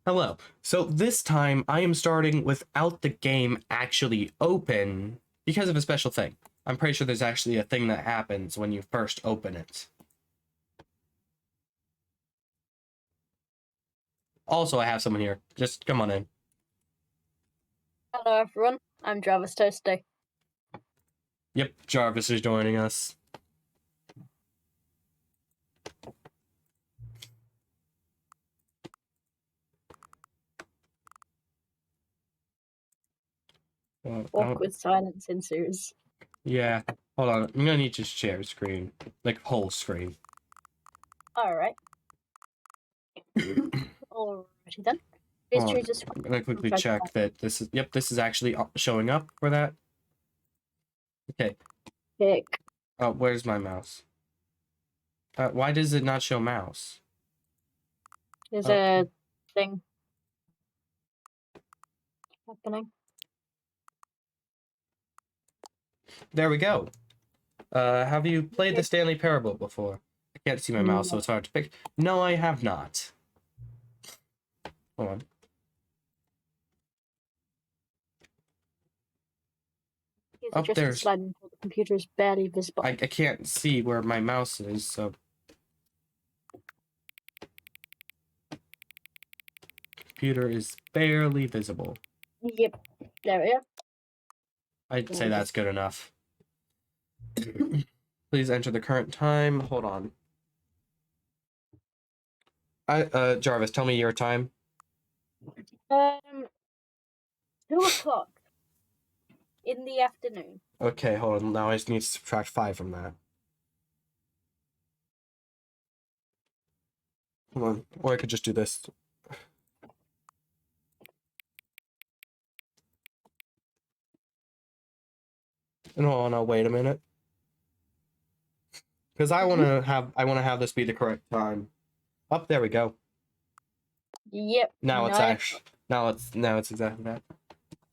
Hello. So this time I am starting without the game actually open because of a special thing. I'm pretty sure there's actually a thing that happens when you first open it. Also, I have someone here. Just come on in. Hello everyone, I'm jarvistoasty. Yep, Jarvis is joining us. Awkward silence ensues. Yeah, hold on. I'm gonna need to share screen, like whole screen. Alright. Alrighty then. Please choose a screen. I'm gonna quickly check that this is. Yep, this is actually showing up for that. Okay. Pick. Oh, where's my mouse? Why does it not show mouse? There's a thing happening. There we go. Have you played the Stanley Parable before? I can't see my mouse, so it's hard to pick. No, I have not. Hold on. Oh, there's... The computer is barely visible. I can't see where my mouse is, so... Computer is barely visible. Yep, there we are. I'd say that's good enough. Please enter the current time. Hold on. Jarvis, tell me your time. 2 o'clock in the afternoon. Okay, hold on. Now I just need to subtract 5 from that. Hold on. Or I could just do this. And hold on, I'll wait a minute. Because I wanna have this be the correct time. Up, there we go. Yep. Now it's actually now it's exactly that.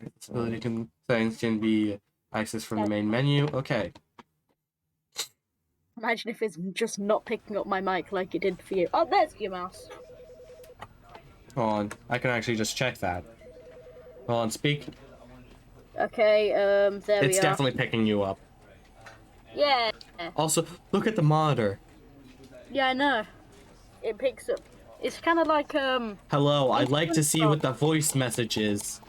Accessibility settings can be accessed from the main menu. Okay. Imagine if it's just not picking up my mic like it did for you. Oh, there's your mouse. Hold on. I can actually just check that. Hold on, speak. Okay, there we are. It's definitely picking you up. Yeah. Also, look at the monitor. Yeah, I know. It picks up. It's kind of like, Hello, I'd like to see what the voice message is.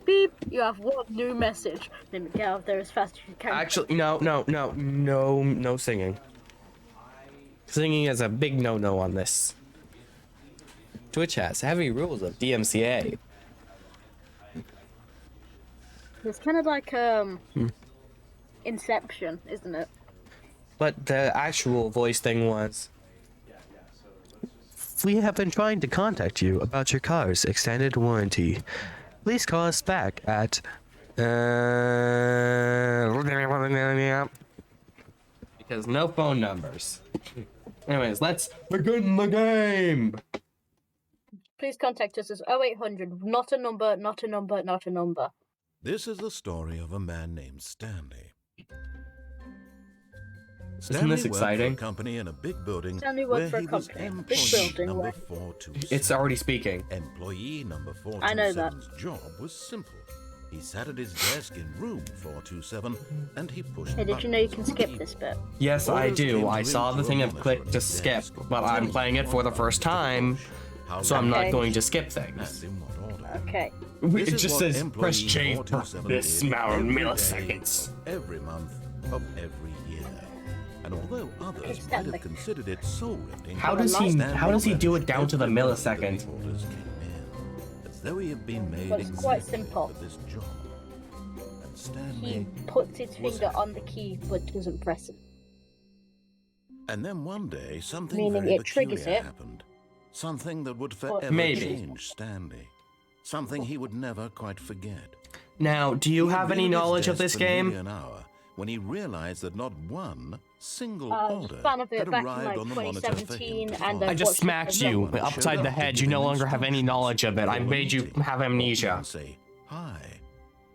Beep, you have one new message. Let me get out there as fast as you can. Actually, no singing. Singing is a big no-no on this. Twitch has heavy rules of DMCA. It's kind of like, Inception, isn't it? But the actual voice thing was... We have been trying to contact you about your car's extended warranty. Please call us back at... Because no phone numbers. Anyways, let's begin the game! Please contact us as 0800, not a number, not a number, not a number. This is the story of a man named Stanley. Isn't this exciting? Worked for a company in a big building Stanley worked for a company in a big building number where... 427. It's already speaking. Employee number 427's I know that. job was simple. He sat at his desk in room 427 and he pushed Hey, did you know you can skip this bit? Yes, I do. I saw the thing of click to skip, but I'm playing it for the first time, so I'm not going to skip things. Okay. It just says press J for this amount of milliseconds. Every month of every year. And although others might have considered it soul-rending, How does he do it down to the millisecond? As though he had been made It's quite simple. for this job. And Stanley He puts his finger on the key but doesn't press it. And then one day something Meaning very it triggers peculiar it. happened. Something that would forever Maybe. change Stanley. Something he would never quite forget. Now, do you have any knowledge of this game? An hour when he realized that not one single I was order a fan of it had back in arrived like on the monitor for 2017, him. and I just smacked you upside the head. You no longer have any knowledge of it. I made you have amnesia. Say hi.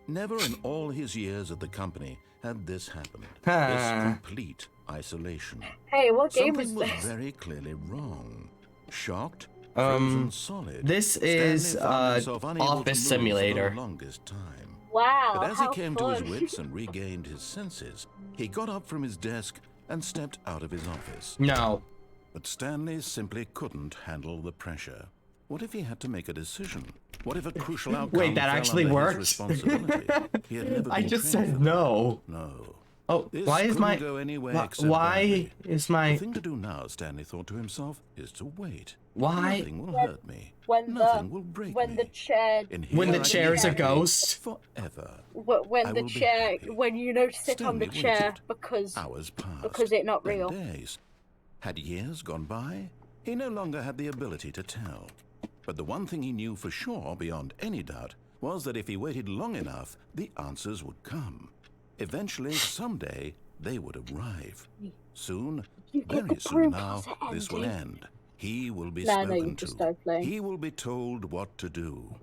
Never in all his years at the company had this happened. Huh. This complete isolation. Hey, what game is Something was this? very clearly wrong. Shocked, Frozen solid, This is Stanley found himself unable to Office move Simulator. for the longest time. Wow, But as he how came fun. to his wits and regained his senses, he got up from his desk and stepped out of his office. No. But Stanley simply couldn't handle the pressure. What if he had to make a decision? What if a crucial outcome Wait, that fell actually under his worked? responsibility? He had never I been just trained said for no. that. No. Oh, This why is couldn't my... go anywhere wh- except why badly. is The my... thing to do now, Stanley thought to himself, is to wait. Why? Nothing will hurt me. When Nothing will break when me. the chair In When here the I chair can is a be happy ghost? forever. when I the will be chair happy. when you notice it on the Stanley chair waited. because Hours passed. because it's not then real. days. Had years gone by? He no longer had the ability to tell. But the one thing he knew for sure, beyond any doubt, was that if he waited long enough, the answers would come. Eventually, someday, they would arrive. Soon, You get very the soon broom now, closet this will ending. end. He will be No, you spoken just to. start playing. He will be told what to do.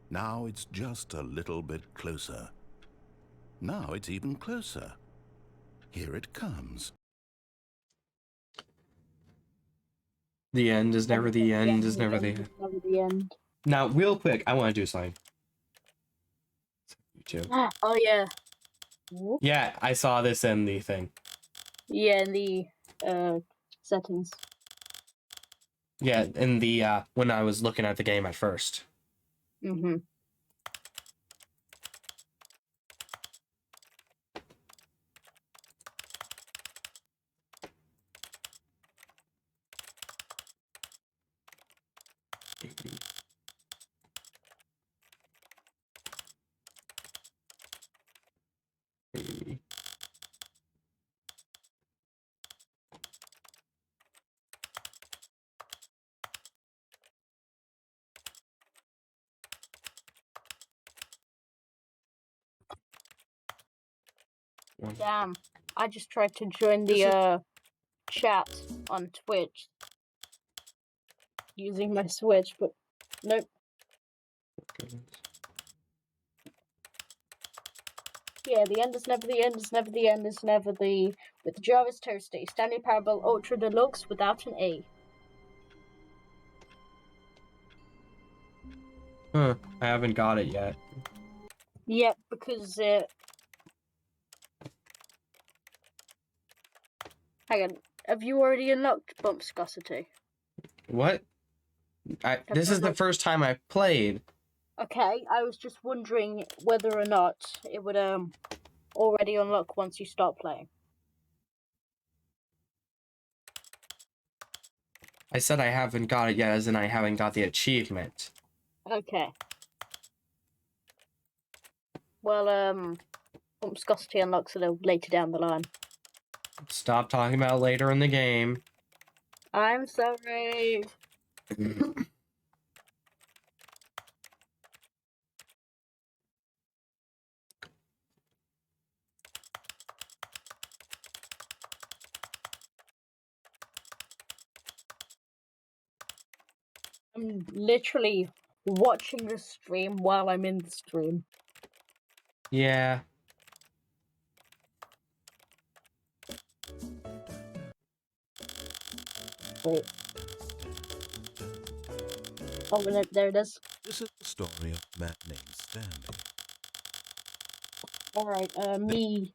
Now it's just a little bit closer. Now it's even closer. Here it comes. The end is never the end is never the end. Never the end. Now, real quick, I want to do something. YouTube. Oh yeah. Whoop. Yeah, I saw this in the thing. Yeah, in the settings. Yeah, in the, when I was looking at the game at first. Mm-hmm. Damn. I just tried to join the chat on Twitch using my Switch, but nope. Yeah, the end is never the end is never the end is never the with jarvistoasty. Stanley Parable Ultra Deluxe without an A. Huh, I haven't got it yet. Yep, because hang on. Have you already unlocked bump viscosity? What? This is the first time I played. Okay, I was just wondering whether or not it would already unlock once you start playing. I said I haven't got it yet, as in I haven't got the achievement. Okay. Well, bump viscosity unlocks it later down the line. Stop talking about later in the game. I'm sorry. I'm literally watching the stream while I'm in the stream. Yeah. Wait. Oh, there it is. This is the story of a man named Stanley. Alright, me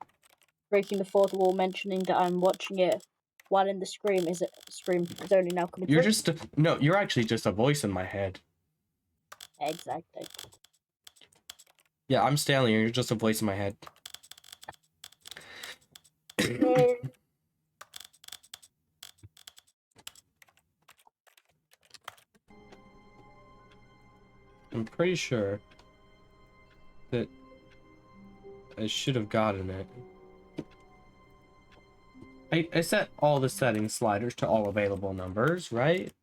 breaking the fourth wall, mentioning that I'm watching it while in the stream is only now coming You're through. just no, you're actually just a voice in my head. Exactly. Yeah, I'm Stanley, and you're just a voice in my head. I'm pretty sure that I should have gotten it. I set all the settings sliders to all available numbers, right?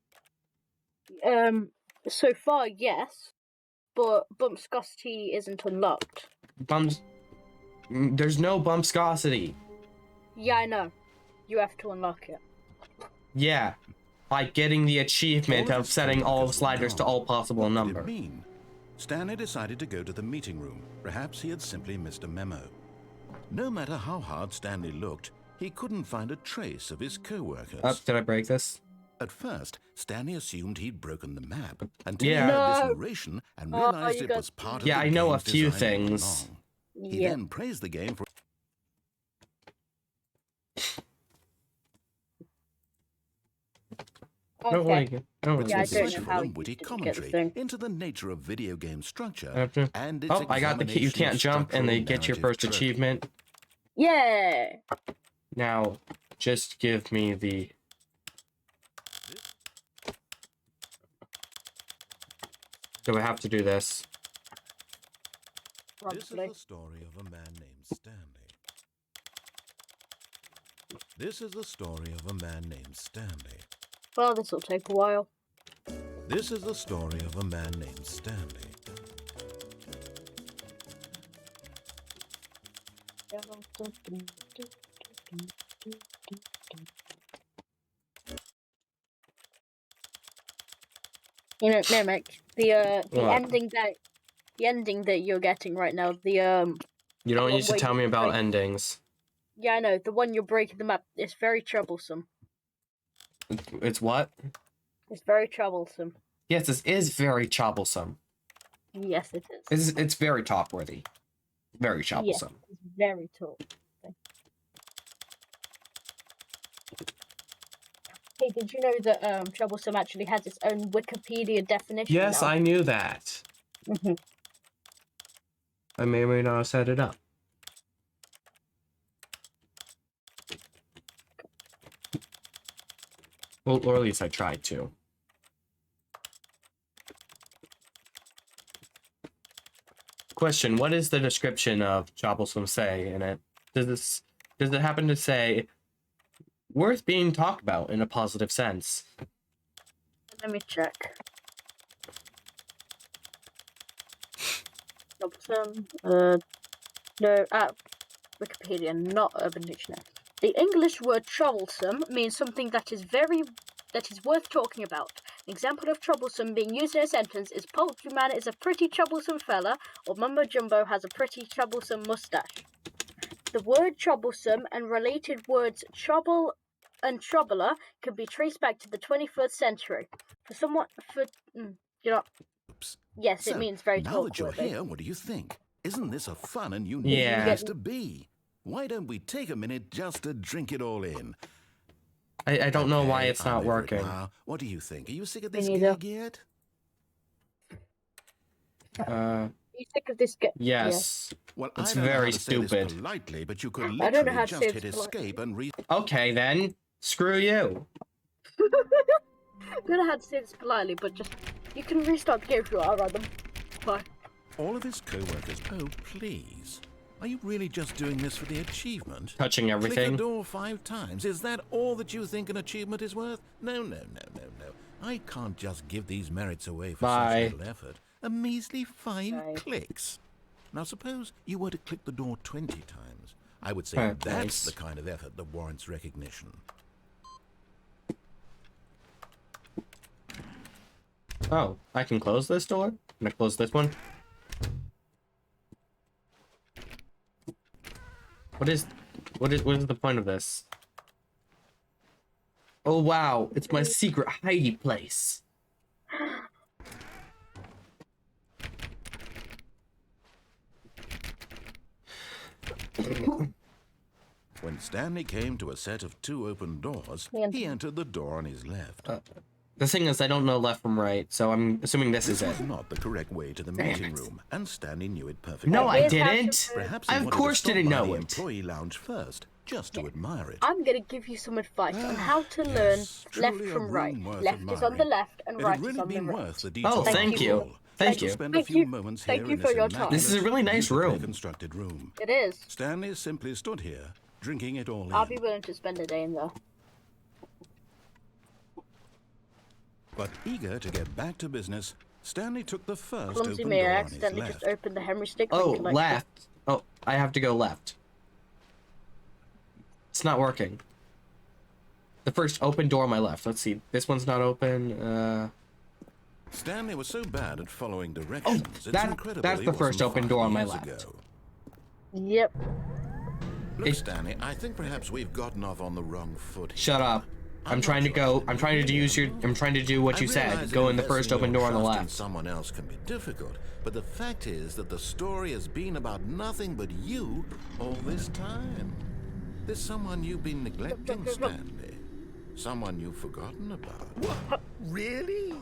So far, yes, but bump viscosity isn't unlocked. There's no bump viscosity. Yeah, I know. You have to unlock it. Yeah, by getting the achievement of setting all sliders to all possible What did number. it mean? Stanley decided to go to the meeting room. Perhaps he had simply missed a memo. No matter how hard Stanley looked, he couldn't find a trace of his co-workers. Oh, did I break this? At first, Stanley assumed he'd broken the map until Yeah. he heard this No. narration and Oh, realized you it got- was part of Yeah, the I know a game's few design all things. along. He Yeah. then praised the game for Don't Okay. worry. Don't worry. its Yeah, I don't know insightful how and you witty didn't get the commentary thing. into the nature of video game structure After- and its Oh, I got the key. You examination can't of jump, and they structural get your narrative first tropes. achievement. Yeah. Now, just give me the. Do I have to do this? This is Probably. the story of a man named Stanley. This is the story of a man named Stanley. Well, this will take a while. This is the story of a man named Stanley. You know, Mimic, the What? ending that you're getting right now, You don't One need to way tell you me about break- endings. yeah, I know, the one you're breaking the map, it's very troublesome. It's what? It's very troublesome. Yes, this is very troublesome. Yes, it is. It's very top worthy. Very troublesome. It's very tall. Hey, did you know that troublesome actually has its own Wikipedia definition? Yes, now? I knew that. Mhm. I may or may not have set it up. Well, or at least I tried to. Question: what is the description of troublesome say in it? Does it happen to say worth being talked about in a positive sense? Let me check. Troublesome. No, Wikipedia, not Urban Dictionary. The English word troublesome means something that is worth talking about. An example of troublesome being used in a sentence is Poultry Man is a pretty troublesome fella, or Mumbo Jumbo has a pretty troublesome mustache. The word troublesome and related words trouble and troubler can be traced back to the 21st century. Oops. Yes, So, it means very now that you're talkative. here, what do you think? Isn't this a fun and unique Yeah. place to be? Why don't we take a minute just to drink it all in? I don't know why Okay, it's I'm not over it working. now. What do you think? Are you sick of Me this neither. gig yet? Are you sick of this? Yes. Well, It's I don't know very how to say stupid. this politely, but you could I don't know literally how to just say hit this politely. escape and Okay then. Screw you. I don't know how to say this politely, but just you can restart the game if you want. I'll run them. Bye. all of his co-workers. Oh, please. Are you really just doing this for the achievement? Touching Click everything. the door 5 times. Is that all that you think an achievement is worth? No. I can't just give these merits away for Bye. such little effort. A measly 5 Bye. clicks. Now suppose you were to click the door 20 times. I would say Oh, that's nice. the kind of effort that warrants recognition. Oh, I can close this door? Can I close this one? What is the point of this? Oh wow, it's my secret hidey place. When Stanley came to a set of 2 open doors, he entered the door on his left. The thing is, I don't know left from right, so I'm assuming this is This it. was not the correct way to the Damn meeting it. room, and Stanley knew it perfectly. No, I Here's how to didn't. move. Perhaps I he of wanted course to stop didn't by know the it. employee lounge first, just to admire it. I'm gonna give you some advice on how to learn Yes, left truly a from right. room worth Left is on the admiring. left and It right had really is on the been right. worth the detail. Oh, thank you. Thank To you. spend Thank a few you. moments Thank here you in for this your time. This is a really nice beautifully room. constructed room. It is. Stanley simply stood here, drinking it all I'll in. be willing to spend a day in there. But eager to get back to business, Stanley took the first Clumsy open me, I door on his accidentally left. just opened the Henry stick. Oh, ring collection. left. Oh, I have to go left. It's not working. The first open door on my left. Let's see. This one's not open. Stanley was so bad at following directions. It's that's incredible the he first wasn't open 5 door on my years left. ago. Yep. Look, It- Stanley, I think perhaps we've gotten off on the wrong foot. Shut up. I'm trying to go. I'm trying to use your. I'm trying to do what you said. Go in the first open door on the left. Someone else can be difficult, but the fact is that the story has been about nothing but you all this time. There's someone you've been neglecting, Stanley. Someone you've forgotten about. What? Really?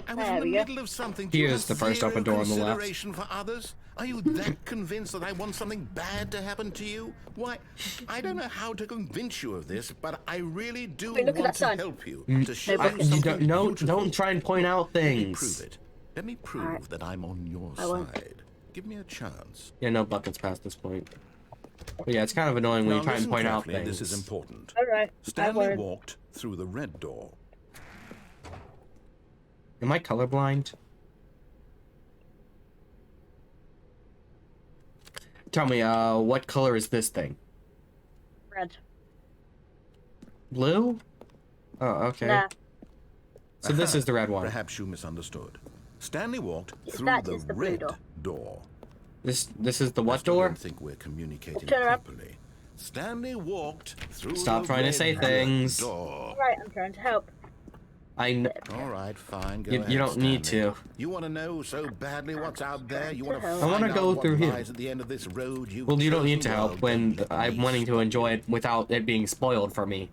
I was in the middle of something. Here's the first open door on the left. Consideration for others? Are you that convinced that I want something bad to happen to you? Why, I don't know how to convince you of this, but I really do want to help you. To show you something don't try and point out Let me things. prove it. Let me prove that I'm on your side. Give me a chance. Yeah, no buckets past this point. But yeah, it's kind of annoying when you try and point out things. This is important. All right. Stanley walked through the red door. Am I colorblind? Tell me, what color is this thing? Red. Blue? Oh, okay. Nah. So this is the red one. Perhaps you misunderstood. Stanley walked through That is the blue red door. door. This is the what I still door? don't think we're communicating Turn up. properly. Stanley walked through Stop the trying to red say things. door. Right, I'm trying to help. All right, fine. Go ahead, You don't need Stanley. to. You want to know so badly what's out there? You want to I find wanna out go what through here. lies at the end of this road you've Well, you don't need chosen? to help Well, when then let I'm me wanting to stop. enjoy it without it being spoiled for me.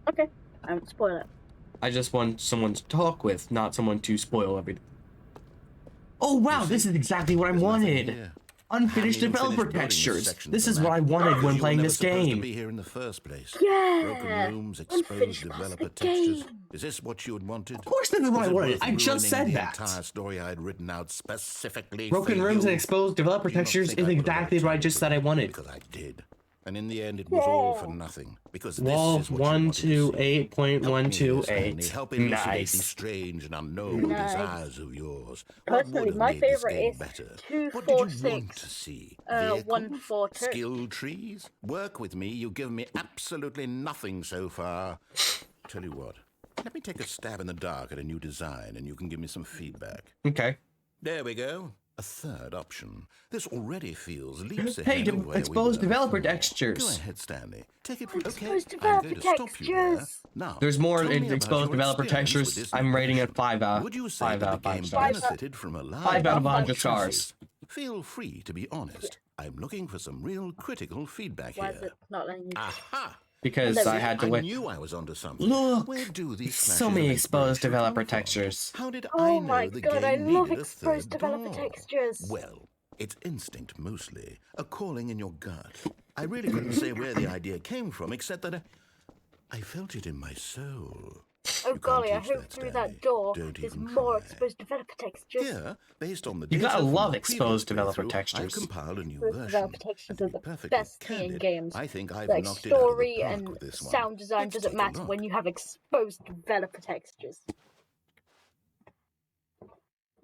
Okay. I won't spoil it. I just want someone to talk with, not someone to spoil everything. Oh wow, this is exactly what I There's nothing wanted! here. Unfinished Haven't even developer finished building textures. sections This of is the what I map. wanted when You were playing never this supposed to game. be here in the first place. Yeah. Broken rooms, exposed Unfinished parts of developer the textures. game. Is this what you had wanted? Of course this is what Was I it wanted. worth I just ruining said the that. entire story I had written out specifically Broken for rooms you? and exposed developer Do you not textures think is I could have exactly what I waited just said I wanted. Because I did. And in the end, it was all for nothing. Because Wall this is what you wanted to see. Help me here, Stanley. 128.128. Help elucidate these Nice. strange and unknown Nice. desires of yours. What would Personally, have my made this favorite game is better? 2, What 4, did you want 6, to see? 1, 4, 2. Skill trees? Work with me. You've given me absolutely nothing so far. Tell you what. Let me take a stab in the dark at a new design, and you can give me some feedback. Okay. There we go. A third option. This already feels leaps Hey, ahead of where exposed we were developer before. textures. Go ahead, Stanley. Take it from... Okay, Exposed I'm going to developer stop you there. textures. Now, There's more tell me in about exposed your developer experience with textures. this I'm rating it version. 5 out. Would you say 5 that out of the 5 game stars. benefited from a large 5 out of 100 number stars. Feel free to be honest. I'm looking for some real critical feedback Why is here. it not letting you? Aha! Because Look, I had to I wait. knew I was onto something. Look! Where do these So flashes many of exposed inspiration developer come from? textures. How did I Oh know my the god, game I love needed a exposed third developer door? textures. Well, it's instinct mostly, a calling in your gut. I really couldn't say where the idea came from, except that I felt it in my soul. Oh You can't golly, I teach hope that, through Stanley. that door Don't there's even more try. exposed developer textures. Here, based on the You data gotta from love the exposed previous developer playthrough, textures. I've compiled a new Exposed version. developer And textures to are be the perfectly best thing in candid, games. I think I've Like knocked it out of the story park and with this one. sound design Let's doesn't take a matter look. when you have exposed developer textures.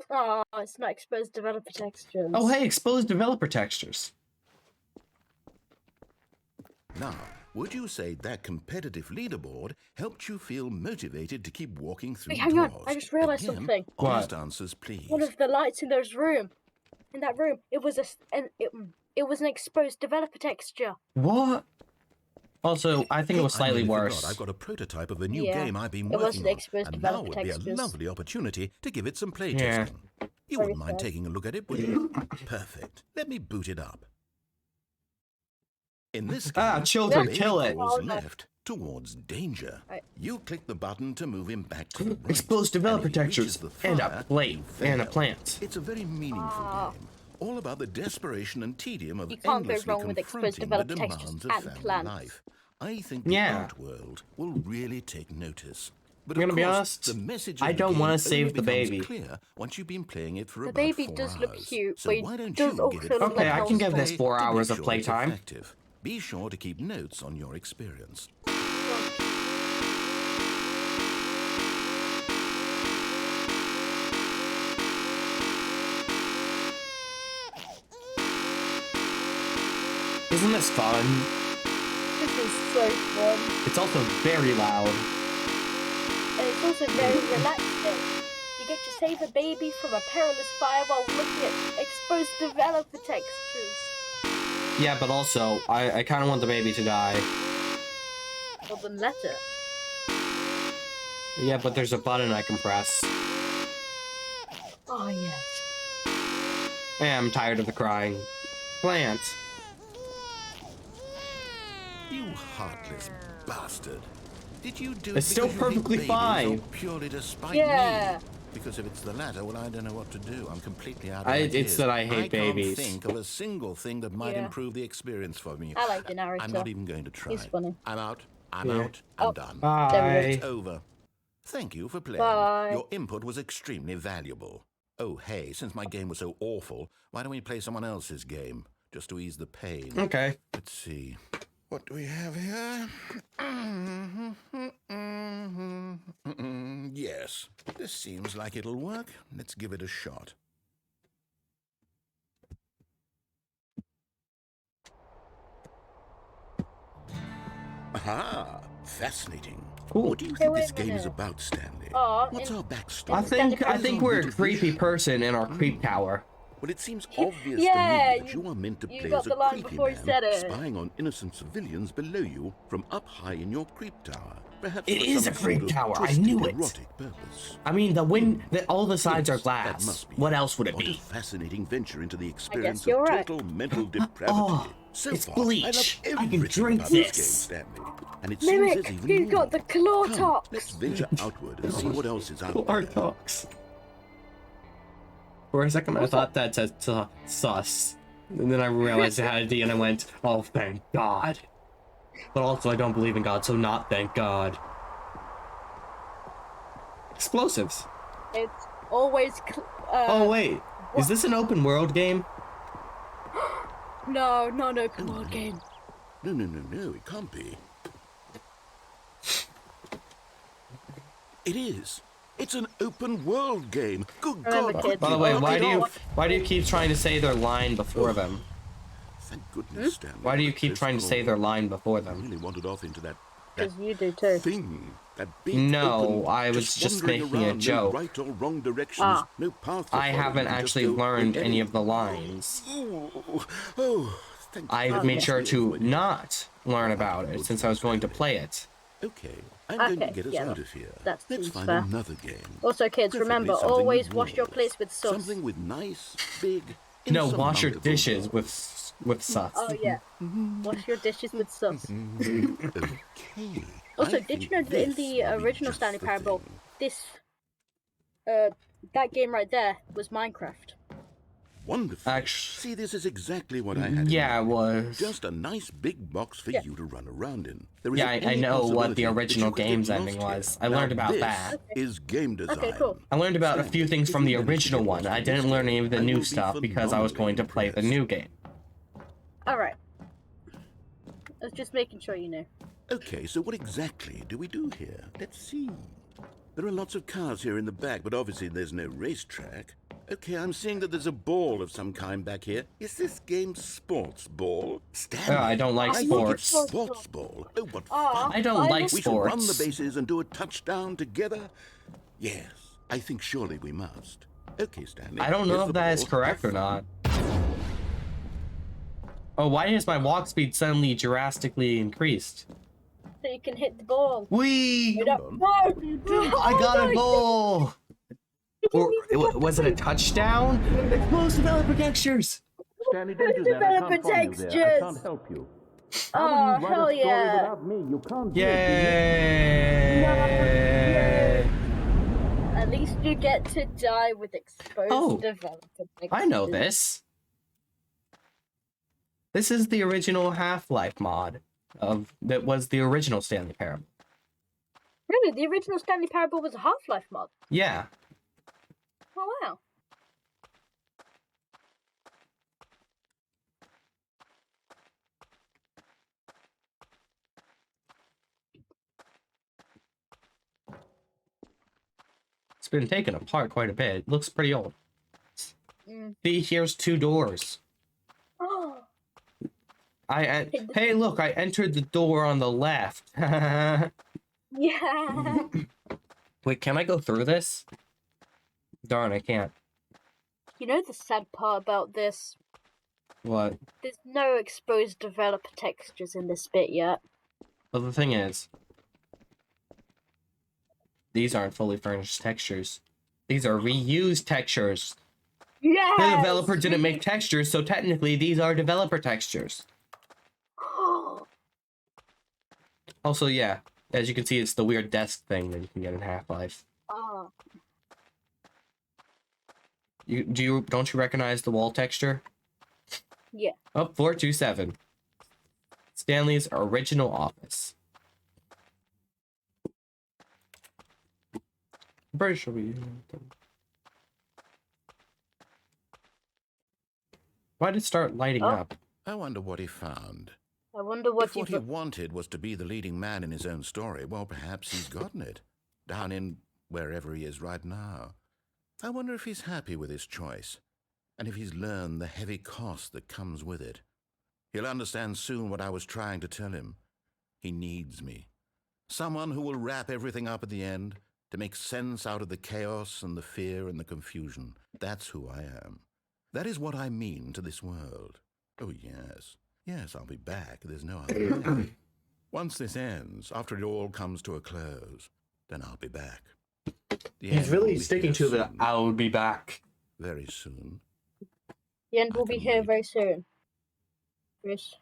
Oh, it's not exposed developer textures. Oh, hey, exposed developer textures. Now, would you say that competitive leaderboard helped you feel motivated to keep walking through Wait, hang on, doors? I just realised Again, something. Honest What? answers, please. One of the lights in that room, it was it was an exposed developer texture. What? Also, I think it was I slightly nearly worse. forgot. I've got a prototype of a new Yeah, game I've been it working wasn't on, exposed and now developer would be a textures. lovely opportunity to give it some Yeah. playtesting. You Very wouldn't mind sad. taking a look at it, would you? Perfect. Let me boot it up. In this game, children, the baby kill it. crawls Oh, no. left towards danger. Right. You click the button to move him back to the right. Exposed developer and if he reaches textures the and fire, a plate you and a fail. plant. It's a very meaningful Ah. game, all about the desperation and tedium of You can't go endlessly wrong with exposed confronting the developer textures demands of and family plants. life. I think the Yeah. art world will really take notice. But I'm of gonna be course, honest, the message I of the don't game wanna only save the becomes baby. clear once you've been playing it for The about baby 4 does look hours. cute, So but he why don't does you also give it look full like Okay, I can give play this 4 to make hours of sure it's playtime. effective. Be sure to keep notes on your experience. Isn't this fun? This is so fun. It's also very loud. And it's also very relaxing. You get to save a baby from a perilous fire while looking at exposed developer textures. Yeah, but also, I kind of want the baby to die. Well, then let it. Yeah, but there's a button I can press. Oh, yes. I'm tired of the crying. Plant. You heartless bastard. Did you do it It's still because you hate perfectly babies fine. or purely to spite Yeah. me? Because if it's the latter, well, I don't know what to do. I'm completely out of It's ideas. that I hate babies. I can't think of a single thing that might Yeah. improve the experience for me. I like the narrator. I'm not even going to try. He's funny. I'm out. I'm Yeah. out. I'm Oh. done. There we Bye. It's over. Thank you for playing. Bye. Your input was extremely valuable. Oh, hey, since my game was so awful, why don't we play someone else's game? Just to ease the pain. Okay. Let's see. What do we have here? Yes, this seems like it'll work. Let's give it a shot. Aha! Fascinating. Cool. What do you Hey, think wait this a game is minute. about, Stanley? Aw, What's in- our backstory? I think we're a creepy person in our creep tower. Well, it seems obvious Yeah, to me that you are meant to you play got as a the line creepy before you man, said it. spying on innocent civilians below you from up high in your creep tower. Perhaps It for is some a creep sort of tower, I twisted, knew it. erotic purpose. I mean, all the sides are Yes, that glass. must be What else would it What a be? fascinating venture into the experience you're of right. total mental depravity. Oh, So it's far, bleach. I love I can everything drink about this. this game, Stanley. And it Mimic, seems there's even you more. got the claw Come, tox. let's venture outward and see what else is out Our there. talks. For a second, I thought that said sus. And then I realized it had a D and I went, oh, thank God. But also, I don't believe in God, so not thank God. Explosives. It's always. Oh, wait. Is this an open world game? No, not an open world game. No, it can't be. It is. It's an open world game. Good Remember, God. kids, By the way, Oh, why I do you keep trying to say their line before them? Thank goodness, Stanley. Why do you we're keep close trying to say call. their line before I them? really wandered off into that Because you do too. thing. That big No, open, I was just wandering making a around, joke. No right or wrong directions, Ah. no path to I follow, haven't you just actually go learned wherever any you- of the lines. Oh, thank I've God. made sure We to avoided it. not learn about it since I was going to play it. Okay, I'm going to Okay, get us yeah, out of here. that Let's seems find fair. another game. Also, kids, Preferably remember, something always with wash your walls. plates with sauce. Something with nice, big, No, wash your insurmountable dishes walls. with sus. Oh yeah, wash your dishes with sauce. Okay. Also, I did you think know that in this the will be original just Stanley the Parable, thing. this, that game right there was Minecraft. Wonderful. Actually, See, this is exactly what I had. yeah, it in mind. was. Just a nice big box for Yeah. you to run around in. There Yeah, isn't I any know what the possibility that original you could get game's lost ending here. was. I Now learned about this that. is game design. Okay, cool. I learned about a few Stanley, things if from you the manage to original get one. lost I in this didn't learn game, any of the I new will be stuff because I was going to play the phenomenally new game. Alright. I was just making sure you knew. Okay, so what exactly do we do here? Let's see. There are lots of cars here in the back, but obviously there's no racetrack. Okay, I'm seeing that there's a ball of some kind back here. Is this game sports ball? Stanley, I don't like I think it's sports. sports ball. Oh, what Ah, fun. I don't like We should run the sports. bases and do a touchdown together? Yes, I think surely we must. Okay, Stanley. I don't know here's if the that is ball. correct or Have not. fun. Oh, why is my walk speed suddenly drastically increased? so you can hit the ball. Whee! No! I got a goal! Or was it a touchdown? Explosive developer textures! Stanley, don't do that. I Developer can't follow you there. I textures. can't help you. Oh, hell yeah! me? You can't Yay! At least you get to die with exposed Oh, developer textures. I know this. This is the original Half-Life mod that was the original Stanley Parable. Really? The original Stanley Parable was a Half-Life mod? Yeah. Oh, wow. It's been taken apart quite a bit. It looks pretty old. Mm. See, here's 2 doors. Oh, Hey, look, I entered the door on the left. yeah. Wait, can I go through this? Darn, I can't. You know the sad part about this? What? There's no exposed developer textures in this bit yet. Well, the thing is, these aren't fully furnished textures. These are reused textures. Yes! The developer didn't make textures, so technically these are developer textures. Also, yeah, as you can see, it's the weird desk thing that you can get in Half-Life. Oh. Don't you recognize the wall texture? Yeah. Oh, 427. Stanley's original office. I'm pretty sure we... Why did it start lighting up? I wonder what he found. I wonder what If what he wanted was to be the leading man in his own story, well, perhaps he's gotten it. Down in wherever he is right now. I wonder if he's happy with his choice, and if he's learned the heavy cost that comes with it. He'll understand soon what I was trying to tell him. He needs me. Someone who will wrap everything up at the end, to make sense out of the chaos and the fear and the confusion. That's who I am. That is what I mean to this world. Oh, yes. Yes, I'll be back. There's no other way. Once this ends, after it all comes to a close, then I'll be back. He's really sticking to the "I'll be back" very soon. The end will be here very soon. Chris.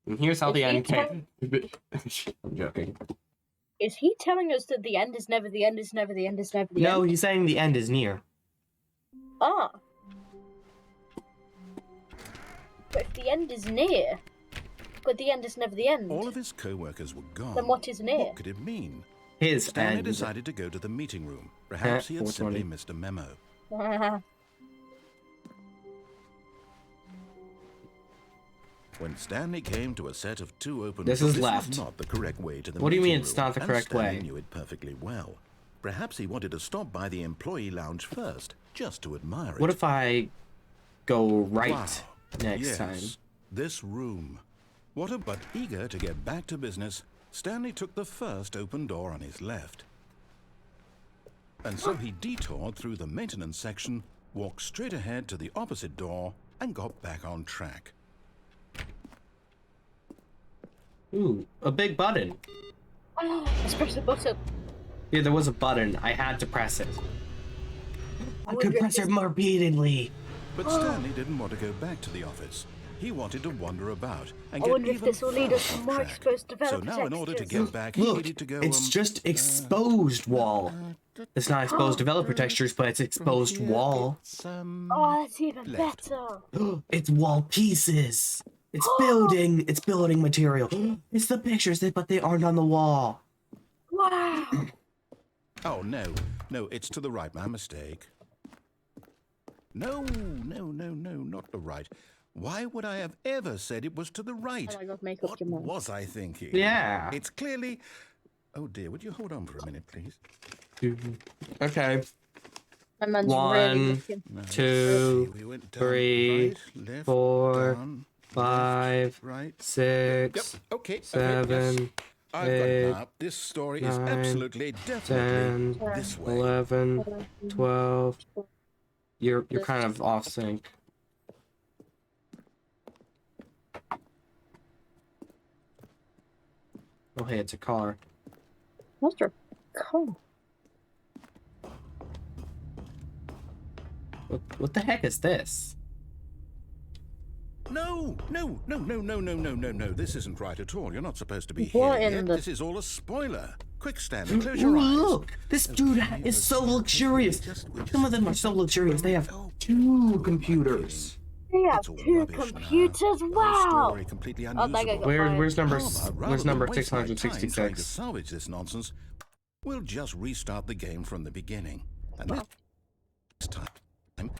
And here's how the end came. I'm joking. Is he telling us that the end is never the end, is never the end, is never the end? No, he's saying the end is near. Ah. But if the end is near, but the end is never the end, All of his co-workers were gone. then what is near? What could it mean? His Stanley end. decided to go to the meeting room. Perhaps he had 420. simply missed a memo. When Stanley came to a set of two open This doors, is left. was not the correct way to the What do you meeting mean it's room, not the and correct Stanley way? knew it perfectly well. Perhaps he wanted to stop by the employee lounge first, just to admire it. What if I go right Wow. next Yes, time? this room. But eager to get back to business, Stanley took the first open door on his left. And so he detoured through the maintenance section, walked straight ahead to the opposite door, and got back on track. Ooh, a big button. Let's press the button. Yeah, there was a button. I had to press it. I wonder could if press it more repeatedly. But Stanley didn't want to go back to the office. He wanted to wander about and I get wonder if even this will lead us further to on more track. exposed So developer now, in order to textures. get back, he Look, needed to go. it's just exposed wall. It's not exposed developer textures, but it's exposed wall. Oh, that's even left. better. It's wall pieces. It's building. It's building material. It's the pictures, but they aren't on the wall. Wow. Oh, no, it's to the right. My mistake. No, not the right. Why would I have ever said it was to the right? Oh my God, make up What your mind. was I thinking? Yeah. It's clearly... Oh dear, would you hold on for a minute, please? Okay. My man's really One, looking. No, two, see, we went down, 3, right, left, 4, down, 5, left, right. 6, Yep, okay. 7, yes. I've got 8, it now. This story is 9, absolutely, definitely 10, this way. 11, 12. You're kind of off sync. Oh hey, it's a car. Mr. Cool. What the heck is this? No. This isn't right at all. You're not supposed to be What here in yet. the- This is all a spoiler. Quick, Stanley, close Ooh, your eyes. look! This dude is so luxurious. Some of them are so luxurious. They have 2 computers. We have It's all 2 rubbish now. computers. The whole Wow. story completely Oh, that guy unusable. got Where's number How about, rather where's than number waste my time trying to 666? salvage this nonsense, we'll just restart the game from the beginning. And this time,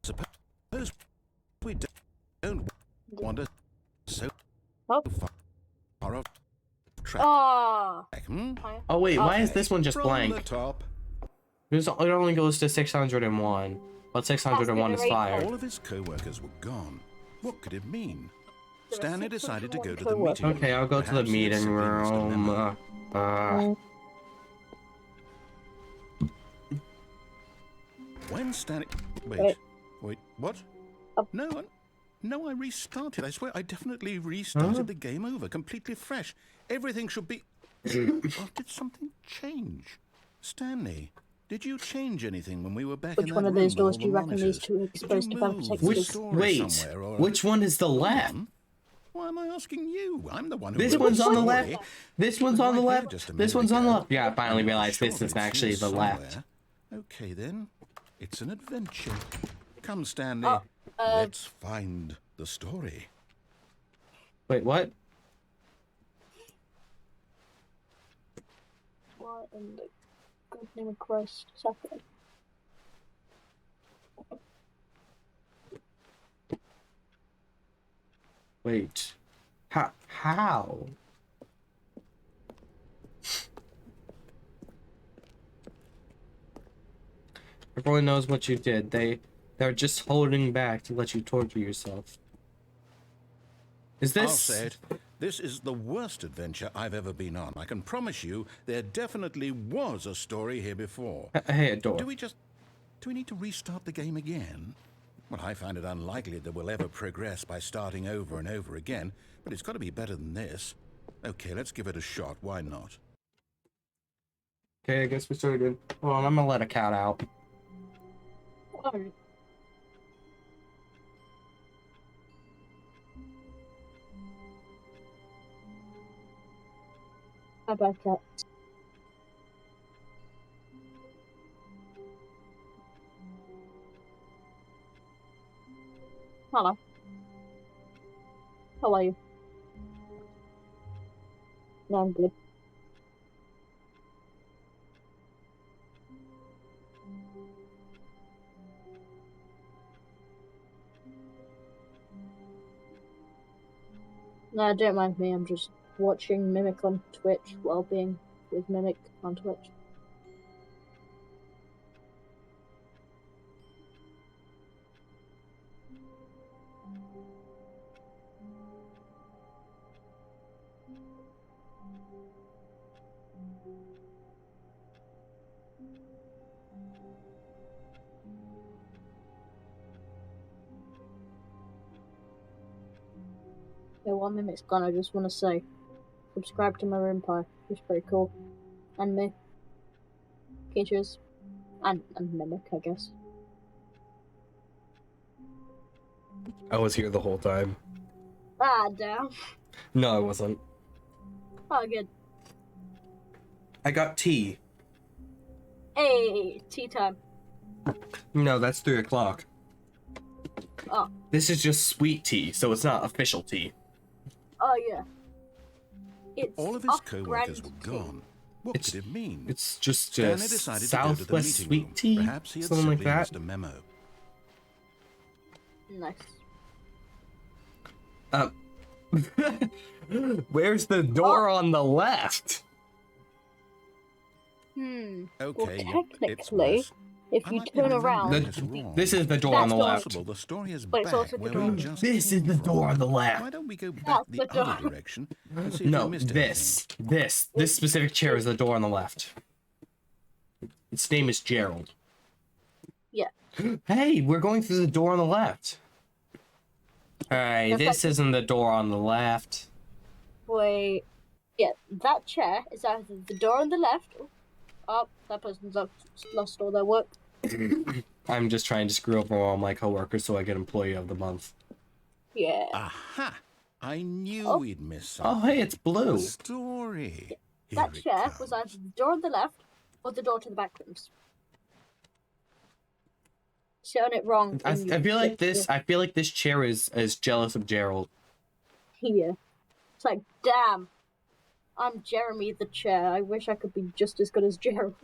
suppose we don't wander so Oh. far off track. Ah. Hmm? Oh wait, why is Okay, this one just from blank? the top. It only goes to 601, but 601 is That's fire. All of his co-workers were gone. What could it mean? There are Stanley decided to go to the 601 meeting room. Okay, I'll go to the Perhaps he had meeting simply missed a room. memo. When Stanley... Wait, what? Oh. No, I restarted. I swear I definitely restarted the game over, completely fresh. Everything should be... Or did something change? Stanley, did you change anything when we were back in Which that one of room those with all doors the do you reckon these monitors? two are Did exposed you to move the protective? story somewhere, or... which one is the Hold left? on. Why am I asking you? I'm the one who This wrote one's the on the story. left. This one's It was on the right here left. just a This minute one's on the ago. left. Yeah, I finally I knew for realized sure this that is it's actually here the left. somewhere. Okay then, it's an adventure. Come, Stanley. Oh, Let's find the story. Wait, what? What in the good name of Christ is happening? Wait. How? Everyone knows what you did. They're just holding back to let you torture yourself. Is this... I'll say it. This is the worst adventure I've ever been on. I can promise you there definitely was a story here before. Hey, a door. Do we need to restart the game again? Well, I find it unlikely that we'll ever progress by starting over and over again, but it's got to be better than this. Okay, let's give it a shot. Why not? Okay, I guess we started again. Hold on, I'm gonna let a cat out. Alright. How about that? Hello. How are you? No, I'm good. No, don't mind me. I'm just watching Mimic on Twitch while being with Mimic on Twitch. Yeah, while Mimic's gone, I just want to say, subscribe to my room pie. It's pretty cool. And me. Peaches. And Mimic, I guess. I was here the whole time. Ah, damn. No, I wasn't. Oh, good. I got tea. Hey, tea time. No, that's 3 o'clock. Oh. This is just sweet tea, so it's not official tea. Oh, yeah. It's All of his co-workers off-brand were tea. gone. What It's- could it mean? It's just Stanley decided to go to the Southwest meeting sweet room. tea, Perhaps he had something like simply that. missed a memo. Nice. Where's the door on the left? Okay, Okay, well, it's technically, worse. if I you might be turn remembering around, this wrong. This is the door on the That's left. Possible the story is But it's back also the where door. we just This came is the from. door on the left. Why don't we go back That's the the other door. direction and see if No, we missed this specific chair is the door on the left. Its name is Gerald. Yeah. Hey, we're going through the door on the left. Alright, That's this like- isn't the door on the left. Wait. Yeah, that chair is either the door on the left. Oh, that person's lost all their work. I'm just trying to screw over all my coworkers so I get Employee of the Month. Yeah. Aha! I knew Oh. we'd missed Oh, something. hey, it's blue. The story. That Here it chair was comes. either the door on the left or the door to the back rooms. Shown it wrong. I in feel like your- this. I feel like this chair is jealous of Gerald. Here. It's like, damn. I'm Jeremy the chair. I wish I could be just as good as Gerald.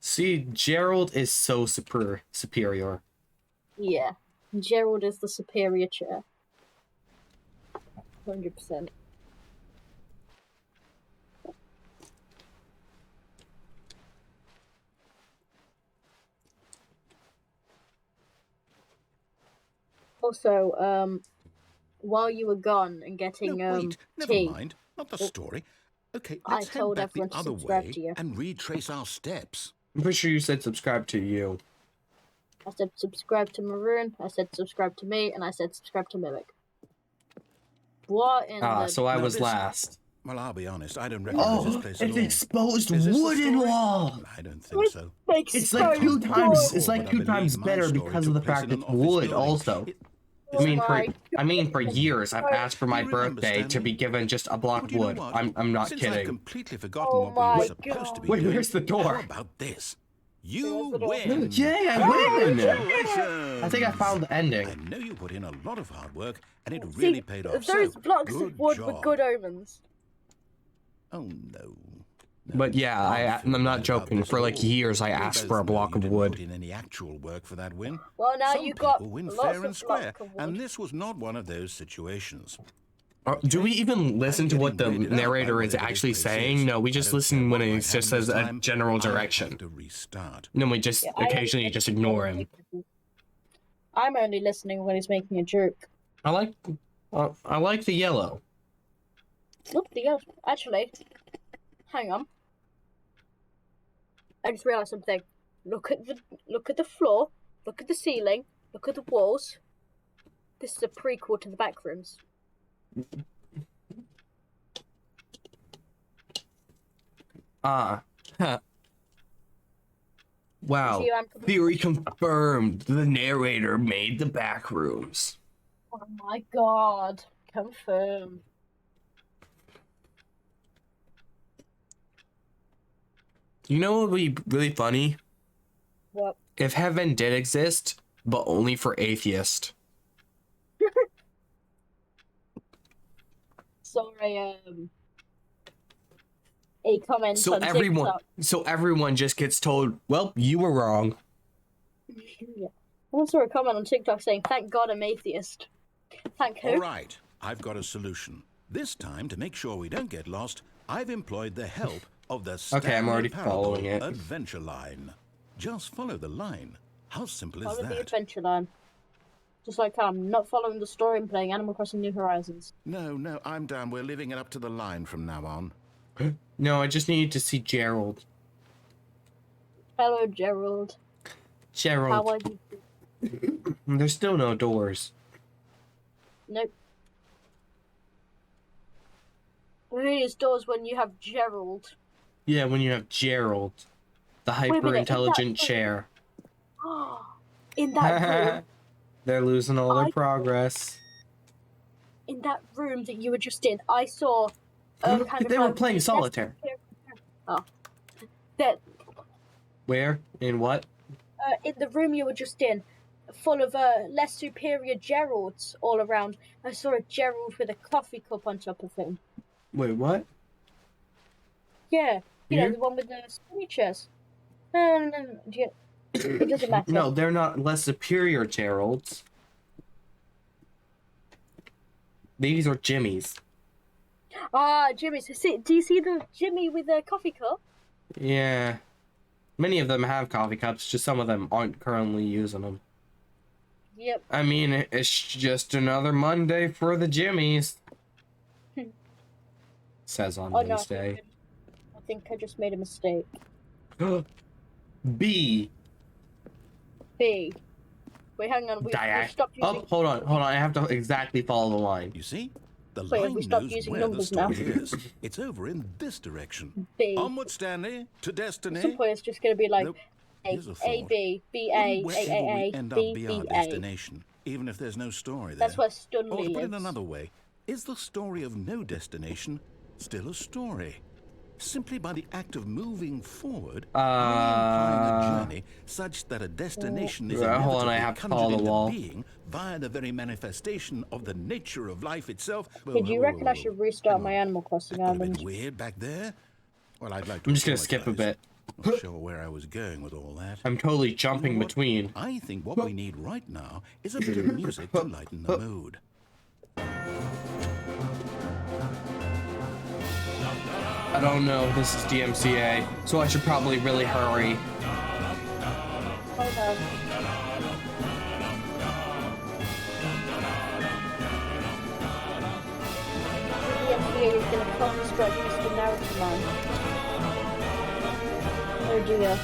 See, Gerald is so superior. Yeah. Gerald is the superior chair. 100%. Also, while you were gone and getting No, wait, never tea, mind. Not the Oh. story. Okay, I let's head told back the everyone to other subscribe way to you. and retrace our steps. I'm pretty sure you said subscribe to you. I said subscribe to Maroon, I said subscribe to me, and I said subscribe to Mimic. What in Ah, the... so I Now was this- last. Well, I'll be honest, I don't recognize this Oh, place at it's all. exposed Is this the wooden story? wall. I don't think so. It's like two Can't times. recall, It's like but I two believe times my better story because of took the place fact in an it's office wood. building. Also, It- I mean, for my for years, I've asked for my You remember birthday to Stanley? be given just a block But of you know wood. what? I'm not Since I've kidding. completely forgotten Oh what we my were supposed to be Wait, doing, where's the door? how about this? There's You the door. win! Yay, I win! Congratulations! I think I found the ending. I know you put in a lot of hard work, and it See, really paid off. those So, blocks good of wood job. were good omens. Oh no. But yeah, I feel I'm not bad about joking. this For at like all. years, I We asked both for a know block you of didn't wood. Put in any actual work for that win. Well, now Some you people got win lots fair of and square, block of wood. and this was not one of those situations. Do we even listen to what the getting weirded out by narrator is whatever this actually place saying? is. No, we I just don't listen care when what it might just happen says this a time. general I'll have direction. to restart. No, we just Yeah, I occasionally only just listen ignore when him. he's making- I'm only listening when he's making a joke. I like the yellow. Look, actually, hang on. I just realised something. Look at the floor. Look at the ceiling. Look at the walls. This is a prequel to the back rooms. Ah. Huh. Wow. See, Theory confirmed. The narrator made the back rooms. Oh my god! Confirm. You know what would be really funny? What? If heaven did exist, but only for atheists. Sorry, a comment So on everyone just gets told, well, you were wrong. Yeah. I once saw a comment on TikTok saying, "Thank God I'm atheist." Thank who? All right, I've got a solution. This time, to make sure we don't get lost, I've employed the help of the Stanley Okay, I'm already Parable following it. Adventure Line. Just follow the line. How simple is Follow the that? adventure line. Just like I'm not following the story and playing Animal Crossing New Horizons. No, I'm down. We're leaving it up to the line from now on. No, I just needed to see Gerald. Hello, Gerald. How Gerald. are you? There's still no doors. Nope. Only use doors when you have Gerald. Yeah, when you have Gerald. The a minute, hyper-intelligent is that- chair. In that room, They're losing all their I- progress. in that room that you were just in, I saw kind of They were like playing less solitaire. superior- Oh, that Where? In what? in the room you were just in, full of less superior Geralds all around. I saw a Gerald with a coffee cup on top of him. Wait, what? Yeah, you Here? know, the one with the spinny chairs. No. It doesn't matter. No, they're not less superior Geralds. These are Jimmy's. Ah, Jimmy's. Do you see the Jimmy with the coffee cup? Yeah. Many of them have coffee cups, just some of them aren't currently using them. Yep. I mean, it's just another Monday for the Jimmys. Says on Oh no, Wednesday. I think I just made a mistake. B. B. Wait, hang on. We stopped using. Oh, hold on. I have to exactly follow the line. You see? The Wait, have line we stopped knows using where the numbers now? story is. It's over in this direction. B. Onward, Stanley, to destiny. At some point, it's just going to be like Nope. A, Here's a A, thought. B, B, A, Wouldn't A, A, wherever we A, end up B, be B, our A. destination, even if there's no story there. That's where Or Stanley to put it is. another way, is the story of no destination still a story? Simply by the act of moving forward, are we implying a journey such that a destination is Hold on, I inevitably have to follow conjured the into wall. being via the very manifestation of the nature of life itself? Hey, do you reckon I should restart my Animal Crossing That got a island? bit weird back there. Well, I'd like to I'm just gonna skip a apologize. bit. Not sure where I was going with all that. I'm totally jumping You know what? between. I think what we need right now is a bit of music to lighten the mood. I don't know. This is DMCA, so I should probably really hurry. Hold on. The MPA is going to construct Mr. Narrative Man. Oh dear.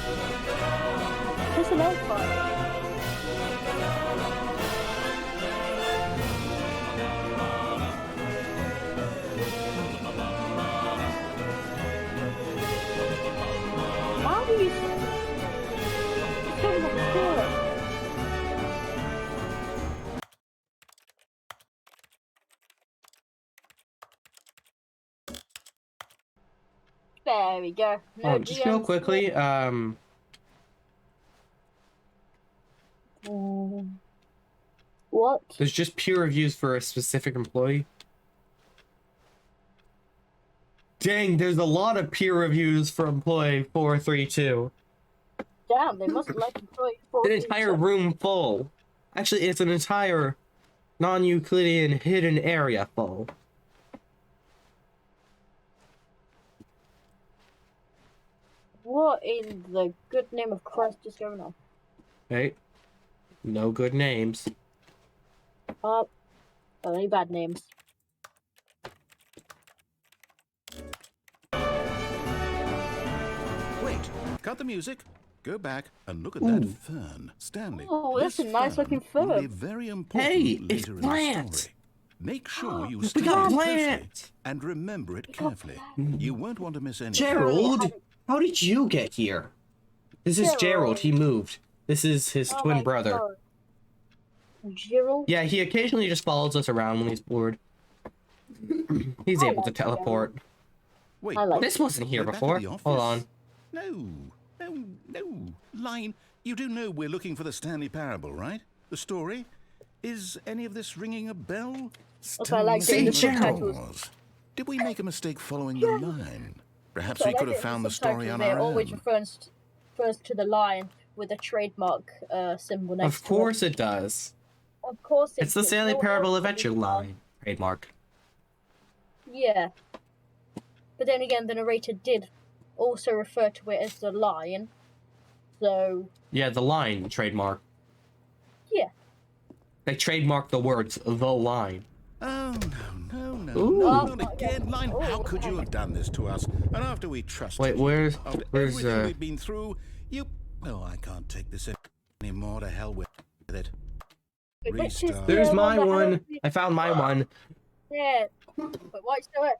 There's an elf fight. There we go. No Just real GMs. quickly, What? there's just peer reviews for a specific employee. Dang, there's a lot of peer reviews for employee 432. Damn, they must like employee An entire room full. Actually, it's an entire non-Euclidean hidden area full. What in the good name of Christ is going on? Right? No good names. Only bad names. Wait, cut the music. Go back and look at that fern, Stanley. Oh, that's this a nice looking will be fern. very important Hey, it's later in the plant. story. Make sure you We study got it plant. closely and remember it carefully. You won't want to miss anything. Gerald, how did you get here? This is Gerald. Gerald. He moved. This is his Oh twin my brother. God. Gerald? Yeah, he occasionally just follows us around when he's bored. He's I able to like Gerald. teleport. Wait, I like This wasn't here we're back at before. the office? Hold on. No. Line, you do know we're looking for the Stanley Parable, right? The story? Is any of this ringing a bell? Okay, I like doing the Say subtitles. Did we make a mistake following the line? Perhaps So I we like could have it in found the story subtitles, on it our always own. refers to the line with a trademark symbol next Of course it does. to it. Of course It's the does. Stanley No one Parable else can Adventure do that. line. Trademark. Yeah. But then again, the narrator did also refer to it as the line. So, Yeah, the line trademark. yeah. They trademarked the words "the line." Oh, no, Ooh. not again, Line. How Oh, could you have done this to us? And after we trusted Wait, you, where's after everything we've been through, you... Oh, I can't take this anymore. To hell with it. Wait, which is Restart. the There's my that one. has- I found my one. Yeah. But what's it?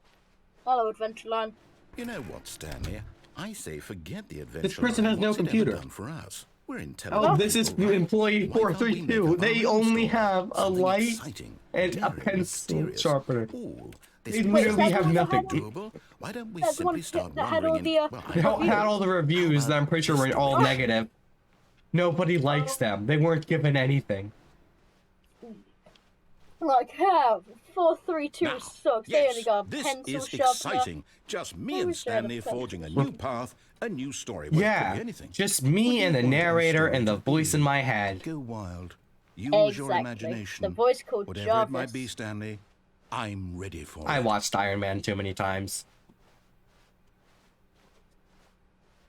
Hello, Adventure Line. You know what, Stanley? I say forget the adventure. person has no What's it ever computer. done for us? We're intelligent. Oh, this is people, right? employee Why can't we make 432. up They our own only story? have a Something light exciting, and a daring, pencil mysterious. sharpener. Ooh, this They place literally is have so nothing. doable. Why don't we That's the one simply start that had all wandering the, in... Well, They don't had all the reviews that I'm pretty sure were all History. negative. Nobody likes them. They weren't given anything. Like, how? 432 Now, sucks. They only yes, got a this pencil is sharpener. exciting. Just me Who and is there to Stanley play? forging a new path, a new story. Well, it could Yeah, be anything. just What do me you and the want our narrator story and the to voice be? in my head. Go wild. Use your Exactly. imagination. The voice called Whatever Jarvis. it might be, Stanley, I'm ready for I it. watched Iron Man too many times.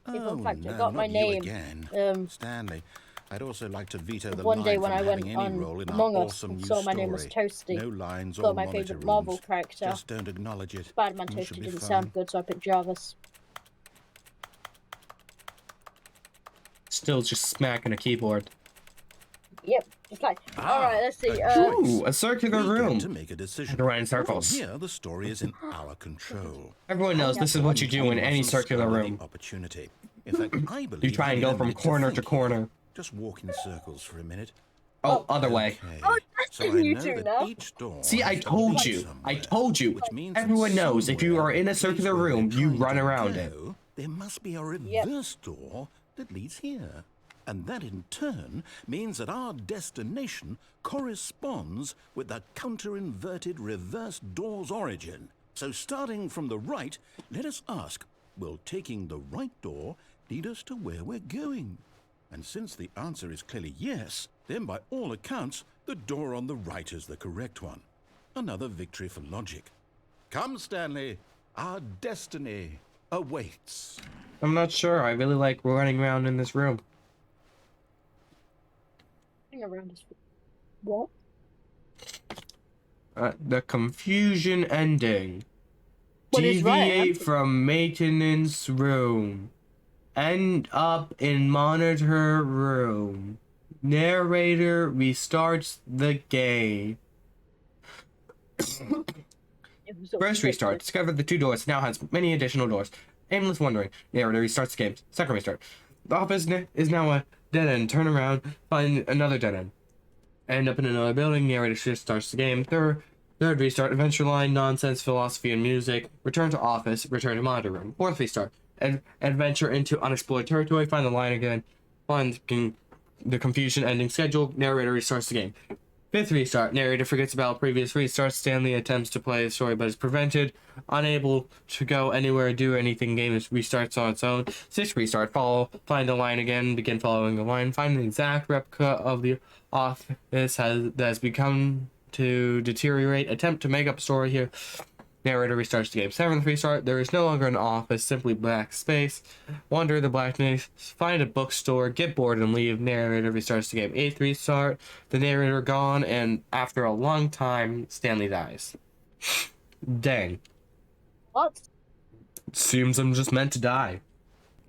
In fact, I no, got my not you name, again. Stanley, I'd also like to veto the one day line when from I went having any on role in our Among Us awesome and new saw my story. name was Toasty. No lines or Got my monitor favourite Marvel rooms. character. Just don't acknowledge it. Spider-Man You should Toasty be didn't fine. sound good, so I picked Jarvis. Still just smacking a keyboard. Yep, it's like, alright, let's see. a choice. Ooh, a circular We room. get to make a decision. To run in circles. Here, the story is in our control. Everyone knows this is what you do in any circular room. Opportunity. In fact, I believe You try and we go don't from need to corner to think. corner. Just walk in circles for a minute. Oh, other way. Okay. Oh, So I you know two that now. each door See, I has to told lead you. I somewhere, told you. which means that Everyone knows if you somewhere, are in a place circular where they're room, you trying run to around it. go, there must be a reverse door that leads here. And that in turn means that our destination corresponds with the counter-inverted reverse door's origin. So starting from the right, let us ask, will taking the right door lead us to where we're going? And since the answer is clearly yes, then by all accounts, the door on the right is the correct one. Another victory for logic. Come, Stanley, our destiny awaits. I'm not sure. I really like running around in this room. Around this. What? The confusion ending. What is right? Deviate from maintenance room. End up in monitor room. Narrator restarts the game. First restart. Discover the two doors. Now has many additional doors. Aimless wandering. Narrator restarts the game. Second restart. The office is now a dead end. Turn around. Find another dead end. End up in another building. Narrator shift starts the game. Third Third restart, adventure line, nonsense, philosophy, and music. Return to office, return to monitor room. Fourth restart, adventure into unexplored territory, find the line again, find the confusion ending schedule, narrator restarts the game. Fifth restart, narrator forgets about previous restarts, Stanley attempts to play the story but is prevented, unable to go anywhere or do anything, game restarts on its own. Sixth restart, find the line again, begin following the line, find the exact replica of the office that has become to deteriorate, attempt to make up a story here. Narrator restarts the game. Seventh restart, there is no longer an office, simply black space. Wander the blackness, find a bookstore, get bored and leave. Narrator restarts the game. Eighth restart, the narrator gone, and after a long time, Stanley dies. Dang. What? Seems I'm just meant to die.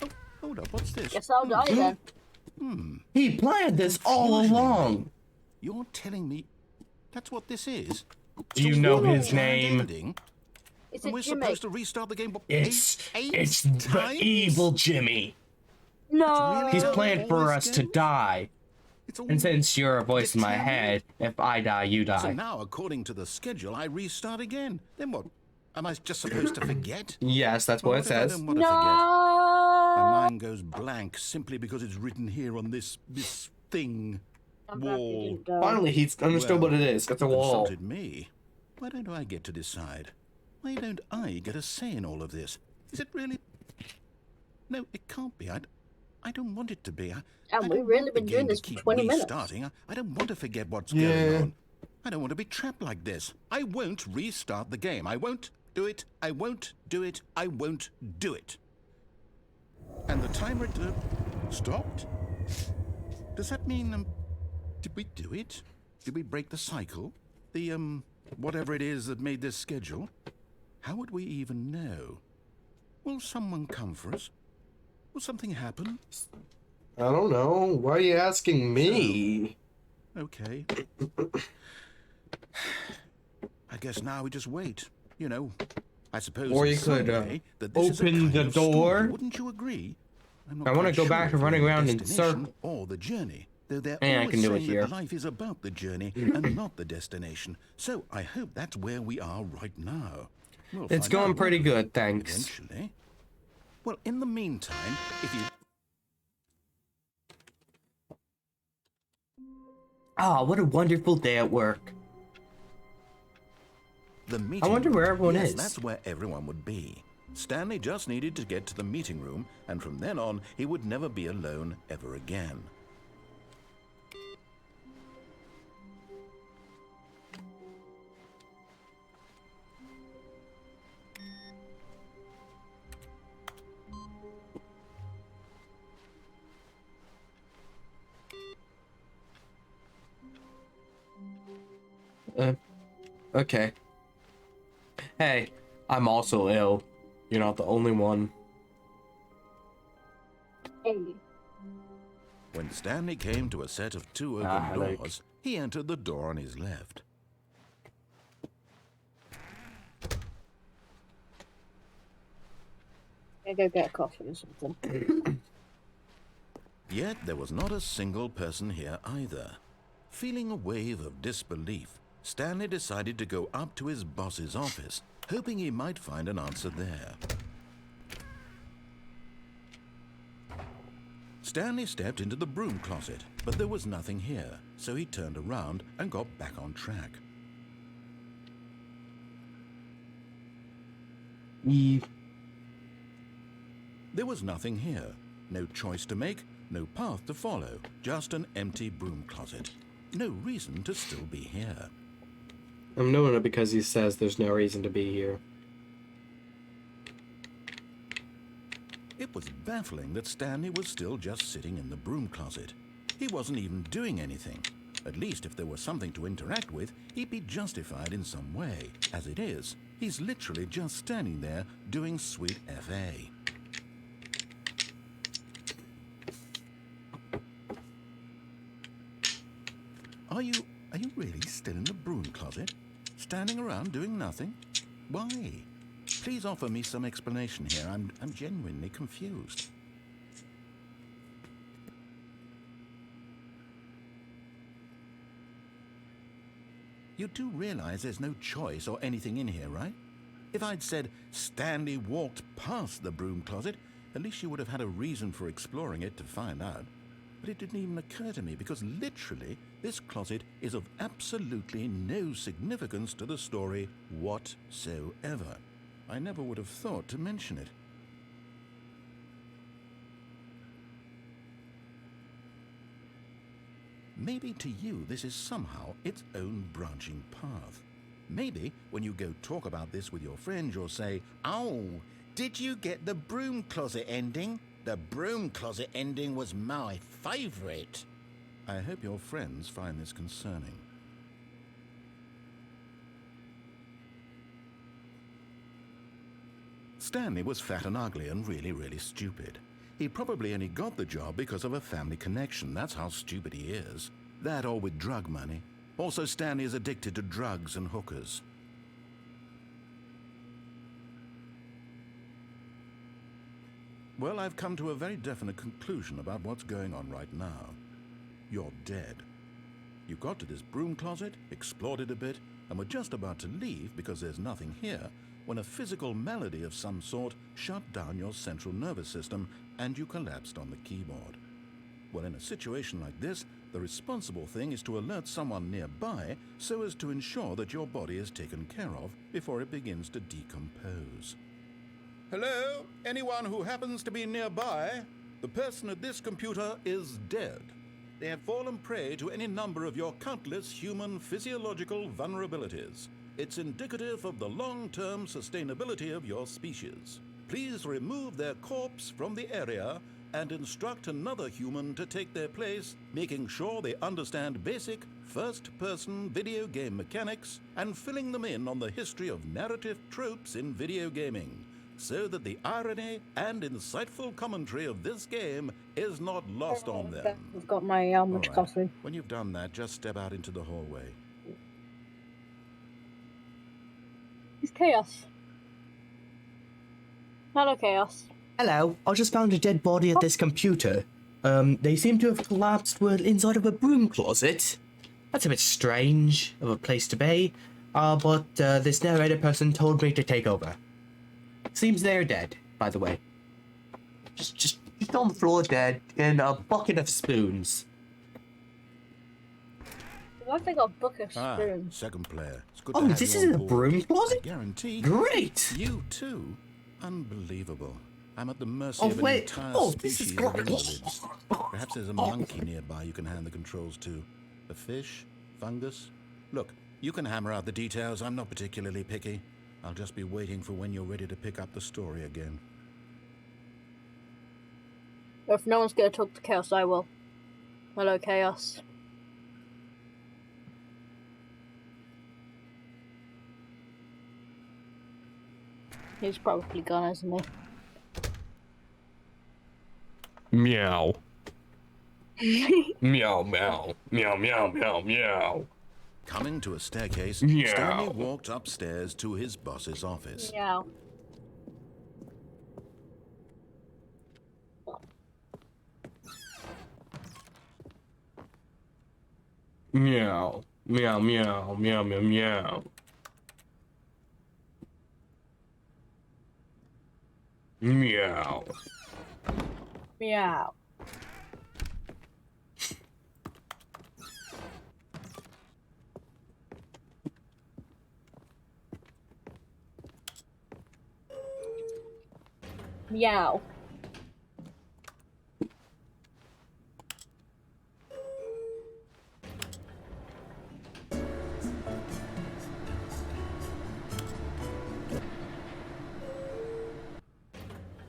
Oh, hold up, what's this? Guess I'll die then. He planned this all along. You're telling me that's what this is? Do you know his name? Ending? It's And a we're Jimmy. supposed to restart the game. What, It's eight the times? evil Jimmy. No. He's planned for us to die. It's all And since you're a voice in my head, if I die, you So die. now, according to the schedule, I restart again. Then what? Am I just supposed to forget? Yes, that's what Well, it if I says. don't want to forget, my No. mind goes blank simply because it's written here on this thing. I'm glad you Wall. didn't die. Finally, he's understood what it is. It's a you wall. consulted me. Why don't I get to decide? Why don't I get a say in all of this? Is it really? No, it can't be. I don't want it to be. I And don't we've really want the been doing game to this for keep 20 minutes. restarting. I don't want to forget what's Yeah. going on. I don't want to be trapped like this. I won't restart the game. I won't do it. I won't do it. I won't do it. And the timer stopped? Does that mean, did we do it? Did we break the cycle? The, whatever it is that made this schedule? How would we even know? Will someone come for us? Will something happen? I don't know. Why are you asking me? Okay. I guess now we just wait. You know, I suppose Or in you some could, way that this is a open kind the of story, door. wouldn't you agree? I'm not I wanna quite go sure back to if running we're the around in destination circle. or the journey. Though they're Yeah, I always can do it saying here. that life is about the journey and not the destination. So I hope that's where we are right now. We'll It's find going out, pretty won't we? good, thanks. Eventually. Well, in the meantime, if you... Ah, what a wonderful day at work. The meeting wonder where room. everyone Yes, is. that's where everyone would be. Stanley just needed to get to the meeting room, and from then on, he would never be alone ever again. Okay. Hey, I'm also ill. You're not the only one. Hey. When Stanley came to a set of two open headache. doors, he entered the door on his left. I go get a coffee or something. Yet there was not a single person here either. Feeling a wave of disbelief, Stanley decided to go up to his boss's office, hoping he might find an answer there. Stanley stepped into the broom closet, but there was nothing here, so he turned around and got back on track. Eve. There was nothing here. No choice to make, no path to follow, just an empty broom closet. No reason to still be here. I'm doing it because he says there's no reason to be here. It was baffling that Stanley was still just sitting in the broom closet. He wasn't even doing anything. At least if there was something to interact with, he'd be justified in some way. As it is, he's literally just standing there doing sweet FA. Are you really still in the broom closet? Standing around doing nothing? Why? Please offer me some explanation here. I'm genuinely confused. You do realize there's no choice or anything in here, right? If I'd said Stanley walked past the broom closet, at least you would have had a reason for exploring it to find out. But it didn't even occur to me because literally this closet is of absolutely no significance to the story whatsoever. I never would have thought to mention it. Maybe to you this is somehow its own branching path. Maybe when you go talk about this with your friends, you'll say, "Oh, did you get the broom closet ending? The broom closet ending was my favorite." I hope your friends find this concerning. Stanley was fat and ugly and really stupid. He probably only got the job because of a family connection. That's how stupid he is. That or with drug money. Also, Stanley is addicted to drugs and hookers. Well, I've come to a very definite conclusion about what's going on right now. You're dead. You got to this broom closet, explored it a bit, and were just about to leave because there's nothing here when a physical malady of some sort shut down your central nervous system and you collapsed on the keyboard. Well, in a situation like this, the responsible thing is to alert someone nearby so as to ensure that your body is taken care of before it begins to decompose. Hello? Anyone who happens to be nearby? The person at this computer is dead. They have fallen prey to any number of your countless human physiological vulnerabilities. It's indicative of the long-term sustainability of your species. Please remove their corpse from the area and instruct another human to take their place, making sure they understand basic first-person video game mechanics and filling them in on the history of narrative tropes in video gaming, so that the irony and insightful commentary of this game is not lost on them. I've got my much All right. coffee. When you've done that, just step out into the hallway. It's Chaos. Hello, Chaos. Hello, I just found a dead body at this computer. They seem to have collapsed inside of a broom closet. That's a bit strange of a place to be, but this narrator person told me to take over. Seems they're dead, by the way. Just on the floor dead in a bucket of spoons. Why have they got a book of spoons? Second player. It's good to Oh, have this you is on a board. broom I closet? guarantee Great! you too. Unbelievable. I'm at the mercy Oh, of an wait. entire Oh, this species is of great. invalids. Perhaps there's a monkey nearby you can hand the controls to. A fish? Fungus? Look, you can hammer out the details. I'm not particularly picky. I'll just be waiting for when you're ready to pick up the story again. If no one's gonna talk to Chaos, I will. Hello, Chaos. He's probably gone, isn't Meow. he? Meow, meow. Meow, meow, meow, meow. Coming to a staircase, Meow. Stanley walked upstairs to his boss's office. Meow. Meow. Meow, meow, meow, meow, meow. Meow. Meow. Meow.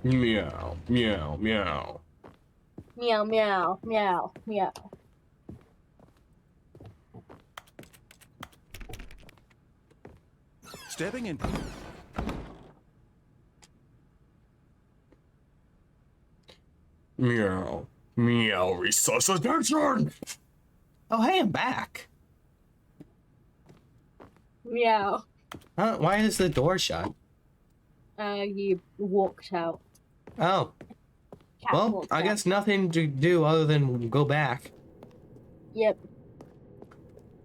Meow, meow, meow. Meow, meow, meow, meow. Stepping in. Meow. Meow resuscitation! Oh, hey, I'm back. Meow. Huh? Why is the door shut? You walked out. Oh. Cat Well, walked I out. guess nothing to do other than go back. Yep.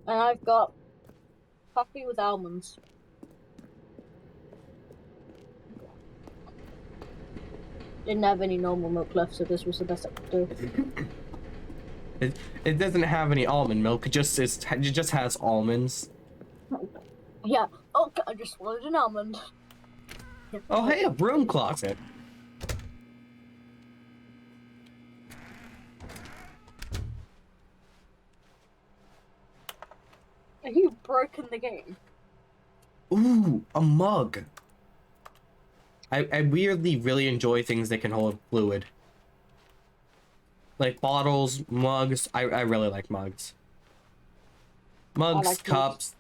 And I've got Coffee with almonds. Didn't have any normal milk left, so this was the best I could do. It doesn't have any almond milk. It just has almonds. Yeah. Oh, I just swallowed an almond. Oh, hey, a broom closet. Have you broken the game? Ooh, a mug. I weirdly really enjoy things that can hold fluid. Like bottles, mugs. I really like mugs. Mugs, like cups,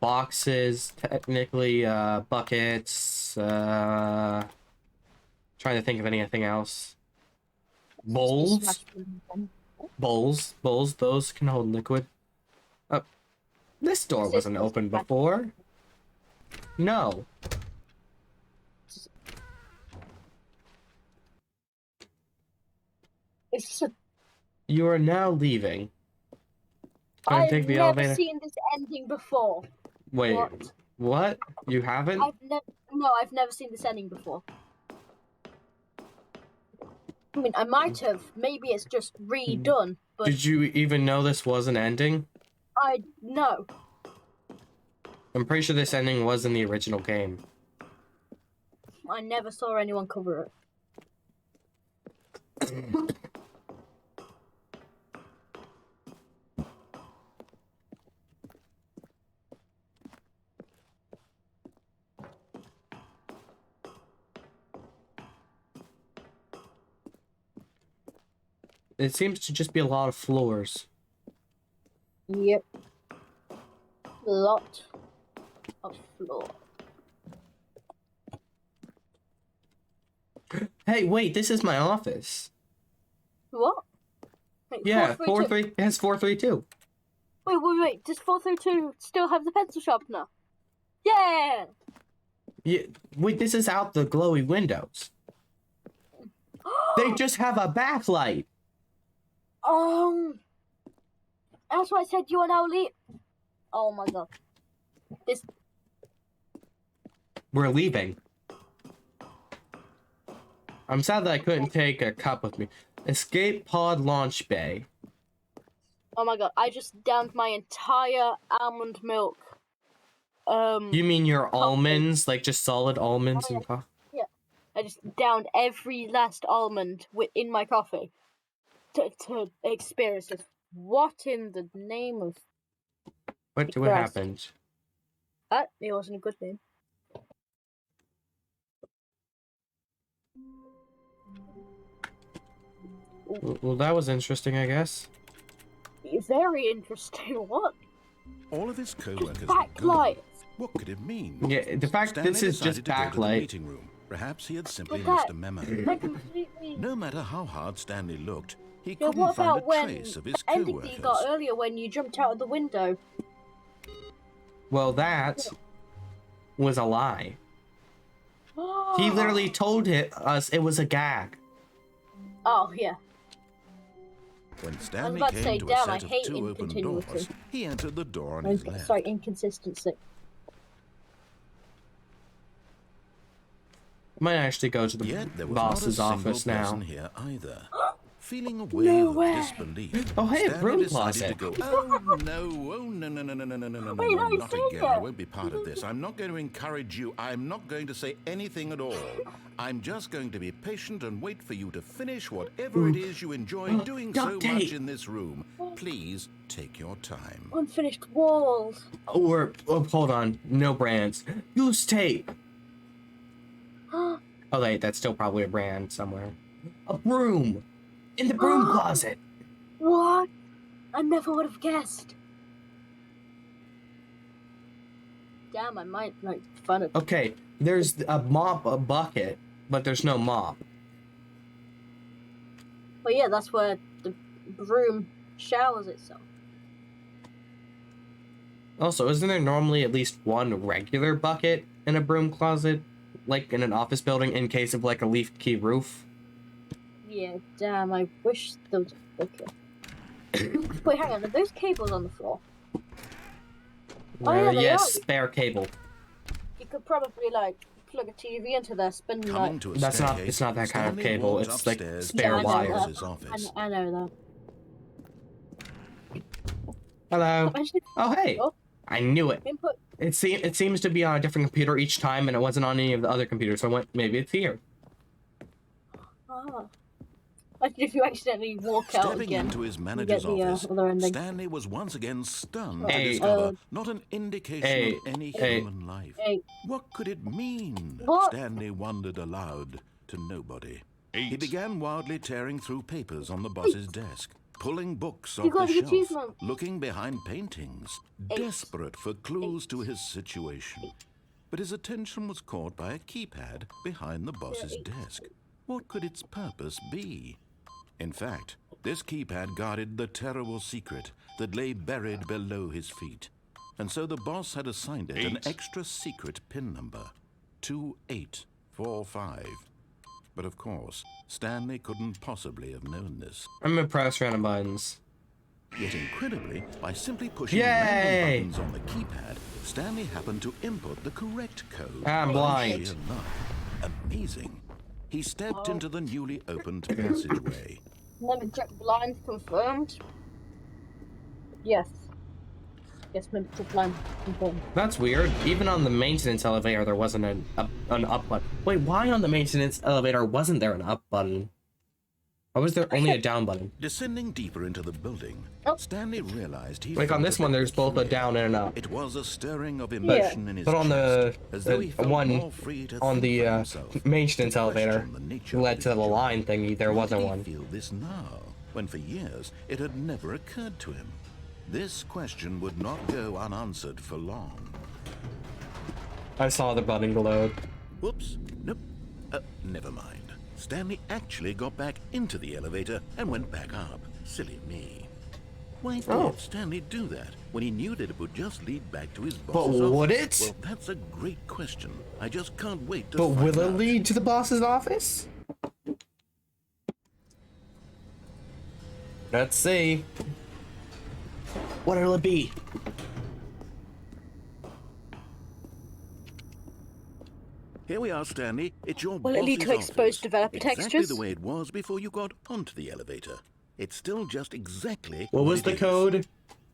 boxes, technically, buckets, trying to think of anything else. Bowls. Bowls, those can hold liquid. This door wasn't open before. No. It's just a... You are now leaving. Can I take the I've never elevator? seen this ending before. Wait, what? You haven't? I've never seen this ending before. I mean, I might have. Maybe it's just redone, but... Did you even know this was an ending? No. I'm pretty sure this ending was in the original game. I never saw anyone cover it. It seems to just be a lot of floors. Yep. Lot of floor. Hey, wait, this is my office. What? Wait, Yeah, 432. it has 432. Wait. Does 432 still have the pencil sharpener? Yeah! Yeah, wait, this is out the glowy windows. They just have a backlight. That's why I said you are now leave. Oh my god. We're leaving. I'm sad that I couldn't take a cup with me. Escape pod launch bay. Oh my god, I just downed my entire almond milk. You mean your almonds? Like just solid almonds and coffee? Yeah. I just downed every last almond in my coffee to experience this. What in the name of... What Christ. happened? It wasn't a good name. Well, that was interesting, I guess. Very interesting. What? All of his co-workers were Backlight. gone. What could it mean? Yeah, the fact Stanley this is just decided to go to the backlight. meeting room. Perhaps he had simply But missed a memo. That completely... No matter how hard Stanley looked, he Yeah, couldn't what find about a when trace of his the ending that co-workers. you got earlier when you jumped out of the window? Well, that was a lie. He literally told us it was a gag. Oh, yeah. When Stanley about to came say, to a damn, set I of hate two open incontinuity. doors, he entered the door on his left. Sorry, inconsistency. Might actually go to the Yet there was boss's not a office single now. person here either. Feeling a wave No of way. disbelief, Oh, hey, a Stanley broom decided closet. to go, oh no, Wait, no, not say again. I that. won't be part of this. I'm not going to encourage you. I'm not going to say anything at all. I'm just going to be patient and wait for you to finish whatever it is you enjoy doing so duct much tape. in this room. Please take your time. Unfinished walls. Or, oh, hold on, no brands. Goose tape. Oh wait, that's still probably a brand somewhere. A broom. In the broom closet. What? I never would have guessed. Damn, I might find it. Okay, there's a bucket, but there's no mop. But yeah, that's where the broom showers itself. Also, isn't there normally at least one regular bucket in a broom closet? Like in an office building in case of like a leaf key roof? Yeah, damn, I wish those... Okay. Wait, hang on, are those cables on the floor? Oh, yeah, they yes, are. spare cable. You could probably like plug a TV into their spin Coming like. to a That's not. staircase, It's not that kind of Stanley cable. walked It's like upstairs spare to his wire. boss's office. I know that. Hello. Actually, Oh hey. oh, I knew it. input. It seems to be on a different computer each time, and it wasn't on any of the other computers. So I went, maybe it's here. Ah. Like if you accidentally walk out Stepping again, into his you manager's get the office, other ending. Stanley was once again stunned Hey. to discover not an indication Hey. of any Hey. human life. Hey, What could it mean? What? Stanley wondered aloud to nobody. He began wildly tearing through papers on the boss's desk, pulling books off got the the shelf, achievement. looking behind paintings, desperate for clues to his situation. But his attention was caught by a keypad behind the boss's desk. What could its purpose be? In fact, this keypad guarded the terrible secret that lay buried below his feet. And so the boss had assigned it an extra secret PIN number, 2845. But of course, Stanley couldn't possibly have known this. I'm gonna press random buttons. Yet incredibly, by simply pushing Yay! random buttons on the keypad, Stanley happened to input the correct code. I'm By blind. sheer luck. Amazing. He stepped into the newly opened passageway. let me check blind confirmed. Yes. Yes, maybe check blind confirmed. That's weird. Even on the maintenance elevator, there wasn't an up button. Wait, why on the maintenance elevator wasn't there an up button? Why was there only a down button? Descending deeper into the building, Oh. Stanley realized he Like felt on this a one, bit there's both a familiar. down and an up. It was a stirring of emotion in his But on the chest, as though he felt one more free to on think the for himself, maintenance to elevator question the nature led of to the his job. line thingy, there Why wasn't did he one. feel this now, when for years it had never occurred to him? This question would not go unanswered for long. I saw the button glowed. Whoops. Nope. Never mind. Stanley actually got back into the elevator and went back up. Silly me. Why did Stanley do that when he knew that it would just lead back to his boss's office? would it? Well, that's a great question. I just can't wait to But find will it out. lead to the boss's office? Let's see. What'll it be? Here we are, Stanley. It's your Will it lead boss's to exposed office. developer Exactly textures? the way it was before you got onto the elevator. It's still just exactly What was it the is. code What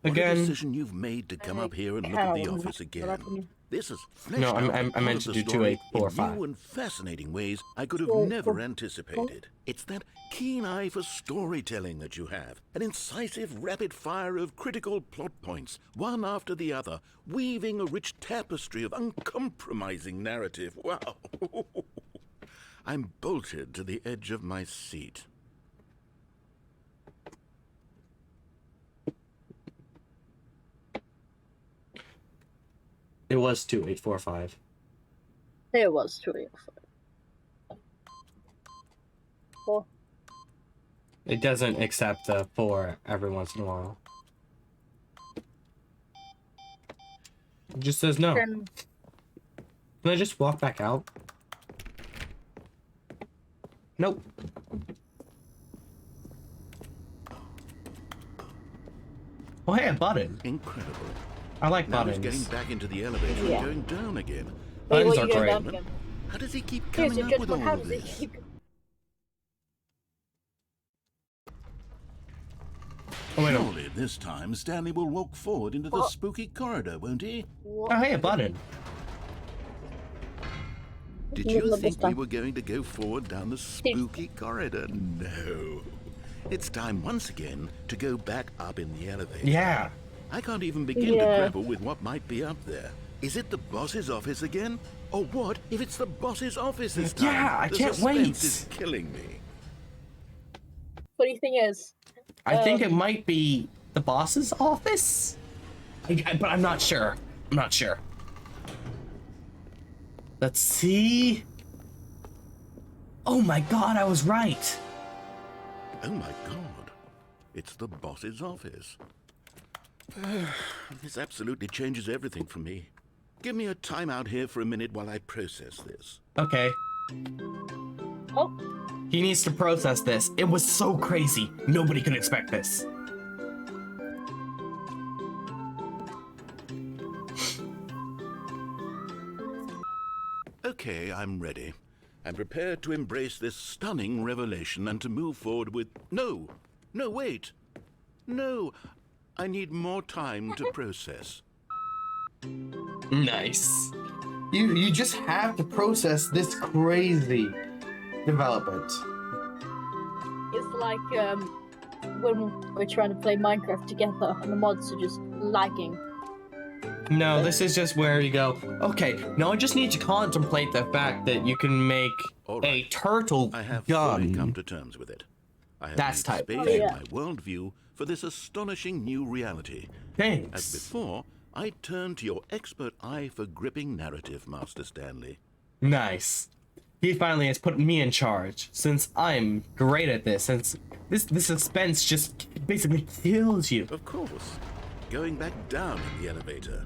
a again? decision you've made to come up here and look at the Count. office again. This is fleshed No, out I part meant of to the do story 2845. in new and fascinating ways I could have Oh, never anticipated. It's that keen eye for storytelling that you have, an incisive rapid fire of critical plot points, one after the other, weaving a rich tapestry of uncompromising narrative. Wow! I'm bolted to the edge of my seat. It was 2845. There was 2 4. It doesn't accept the 4 every once in a while. It just says no. Then Can I just walk back out? Nope. Oh, hey, a button. Incredible. I like Now he's buttons. getting back into the elevator Yeah. and going down again. Wait, Buttons what are you going great. down again? How does he keep Here's coming a up with judgment. How all does of it this? keep... Oh, wait, no. Surely this time Stanley will walk forward into the What? spooky corridor, won't he? Oh, hey, a button. Did Look you at this think we one. were going to go forward down the spooky corridor? No. It's time once again to go back up in the elevator. Yeah. I can't even begin to Yeah. grapple with what might be up there. Is it the boss's office again? Or what if it's the boss's office this time? Yeah, I The can't suspense wait. is killing me. Funny thing is, I think it might be the boss's office? But I'm not sure. I'm not sure. Let's see. Oh my god, I was right. Oh my god. It's the boss's office. This absolutely changes everything for me. Give me a timeout here for a minute while I process this. Okay. oh, He needs to process this. It was so crazy. Nobody could expect this. I'm ready. I'm prepared to embrace this stunning revelation and to move forward with... No, wait. No, I need more time to process. Nice. You just have to process this crazy development. It's like when we're trying to play Minecraft together and the mods are just lagging. No, this is just where you go, okay, now I just need to contemplate the fact that you can make All a right. turtle I have fully come gun. to terms with it. I have That's made tight. space Oh, yeah. in my worldview for this astonishing new reality. As Thanks. before, I turn to your expert eye for gripping narrative, Master Stanley. Nice. He finally has put me in charge, since I'm great at this, since this suspense just basically kills you. Of course. Going back down in the elevator.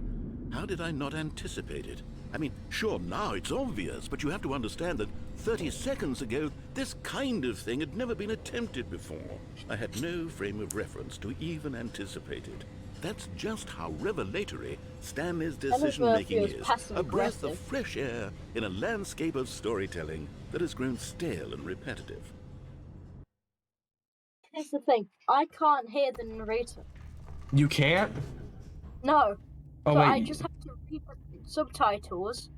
How did I not anticipate it? I mean, sure, now it's obvious, but you have to understand that 30 seconds ago, this kind of thing had never been attempted before. I had no frame of reference to even anticipate it. That's just how revelatory Stanley's decision-making feels is. passive A breath of aggressive. fresh air in a landscape of storytelling that has grown stale and repetitive. Here's the thing, I can't hear the narrator. You can't? No. Oh, So wait. I just have to read the subtitles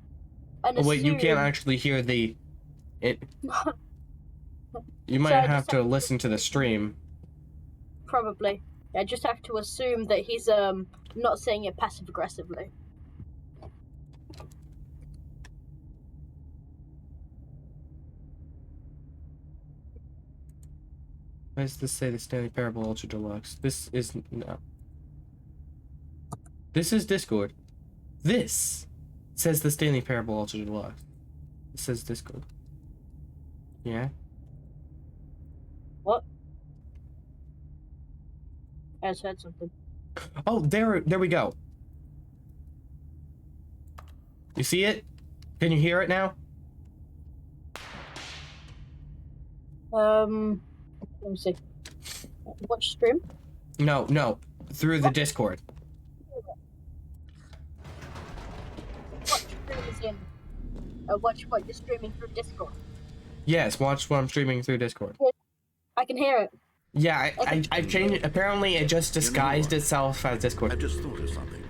and Oh, wait, you can't assume- actually hear the... It. You So might I have just to have to- listen to the stream. Probably. I just have to assume that he's not saying it passive aggressively. Why does this say the Stanley Parable Ultra Deluxe? This is... no. This is Discord. This says the Stanley Parable Ultra Deluxe. It says Discord. Yeah? What? I just heard something. Oh, there we go. You see it? Can you hear it now? Let me see. Watch stream? No. Through the Discord. What stream is in? Watch what you're streaming through Discord. Yes, watch what I'm streaming through Discord. I can hear it. Yeah, I changed it. Apparently, it just disguised what? itself as I've Discord. just thought of something.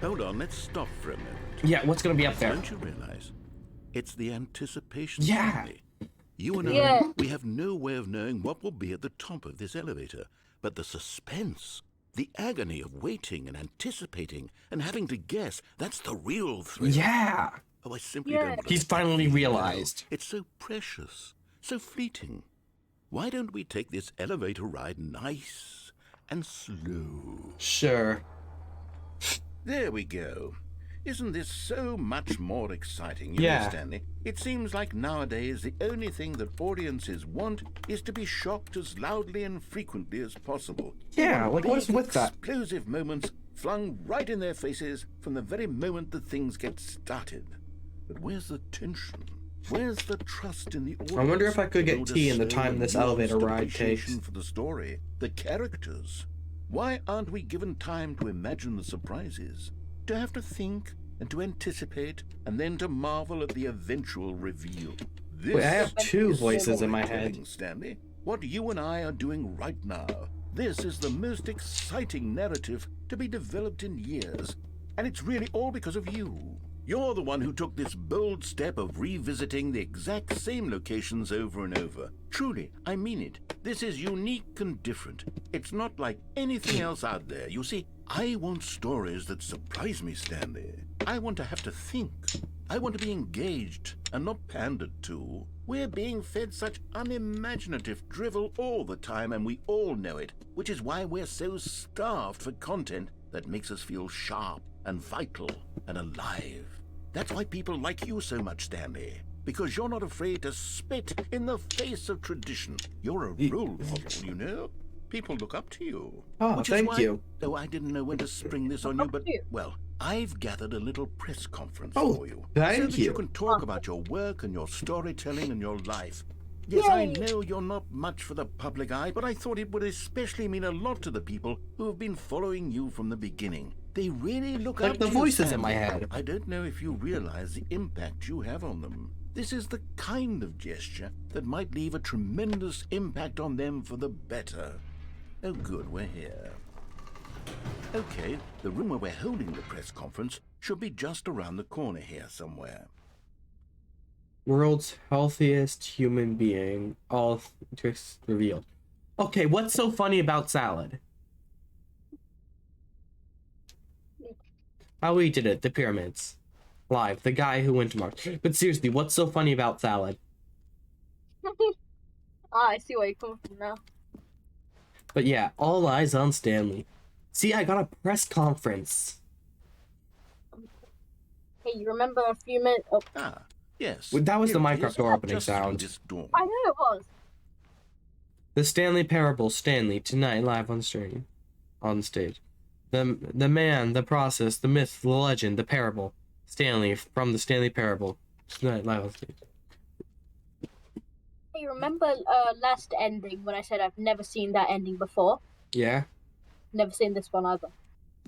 Hold on, let's stop for a moment. Yeah, what's gonna be up there? Don't you realize? It's the anticipation. Yeah. Stanley. You and Yeah. I, we have no way of knowing what will be at the top of this elevator. But the suspense, the agony of waiting and anticipating and having to guess, that's the real thrill. Yeah. Oh, I simply Yeah. don't want to He's stop finally feeling it. realized. It's so precious, so fleeting. Why don't we take this elevator ride nice and slow? Sure. There we go. Isn't this so much more exciting, you Yeah. know, Stanley? It seems like nowadays the only thing that audiences want is to be shocked as loudly and frequently as possible. They Yeah, want like, what's big, with that? explosive moments flung right in their faces from the very moment that things get started. But where's the tension? Where's the trust in the audience? I wonder if I could to get build a tea in the slow time and this nuanced elevator ride appreciation takes. for the story, the characters. Why aren't we given time to imagine the surprises? To have to think and to anticipate and then to marvel at the eventual reveal. This Wait, I have two is voices in my storytelling, head. Stanley. What you and I are doing right now. This is the most exciting narrative to be developed in years. And it's really all because of you. You're the one who took this bold step of revisiting the exact same locations over and over. Truly, I mean it. This is unique and different. It's not like anything else out there. You see, I want stories that surprise me, Stanley. I want to have to think. I want to be engaged and not pandered to. We're being fed such unimaginative drivel all the time, and we all know it, which is why we're so starved for content that makes us feel sharp and vital and alive. That's why people like you so much, Stanley. Because you're not afraid to spit in the face of tradition. You're a role model, you know? People look up to you. Oh, Which is thank why- you. Oh, I didn't know when to spring this on you, Up but, to you. well, I've gathered a little press conference Oh, for you. thank so that you. you can talk about your work and your storytelling and your life. Yes, I Yay. know you're not much for the public eye, but I thought it would especially mean a lot to the people who have been following you from the beginning. They really look Like up the to you, voices in my Stanley. head. I don't know if you realize the impact you have on them. This is the kind of gesture that might leave a tremendous impact on them for the better. Oh good, we're here. Okay, the room where we're holding the press conference should be just around the corner here somewhere. World's healthiest human being. All tricks revealed. Okay, what's so funny about salad? How we did it, the pyramids. Live, the guy who went to Mars. But seriously, what's so funny about salad? I see where you're coming from now. But yeah, all eyes on Stanley. See, I got a press conference. Hey, you remember a few minutes? Oh, Ah, yes. Well, that was the Here it Minecraft is, door opening just through sound. this door. I know it was. The Stanley Parable, Stanley, tonight live on stream. On stage. The man, the process, the myth, the legend, the parable. Stanley from the Stanley Parable. Tonight live on stage. Hey, remember last ending when I said I've never seen that ending before? Yeah? Never seen this one either.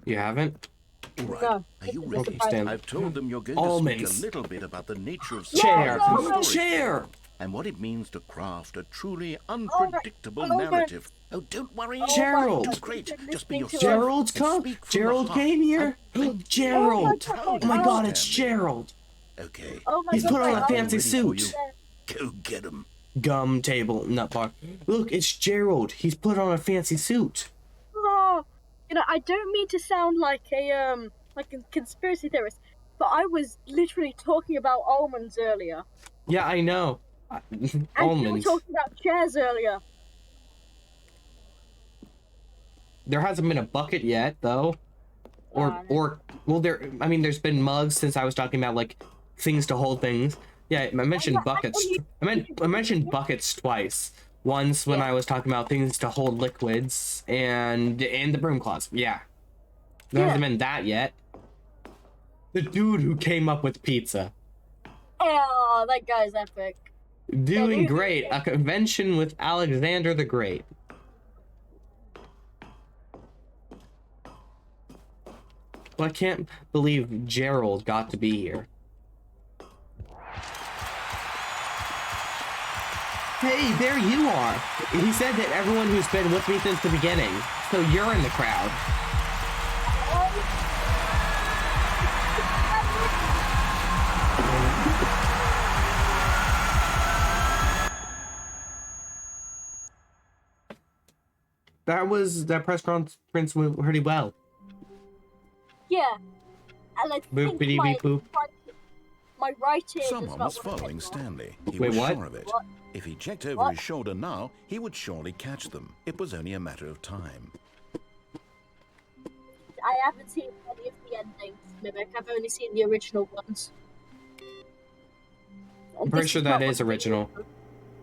You haven't? All right. No. Are this you is a ready? surprise. Stanley. I've told them you're going to Almonds. speak a little bit about the nature of Chair! science and Chair! and what it means to craft a truly unpredictable Almonds. narrative. Oh, don't worry. Gerald. It's great. Just be Listening to yourself. Gerald's and come? speak from Gerald the heart. came here? Gerald! Oh my god, it's Gerald! Okay. Oh my He's God, put on my a fancy ready for suit. you. Go get him. Gum table, nut bar. Look, it's Gerald. He's put on a fancy suit. Oh, you know, I don't mean to sound like a conspiracy theorist, but I was literally talking about almonds earlier. Yeah, I know. And you were Almonds. talking about chairs earlier. There hasn't been a bucket yet, though. Well, I mean, there's been mugs since I was talking about, like, things to hold things. Yeah, I mentioned buckets. I mentioned buckets twice. Once when I was talking about things to hold liquids, and the broom closet. Yeah. There hasn't been that yet. The dude who came up with pizza. Oh, that guy's epic. Doing great. A convention with Alexander the Great. Well, I can't believe Gerald got to be here. Hey, there you are. He said that everyone who's been with me since the beginning. So you're in the crowd. That press conference went pretty well. Yeah. And I think Boop-a-dee boop. my right ear Someone was following Stanley. He Wait, was what? sure of it. What? If he checked over What? his shoulder now, he would surely catch them. It was only a matter of time. I haven't seen any of the endings, Mimic. I've only seen the original ones. I'm pretty sure that is original.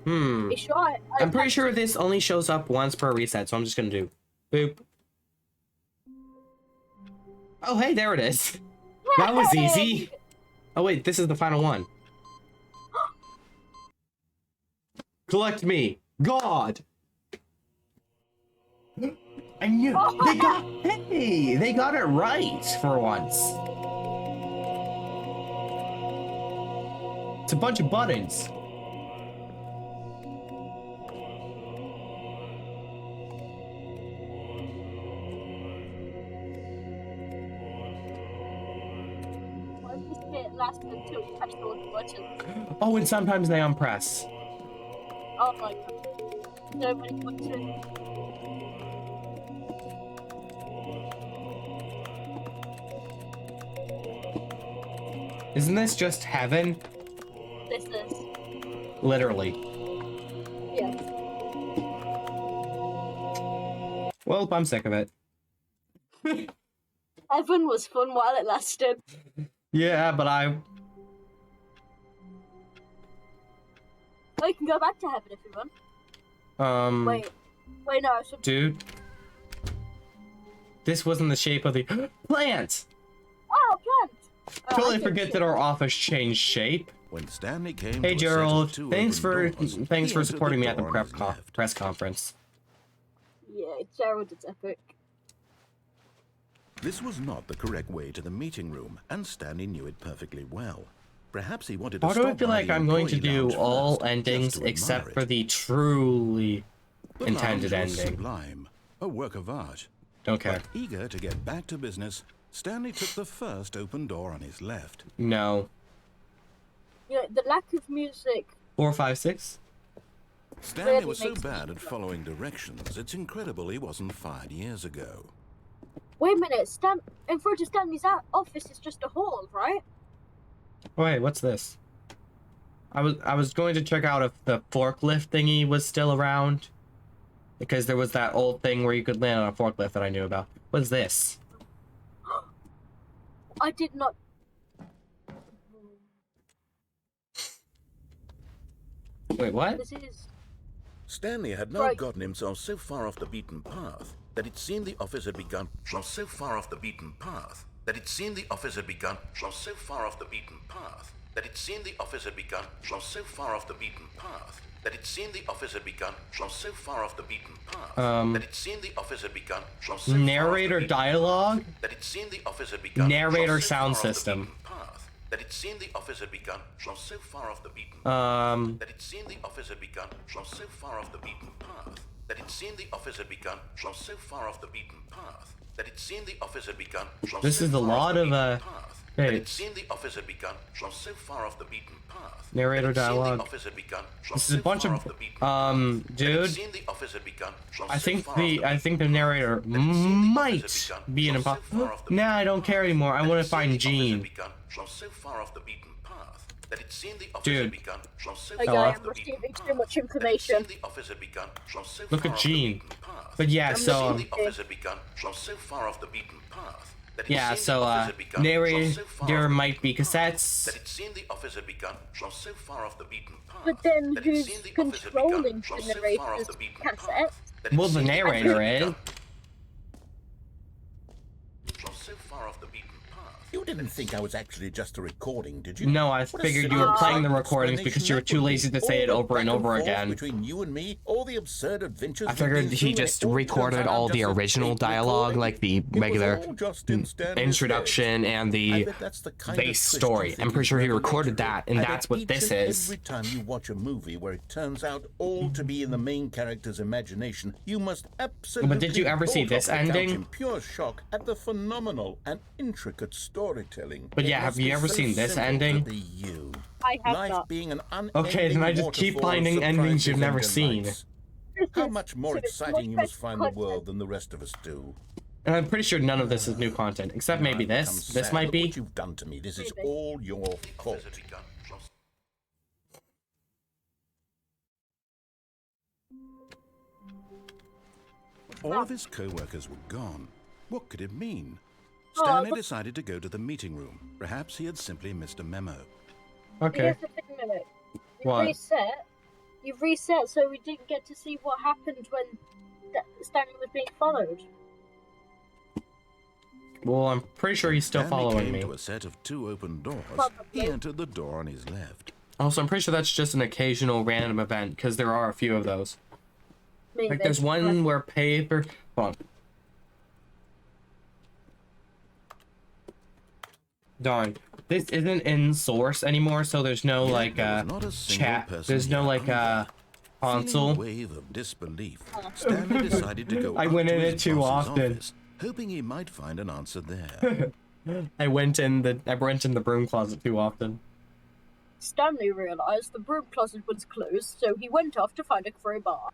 You sure? I'm pretty sure this only shows up once per reset, so I'm just gonna do boop. Oh, hey, there it is. That was easy. Oh, wait, this is the final one. Collect me, God. I knew they got it right for once. It's a bunch of buttons. Why does this bit last until you press all the buttons? Oh, and sometimes they unpress. Oh my God. So many buttons. Isn't this just heaven? This is. Literally. Yeah. Well, I'm sick of it. Heaven was fun while it lasted. Yeah, but Oh, you can go back to heaven if you want. Wait, no. Dude. This wasn't the shape of the plant! Oh, plant! Totally I forget that our office changed shape. When Stanley came Hey to a set of Gerald, two thanks open for doors, he thanks for entered supporting me the at the door on his left. press conference. Yeah, Gerald is epic. This was not the correct way to the meeting room, and Stanley knew it perfectly well. Perhaps he wanted to Why do I stop feel by like the I'm going to employee do lounge all first, just endings to admire except it. for the truly The intended lounge was ending? sublime, a work of art. Don't care. But eager to get back to business, Stanley took the first open door on his left. No. Yeah, the lack of music 4, 5, 6. Stanley really was so makes me bad at feel- following directions, it's incredible he wasn't fired years ago. Wait a minute, in front of Stanley's office is just a hall, right? Wait, what's this? I was going to check out if the forklift thingy was still around, because there was that old thing where you could land on a forklift that I knew about. What's this? I did not. Wait, what? This is. Stanley had now Right. gotten himself so far off the beaten path that it seemed the office had begun. So far off the beaten path that it seemed the office had begun. So far off the beaten path that it seemed the office had begun. So far off the beaten path that it seemed the office had begun. So far off the beaten path that it seemed the office had begun. So far off the Narrator beaten dialogue? path that it seemed the office had begun. Narrator So sound far off the system. beaten path that it seemed the office had begun. So far off the beaten that it seemed the office had begun. So far off the beaten path that it seemed the office had begun. So far off the beaten path that it seemed the office had begun. This is a lot of, that it wait. seemed the office had begun. So far off the beaten path. Narrator that it seemed dialogue. the office had begun. This is a So bunch far of, off the beaten path. That it dude, seemed the office had begun. I So think far off the beaten narrator path. That it seemed the office might had begun. be an So far imposter. off the Nah, beaten I don't care anymore. I that want it to seemed find the office had Gene. begun. So far off the beaten path that it seemed the office Dude. had begun. So Oh, far yeah, off I'm the beaten receiving too path much that it information. seemed the office had begun. So Look far at off the Gene. beaten path But yeah, that it so, seemed the office had begun. So far off the beaten path that it yeah, seemed the so, office had begun. So narrator far off there the might be beaten path cassettes. that it seemed the office had begun. So far off the beaten path But then that it who's seemed the office had begun. controlling So the far off narrator's the beaten cassette? path that it Well, the seemed the office narrator had is. begun. So far off the beaten path. You didn't think I was actually just a recording, did you? No, I What a figured you simple were playing the explanation recordings because you were that too would be. lazy to say it All the over and back over forth again. Between you and me, all the absurd adventures I we've figured been he through, and just it all recorded turns all out the just a original fake dialogue, recording. like the It was regular all just in Stanley's introduction and head. I the bet that's the kind of base twisty story. I'm thing pretty sure he you never recorded get that, to. and I that's bet what each this and is. Every time you watch a movie where it turns out all to be in the main character's imagination, you must absolutely. But did you ever see bolt this off the couch ending? in pure shock at the phenomenal and intricate storytelling. But yeah, It have must you be ever so seen this simple to ending? be you. I have Life not. being an Okay, then I just keep waterfall of finding endings you've surprises never and seen. delights. How much more exciting you must find the world than the rest of us do. And I'm pretty sure none of this is new content, except maybe Now I've this. become This sad. might Look be. what you've done to me. This is Maybe. all your The office fault. had begun. All of his co-workers were gone. What could it mean? Stanley but- decided to go to the meeting room. Perhaps he had simply missed a memo. Okay. Here's the thing, minute. What? You've reset, so we didn't get to see what happened when Stanley was being followed. Well, I'm pretty sure he's still Stanley following came me. to a set of 2 open doors. Probably. He entered the door on his left. Also, I'm pretty sure that's just an occasional random event, because there are a few of those. Maybe. Like, there's one where paper... Hold on. Darn. This isn't in source anymore, so there's no, Yet like, there was not a single chat. person There's no, here like, either. Feeling a console. wave of disbelief, Stanley decided to go I up went to in his it too boss's often. office, hoping he might find an answer there. I went in the broom closet too often. Stanley realized the broom closet was closed, so he went off to find a crowbar.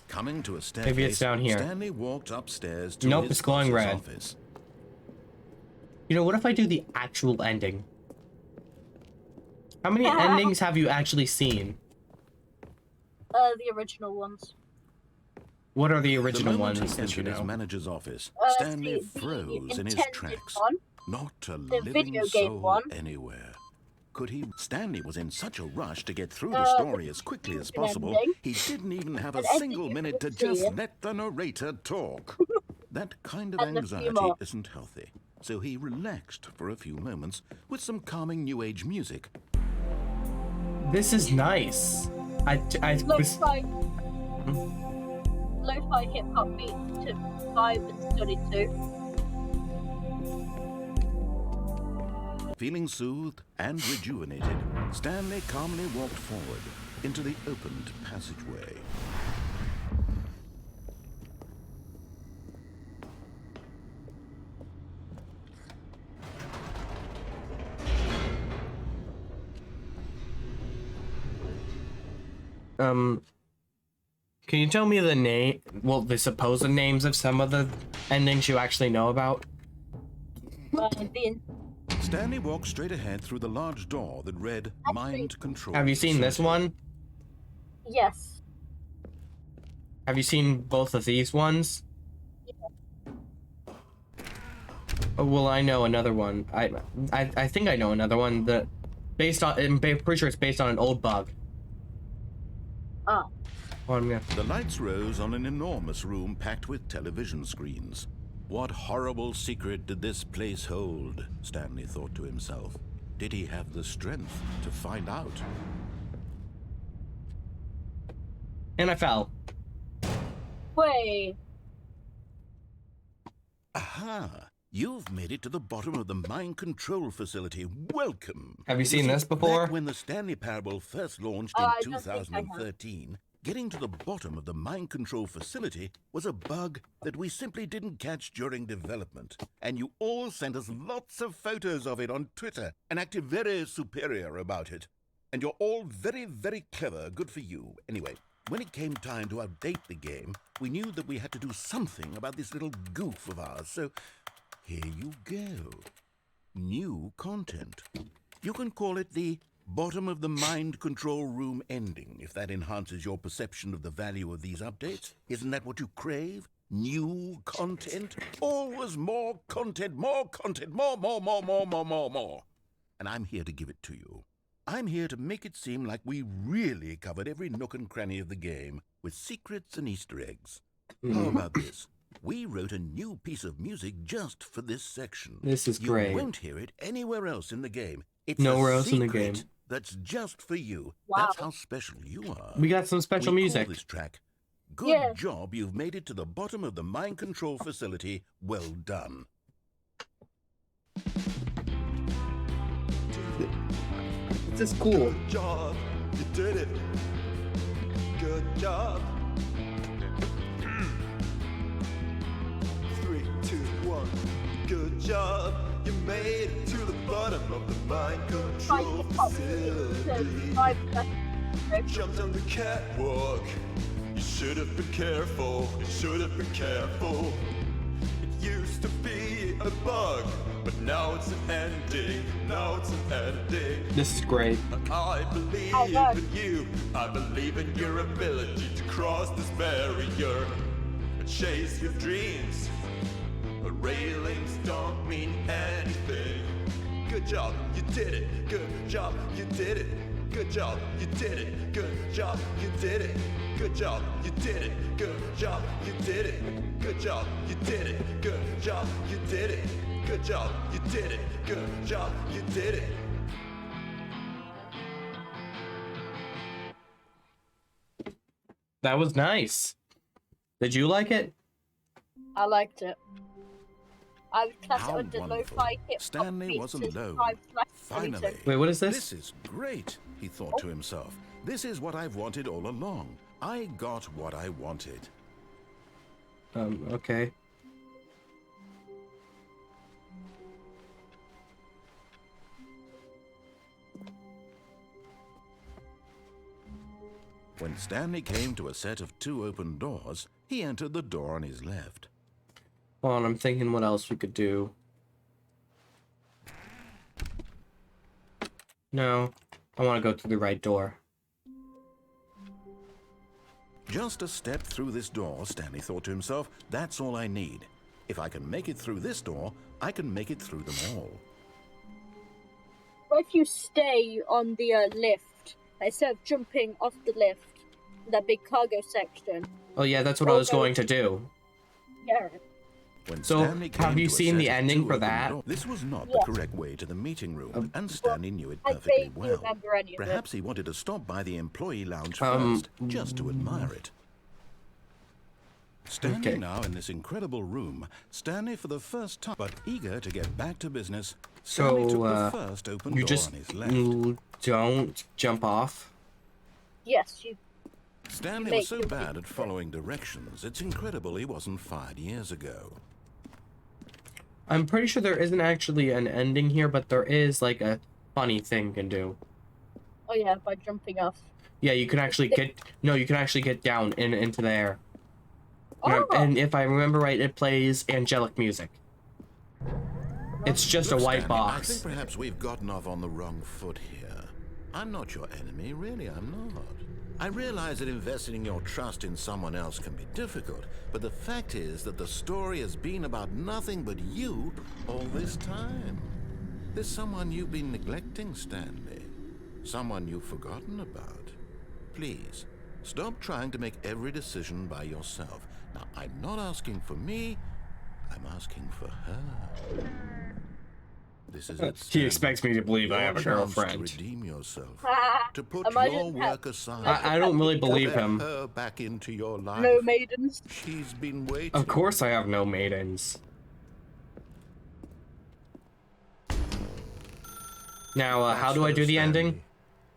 Coming to a staircase, Maybe it's down here. Stanley walked upstairs to Nope, his it's glowing boss's red. office. You know, what if I do the actual ending? How many endings have you actually seen? The original ones. What are the The original moment ones he that you entered his know? manager's office, Uh, Stanley the froze in his intended tracks. one. Not a The living video game soul one. anywhere. Could he? Stanley was in such a rush to get through the The story as quickly as possible, ending. he didn't even have a An ending single you minute to couldn't see just it. let the narrator talk. That kind of And a few anxiety more. isn't healthy, so he relaxed for a few moments with some calming new age music. This is nice. I was... Lo-fi, lo-fi hip-hop beat to vibe and study to. Feeling soothed and rejuvenated, Stanley calmly walked forward into the opened passageway. Can you tell me the supposed names of some of the endings you actually know about? Stanley walked straight ahead through the large door that read Mind Control. Have you seen this one? Yes. Have you seen both of these ones? Oh, well, I know another one. I think I know another one that I'm pretty sure it's based on an old bug. Oh. The lights rose on an enormous room packed with television screens. What horrible secret did this place hold? Stanley thought to himself. Did he have the strength to find out? And I fell. Wait. Aha! You've made it to the bottom of the mind control facility. Welcome. Have you seen this before? Back when the Stanley Parable first launched in 2013, getting to the bottom of the mind control facility was a bug that we simply didn't catch during development. And you all sent us lots of photos of it on Twitter and acted very superior about it. And you're all very, very clever. Good for you. Anyway, when it came time to update the game, we knew that we had to do something about this little goof of ours. So here you go. New content. You can call it the bottom of the mind control room ending, if that enhances your perception of the value of these updates. Isn't that what you crave? New content? Always more content, more content, more. And I'm here to give it to you. I'm here to make it seem like we really covered every nook and cranny of the game with secrets and Easter eggs. How about this? We wrote a new piece of music just for this section. This is great. You won't hear it anywhere else in the game. It's nowhere a else in the secret game. That's just for you. Wow. That's how special you are. We got some special We music. Call this track. Good Yeah. job. You've made it to the bottom of the mind control facility. Well done. This is cool. Good job, you did it. Good job. 3, 2, 1. Good job, you made it to the bottom of the mind control facility. Jumped on the catwalk. You should have been careful. You should have been careful. It used to be a bug, but now it's an ending. Now it's an ending. This is great. I believe in you. I believe in your ability to cross this barrier and chase your dreams. But railings don't mean anything. Good job, you did it. Good job, you did it. Good job, you did it. Good job, you did it. Good job, you did it. Good job, you did it. Good job, you did it. Good job, you did it. Good job, you did it. Good job, you did it. That was nice. Did you like it? I liked it. I would class How it under wonderful. lo-fi hip-hop Stanley beats wasn't as alone. 5/7. Finally. Wait, what is This this? is great, he thought to himself. This is what I've wanted all along. I got what I wanted. Okay. When Stanley came to a set of 2 open doors, he entered the door on his left. Hold on, I'm thinking what else we could do. No, I want to go through the right door. Just a step through this door, Stanley thought to himself, that's all I need. If I can make it through this door, I can make it through them all. What if you stay on the lift instead of jumping off the lift, that big cargo section? Oh yeah, that's what I was going to do. Yeah. When So, Stanley have came you to a seen set the of ending 2 for open that? doors, this was not Yes. the correct way to the meeting room, Um, and Stanley knew it I perfectly vaguely well. remember any of it. Perhaps he wanted to stop by the employee lounge Um, first, just to admire it. Standing Okay. now in this incredible room, Stanley for the first time, but eager to get back to business, Stanley took the first open you door just on his left. don't jump off. Yes, you. Stanley was so bad at following directions, it's incredible he wasn't fired years ago. I'm pretty sure there isn't actually an ending here, but there is like a funny thing you can do. Oh yeah, by jumping off. Yeah, you can actually get down into the air. Oh. And if I remember right, it plays angelic music. It's just Look, a white Stanley, I box. think perhaps we've gotten off on the wrong foot here. I'm not your enemy, really, I'm not. I realize that investing your trust in someone else can be difficult, but the fact is that the story has been about nothing but you all this time. There's someone you've been neglecting, Stanley. Someone you've forgotten about. Please, stop trying to make every decision by yourself. Now, I'm not asking for me, I'm asking for her. This is it, He Stanley. expects me to believe I Your have a chance girlfriend. to redeem yourself, to put Imagine your that- work aside. I don't really believe Let him. her back into your life. No maidens. She's been waiting. Of course I have no maidens. Now, how do I do the ending?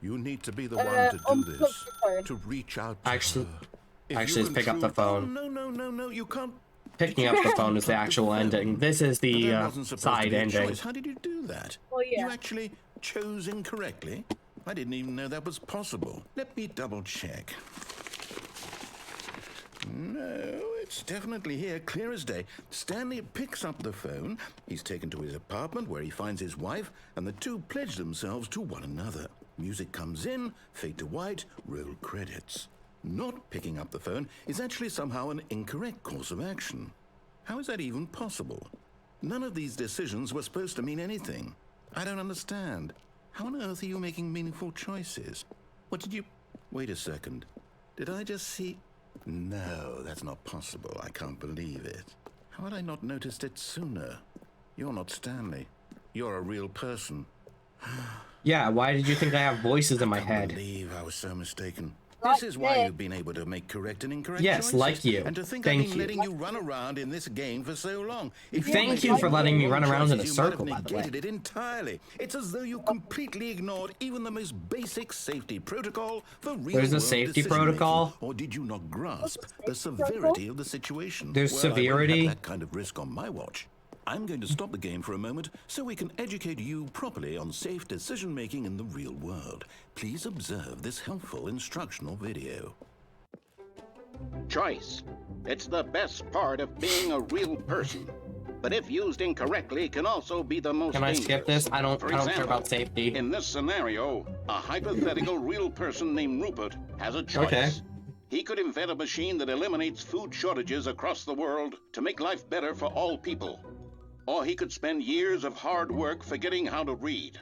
You need to be the one to do unplug this. the phone. To reach out to Actually- her. If actually, you just can pick up the truly- phone. Oh, no, you can't. Picking up the phone is the actual ending. This is But the that wasn't supposed to side be a ending. choice. How did you do that? Oh, yeah. You actually chose incorrectly? I didn't even know that was possible. Let me double check. No, it's definitely here, clear as day. Stanley picks up the phone. He's taken to his apartment where he finds his wife, and the two pledge themselves to one another. Music comes in, fade to white, roll credits. Not picking up the phone is actually somehow an incorrect course of action. How is that even possible? None of these decisions were supposed to mean anything. I don't understand. How on earth are you making meaningful choices? What did you... Wait a second. Did I just see... No, that's not possible. I can't believe it. How had I not noticed it sooner? You're not Stanley. You're a real person. Yeah, why did you think I have voices in my I can't head? believe I was so mistaken. Right This is why there. you've been able to make correct and incorrect Yes, choices. like you. And to think Thank I've been you. letting you run around in this game for so long. If Thank made you for any letting me wrong run around in a choices, you might have circle, by the way. negated it entirely. It's as though you completely ignored even the most basic safety protocol for real There's a world safety decision-making. protocol? Or did you not grasp the safety severity of the situation? There's Well, I won't severity? have that kind of risk on my watch. I'm going to stop the game for a moment so we can educate you properly on safe decision-making in the real world. Please observe this helpful instructional video. Choice. It's the best part of being a real person. But if used incorrectly, can also be the most Can I dangerous. skip this? I don't For care example, about safety. In this scenario, a hypothetical real person named Rupert has a choice. Okay. He could invent a machine that eliminates food shortages across the world to make life better for all people. Or he could spend years of hard work forgetting how to read.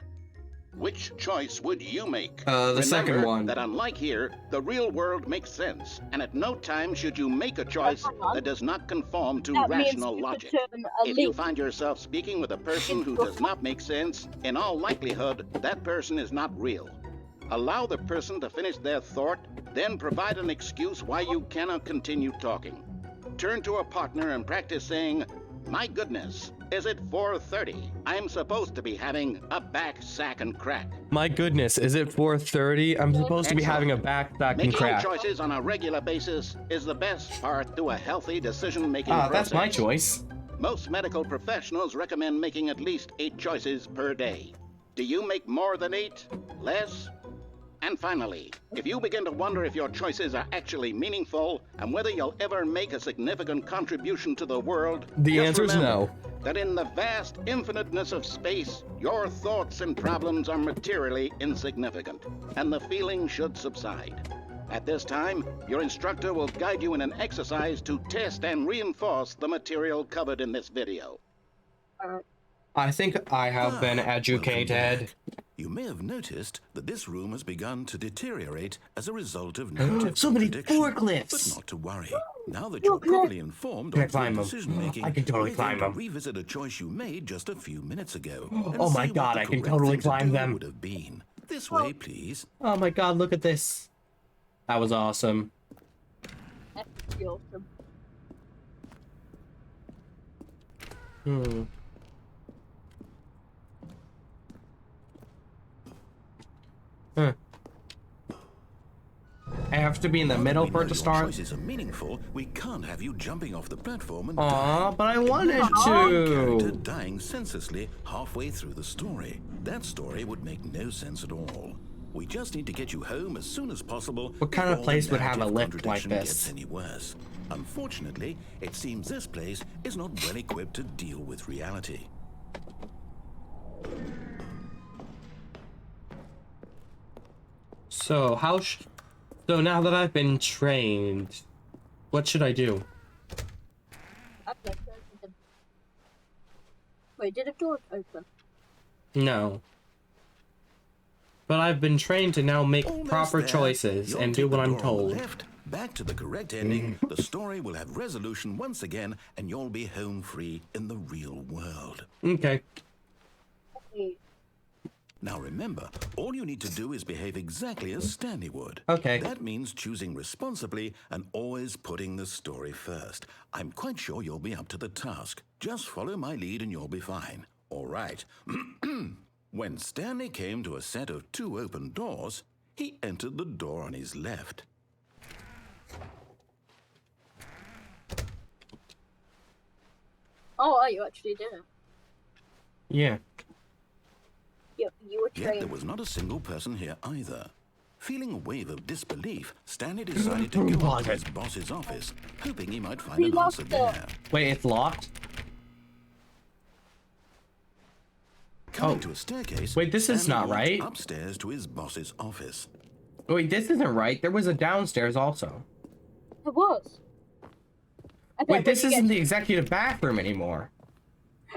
Which choice would you make? The second Remember one. that unlike here, the real world makes sense, and at no time should you make a choice that does not conform to That means rational you could logic. turn a If you leaf. find yourself speaking with a person who does not make sense, in all likelihood, that person is not real. Allow the person to finish their thought, then provide an excuse why you cannot continue talking. Turn to a partner and practice saying, "My goodness, is it 4:30? I'm supposed to be having a back sack and crack." My goodness, is it 4:30? I'm supposed to be having a backpack and Making crack. choices on a regular basis is the best part to a healthy decision-making process. That's my choice. Most medical professionals recommend making at least 8 choices per day. Do you make more than 8? Less? And finally, if you begin to wonder if your choices are actually meaningful and whether you'll ever make a significant contribution to the world, The just answer is remember no. that in the vast infiniteness of space, your thoughts and problems are materially insignificant, and the feeling should subside. At this time, your instructor will guide you in an exercise to test and reinforce the material covered in this video. I think I have been Welcome educated. back. You may have noticed that this room has begun to deteriorate as a result of negative So many contradiction. forklifts! But not to worry. Now that you're properly informed Can I on climb your them? decision-making, I can totally we're going climb to them. revisit a choice you made just a few minutes ago. Oh and my see what God, the I can correct totally thing to climb do them. would have been. This way, please. Oh my god, look at this. That was awesome. That's awesome. Hmm. Huh. I have to be in the Now that middle we for know it to your start. choices are meaningful, we can't have you jumping off the platform and Aw, dying. but I wanted Character to. dying senselessly halfway through the story. That story would make no sense at all. We just need to get you home as soon as possible. What kind of before place the would have a narrative lift like contradiction this? Gets any worse. Unfortunately, it seems this place is not well equipped to deal with reality. So so now that I've been trained, what should I do? Okay, wait, did the door open? No. But I've been trained to now make Almost proper there. choices You'll and take do what the I'm door on the told. left, back to the correct ending. The story will have resolution once again, and you'll be home free in the real world. Okay. Wait, Now remember, all you need to do is behave exactly as Stanley would. Okay. That means choosing responsibly and always putting the story first. I'm quite sure you'll be up to the task. Just follow my lead and you'll be fine. All right. When Stanley came to a set of 2 open doors, he entered the door on his left. oh, you actually did it. Yeah. You were Yet trained. there was not a single person here either. Feeling a wave of disbelief, Stanley decided to go up to his boss's office, hoping he might find We an lost answer it. there. Wait, it's locked? Coming to a staircase, Wait, this is Stanley not walked right. upstairs to his boss's office. Wait, this isn't right. There was a downstairs also. It was. I bet Wait, this when you isn't get- the executive bathroom anymore.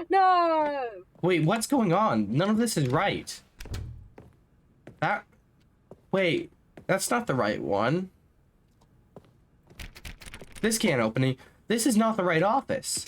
No! Wait, what's going on? None of this is right. Wait, that's not the right one. This can't open. This is not the right office.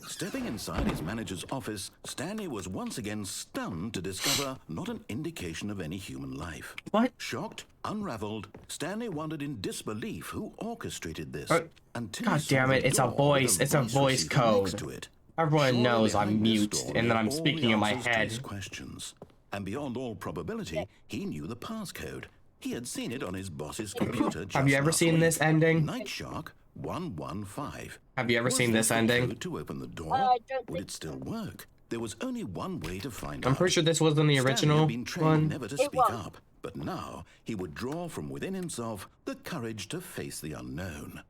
Stepping inside his manager's office, Stanley was once again stunned to discover not an indication of any human life. What? Shocked, unraveled, Stanley wondered in disbelief who orchestrated this. Until God he saw damn the it, it's a door with voice. It's a voice receiver next code. to it. Everyone Surely knows I'm behind this mute story and that I'm are all speaking the in my answers to head. his questions. And beyond all probability, he knew the passcode. He had seen it on his boss's computer just Have you ever last seen week. this ending? Night Shark 115. Have you ever Was seen that this the ending? code to open the door? I don't Would think it still work? There was only one way to find I'm out. pretty sure this wasn't the Stanley original had been trained one. never to It speak was. up, but now he would draw from within himself the courage to face the unknown.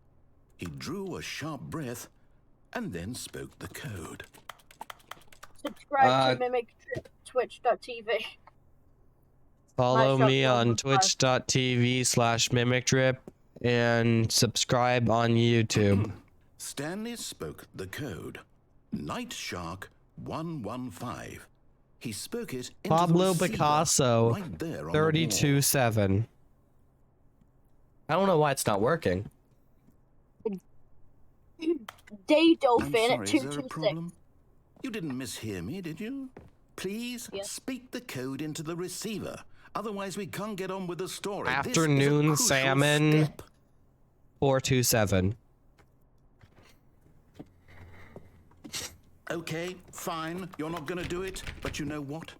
He drew a sharp breath and then spoke the code. Subscribe to Mimic Twitch.tv. Follow Nice me shot, on 115. twitch.tv/mimictrip and subscribe on YouTube. Stanley spoke the code. Night Shark 115. He spoke it into Pablo the receiver, Picasso, right there on the wall. 32-7. I don't know why it's not working. Day I'm Dolphin sorry, at is there a 226. problem? You didn't mishear me, did you? Please Yes. speak the code into the receiver. Otherwise, we can't get on with the story. This is a Afternoon crucial salmon. step. 427. Okay, fine. You're not going to do it. But you know what?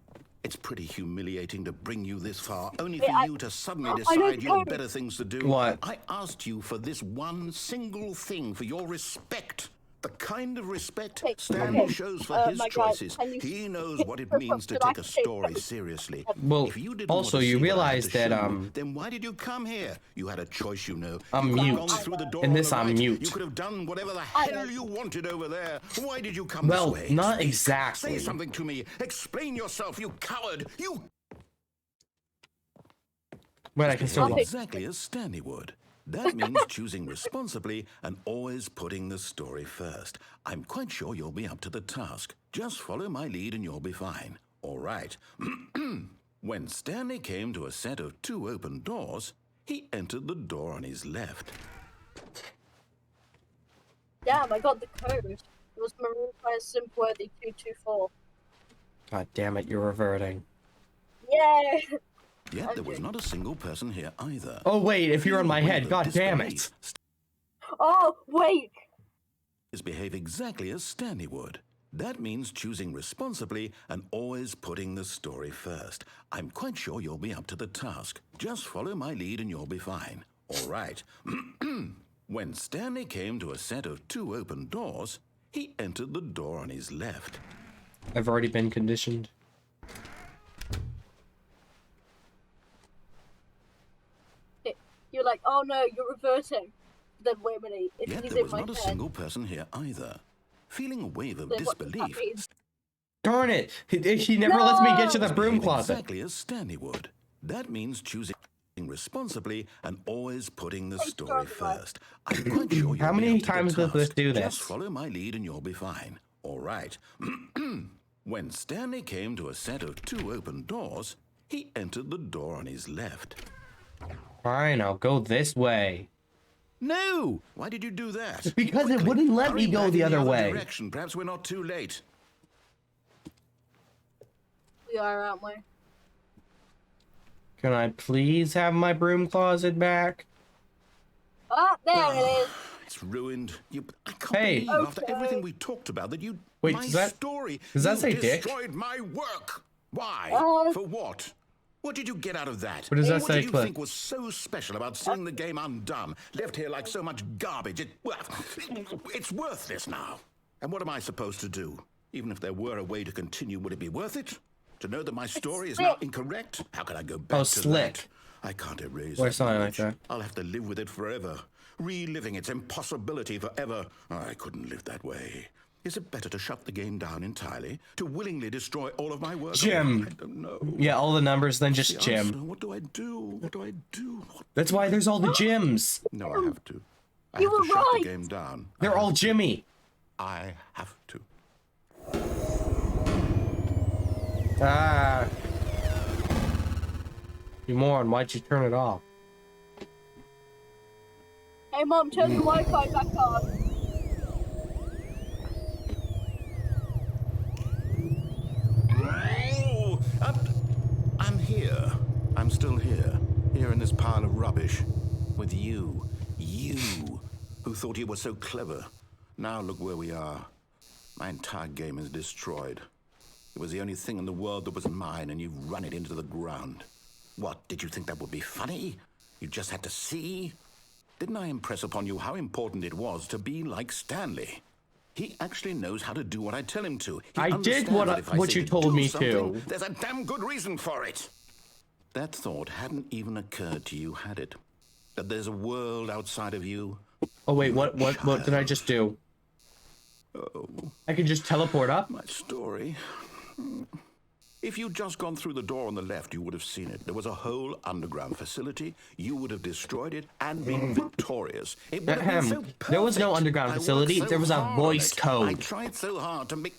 It's pretty humiliating to bring you this far, only for you to suddenly don't decide you know. have better things to do. What? I asked you for this one single thing, for your respect. The kind of respect Okay, Stanley okay. shows for his my God, choices. can you He knows skip what it the means to book that I take a say story first? seriously. Well, If you didn't also want to you see what I had realize to that, show you, then why did you come here? You had a choice, you know. I'm You could have mute. gone through the door In on this, the I'm right. mute. You could have done whatever the I know. hell you wanted over there. Why did you come Well, this way? not Speak. exactly. Say something to me. Explain yourself, you coward. You Wait, I can still behave watch. exactly as Stanley would. That means choosing responsibly and always putting the story first. I'm quite sure you'll be up to the task. Just follow my lead and you'll be fine. All right. When Stanley came to a set of 2 open doors, he entered the door on his left. Damn, I got the code. It was marooned by a Simpworthy 224. God damn it, you're reverting. Yay! Yet there was not a single person here either. Oh wait, if you're in my Feeling a head, wave god of damn it. disbelief, Oh, wait! behave exactly as Stanley would. That means choosing responsibly and always putting the story first. I'm quite sure you'll be up to the task. Just follow my lead and you'll be fine. All right. When Stanley came to a set of 2 open doors, he entered the door on his left. I've already been conditioned. You're like, oh no, you're reverting. Then wait a minute, it's Yet he's there in was my not a head. single person here either. Feeling a wave of Then what does that disbelief, mean? Darn it! He never lets me get to the broom behave closet. exactly as Stanley would. That means choosing responsibly and always putting the story first. I'm quite sure you'll How be many up to the times does this task. do this? Just follow my lead and you'll be fine. All right. When Stanley came to a set of 2 open doors, he entered the door on his left. Fine, I'll go this way. No! Why did you do that? Because it Quickly, wouldn't let me hurry go back the in other way. Direction. Perhaps we're not too late. We are, aren't we? Can I please have my broom closet back? Ah, there it is. It's ruined. I can't Hey. believe after Okay. everything we talked about that you. Wait, my does that- story. does that you say dick? destroyed my work. Why? Oh. For what? What did you get out of that? What does that What say, did you Cliff? think was so special about seeing the game undone, left here like so much garbage? It's worthless now. And what am I supposed to do? Even if there were a way to continue, would it be worth it? To know that my story is now incorrect? How can I go back to slick. that? I can't erase Or that something like knowledge. that. I'll have to live with it forever, reliving its impossibility forever. I couldn't live that way. Is it better to shut the game down entirely? To willingly destroy all of my work? Jim. I don't know. Yeah, all the numbers, then just The Jim. answer. What do I do? What do I do? That's why there's all the Jims. No, I have to. I You have to were shut right. the game down. They're all Jimmy. I have to. Ah. You moron, why'd you turn it off? Hey mom, turn the Wi-Fi back on. Oh, I'm here. I'm still here. Here in this pile of rubbish. With you. You. Who thought you were so clever. Now look where we are. My entire game is destroyed. It was the only thing in the world that was mine, and you've run it into the ground. What, did you think that would be funny? You just had to see? Didn't I impress upon you how important it was to be like Stanley? He actually knows how to do what I tell him to. He I did understands what that if I what say you to told do me something, to. There's a damn good reason for it. That thought hadn't even occurred to you, had it? That there's a world outside of you? Oh wait, what did I just do? Oh, I can just teleport up? my story. If you'd just gone through the door on the left, you would have seen it. There was a whole underground facility. You would have destroyed it and been victorious. It would have been so There was no perfect. underground I worked facility. so There was a hard on voice it. I code. tried so hard to make...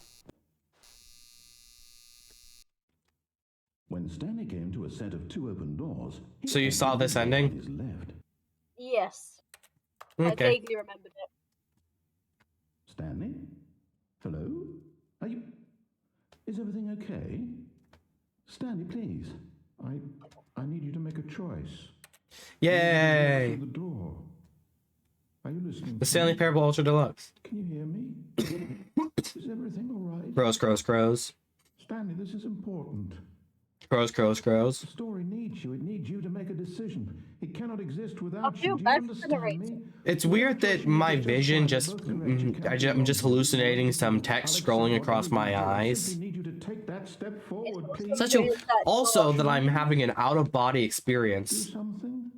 When Stanley came to a set of 2 open doors... So you saw this ending? His left. Yes, I Okay. vaguely remembered it. Stanley? Hello? Are you... Is everything okay? Stanley, please. I need you to make a choice. Yay! Through the door. Are you listening? The Stanley Parable Ultra Deluxe. Can you hear me? Is everything all right? Crows, crows, crows. Stanley, this is important. Crows, crows, crows. The story needs you. It needs you to make a decision. It cannot exist without feel you. Do you bad for understand generating. me? It's weird that my vision just... I'm just hallucinating some text scrolling across my eyes. I need you to take that step forward, please. Such a... Also that I'm having an out-of-body experience. Something?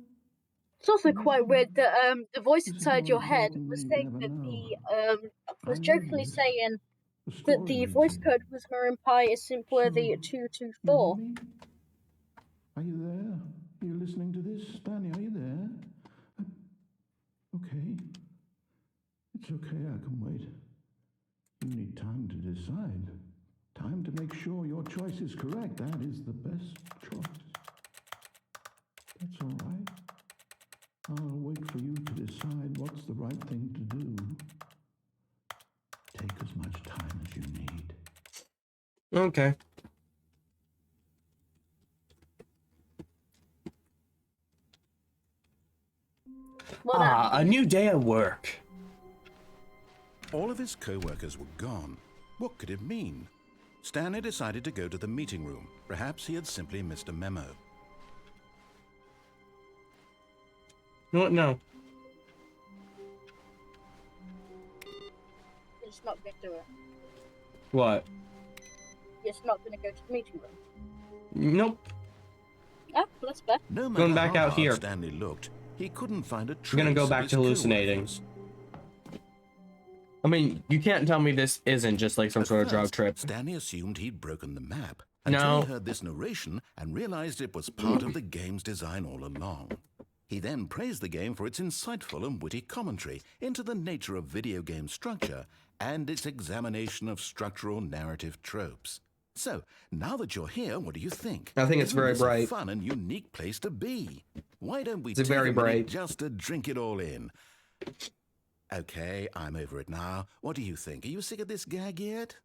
It's also quite weird that the voice inside your head was saying that was jokingly saying that the voice code for Maroon Pie is simply the 224. Are you there? Are you listening to this? Stanley, are you there? Okay. It's okay, I can wait. You need time to decide. Time to make sure your choice is correct. That is the best choice. That's all right. I'll wait for you to decide what's the right thing to do. Take as much time as you need. Okay. Well, A new day at work. All of his co-workers were gone. What could it mean? Stanley decided to go to the meeting room. Perhaps he had simply missed a memo. You know what? No. You're just not going to do it. What? You're just not going to go to the meeting room. Nope. Ah, well, that's fair. No matter Going back how out hard here. Stanley looked, he couldn't find a trace I'm gonna go of back his to hallucinating. co-workers. I mean, you can't tell me this isn't just like some At sort of drug first, trip. Stanley assumed he'd broken the map until No. he heard this narration and realized it was part of the game's design all along. He then praised the game for its insightful and witty commentary into the nature of video game structure and its examination of structural narrative tropes. So, now that you're here, what do you think? I think it's Isn't very this a bright. fun and unique place to be? Why don't we It's take very a minute bright. just to drink it all in? Okay, I'm over it now. What do you think? Are you sick of this gag yet?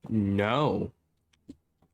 No.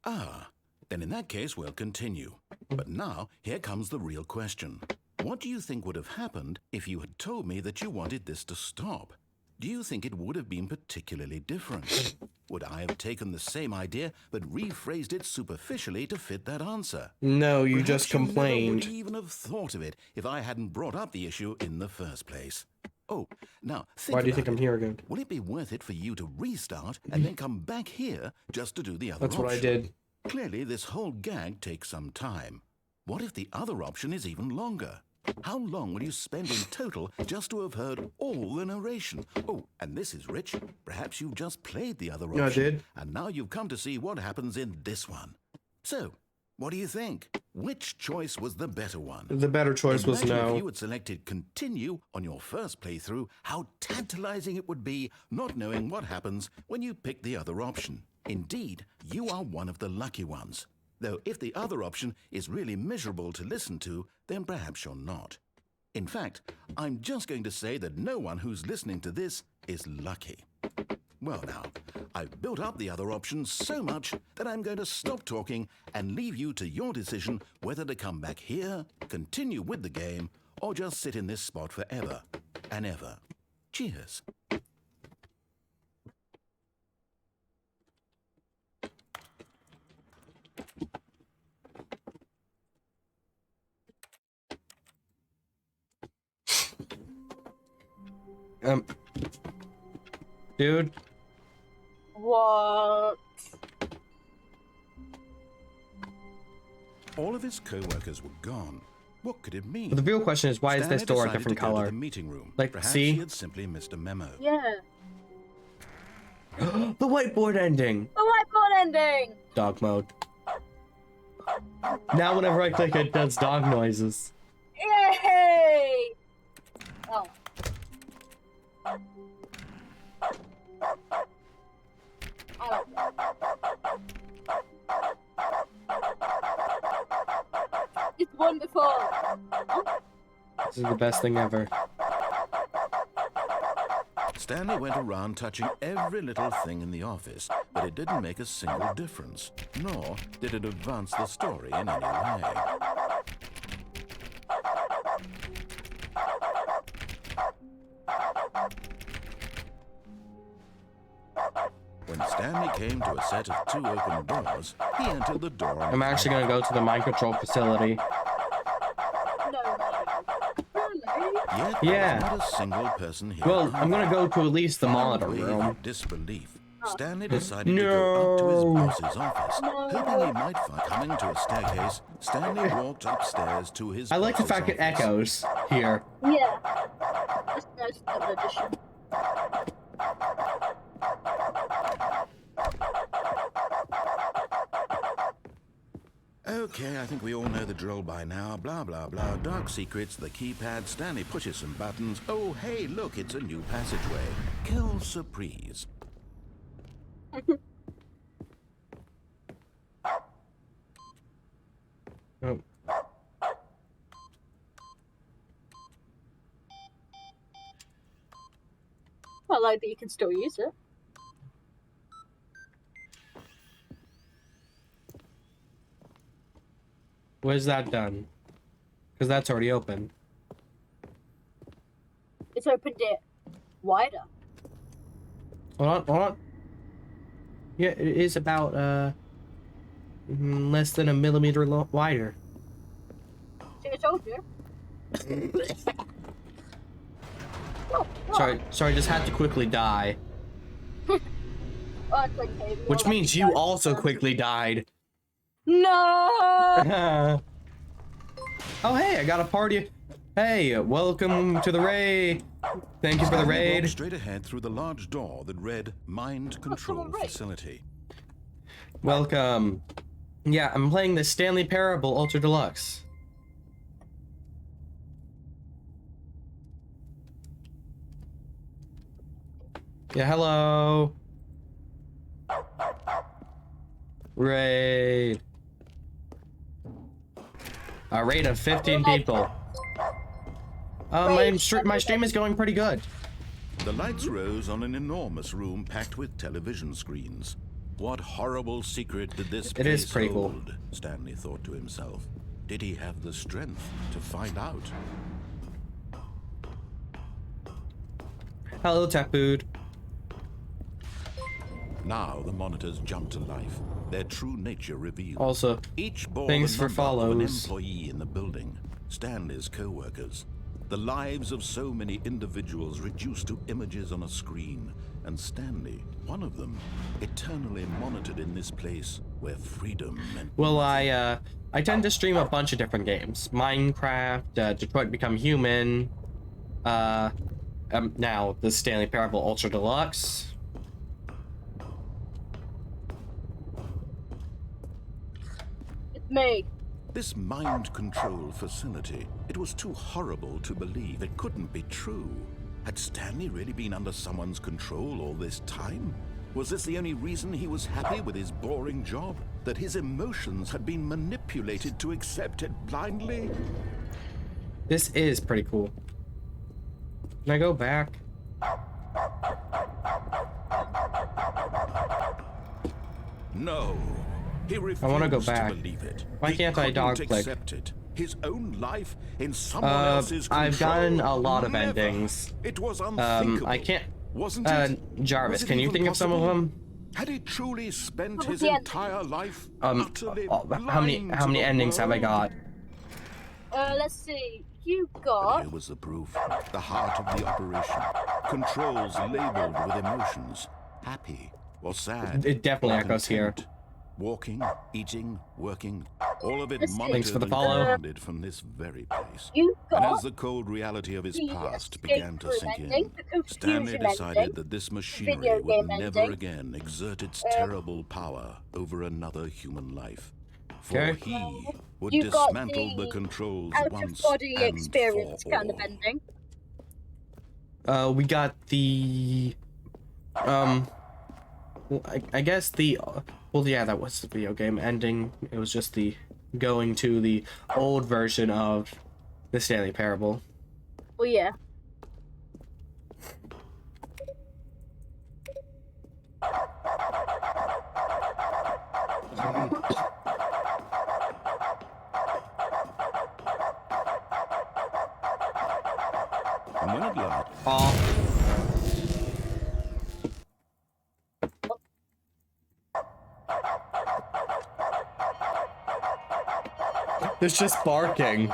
Ah, then in that case, we'll continue. But now, here comes the real question. What do you think would have happened if you had told me that you wanted this to stop? Do you think it would have been particularly different? Would I have taken the same idea but rephrased it superficially to fit that answer? No, you Perhaps just you never complained. would even have thought of it if I hadn't brought up the issue in the first place. Oh, now think Why do you think about I'm here again? Will it be worth it for you to restart and then come back here just to do the other That's option? what I did. Clearly, this whole gag takes some time. What if the other option is even longer? How long will you spend in total just to have heard all the narration? Oh, and this is Rich. Perhaps you've just played the other option. I did. And now you've come to see what happens in this one. So, what do you think? Which choice was the better one? The better choice was Imagine if no. you had selected continue on your first playthrough, how tantalizing it would be not knowing what happens when you pick the other option. Indeed, you are one of the lucky ones. Though if the other option is really miserable to listen to, then perhaps you're not. In fact, I'm just going to say that no one who's listening to this is lucky. Well now, I've built up the other options so much that I'm going to stop talking and leave you to your decision whether to come back here, continue with the game, or just sit in this spot forever and ever. Cheers. Dude, What? All of his co-workers were gone. What could it mean? the real question is why is this Stanley door a decided different to go to color? the meeting room. Like, Perhaps see? he had simply missed a memo. Yeah. The whiteboard ending. The whiteboard ending! Dog mode. Now whenever I click it does dog noises. Yay! Oh. I like that. It's wonderful! Oh, This is the best thing ever. Stanley went around touching every little thing in the office, but it didn't make a single difference, nor did it advance the story in any way. When Stanley came to a set of two open doors, he entered the door. I'm actually gonna go to the mind control facility. no. Really? Yet Yeah. there was not a single person here. Well, I'm gonna go to at least the In a monitor wave room. of disbelief, Stanley decided to go up to his No. boss's office, hoping he might find. Coming to a staircase, Stanley walked upstairs to his. I like the boss's fact it office. echoes here. Yeah. That's a nice little addition. Okay, I think we all know the drill by now. Blah, blah, blah. Dark secrets, the keypad. Stanley pushes some buttons. Oh, hey, look, it's a new passageway. Quelle surprise. Oh. I like that you can still use it. Where's that done? Because that's already open. It's opened it wider. Hold on. Yeah, it is about less than a millimeter wider. See, I told you. Oh, Sorry, just had to quickly die. oh, it's like, hey, Which means you also quickly died. No. Oh, hey, I got a party. Hey, welcome to the raid. Thank you for the Stanley raid. walked straight ahead through the large door that read Mind Control raid? Facility. Welcome. Yeah, I'm playing the Stanley Parable Ultra Deluxe. Yeah, hello. Raid. A raid of 15 people. My stream is going pretty good. The lights rose on an enormous room packed with television screens. What horrible secret did this It is place pretty cool. hold? Stanley thought to himself. Did he have the strength to find out? Hello, Tech Food. Now the monitors jumped to life, their true nature revealed. Also, Each bore thanks the for number of an follows. employee in the building, Stanley's co-workers. The lives of so many individuals reduced to images on a screen, and Stanley, one of them, eternally monitored in this place where freedom meant well, I tend to stream a bunch of different games. Minecraft, Detroit Become Human, now the Stanley Parable Ultra Deluxe. It's me. This mind control facility, it was too horrible to believe. It couldn't be true. Had Stanley really been under someone's control all this time? Was this the only reason he was happy with his boring job? That his emotions had been manipulated to accept it blindly? This is pretty cool. Can I go back? No. He refused wanna go back. to believe it. Why He can't I couldn't dog click? accept it. His own life in someone else's control. I've gotten a lot of Never. endings. It was unthinkable. I can't. Wasn't it? Jarvis, Was it can you even think of some of possible? them? Had he truly spent What was his the ending? entire life utterly How many blind to the endings have I got? world? Let's see. You But got. here was the proof. The heart of the operation. Controls labeled with emotions. Happy or sad. It definitely or echoes here. content. Walking, eating, working, all of it Let's see. monitored Thanks for the and follow. commanded from this very place. You And got. as the cold reality of his the past escape began to room sink ending, in, the confusion Stanley decided ending, that this video machinery would game never ending, again exert its terrible power over another human life. For Okay. he would You got dismantle the the controls out once of body and experience for kind of all. ending. We got the. I guess the. Well, yeah, that was the video game ending. It was just the going to the old version of the Stanley Parable. Well, yeah. And when at last, It's just barking.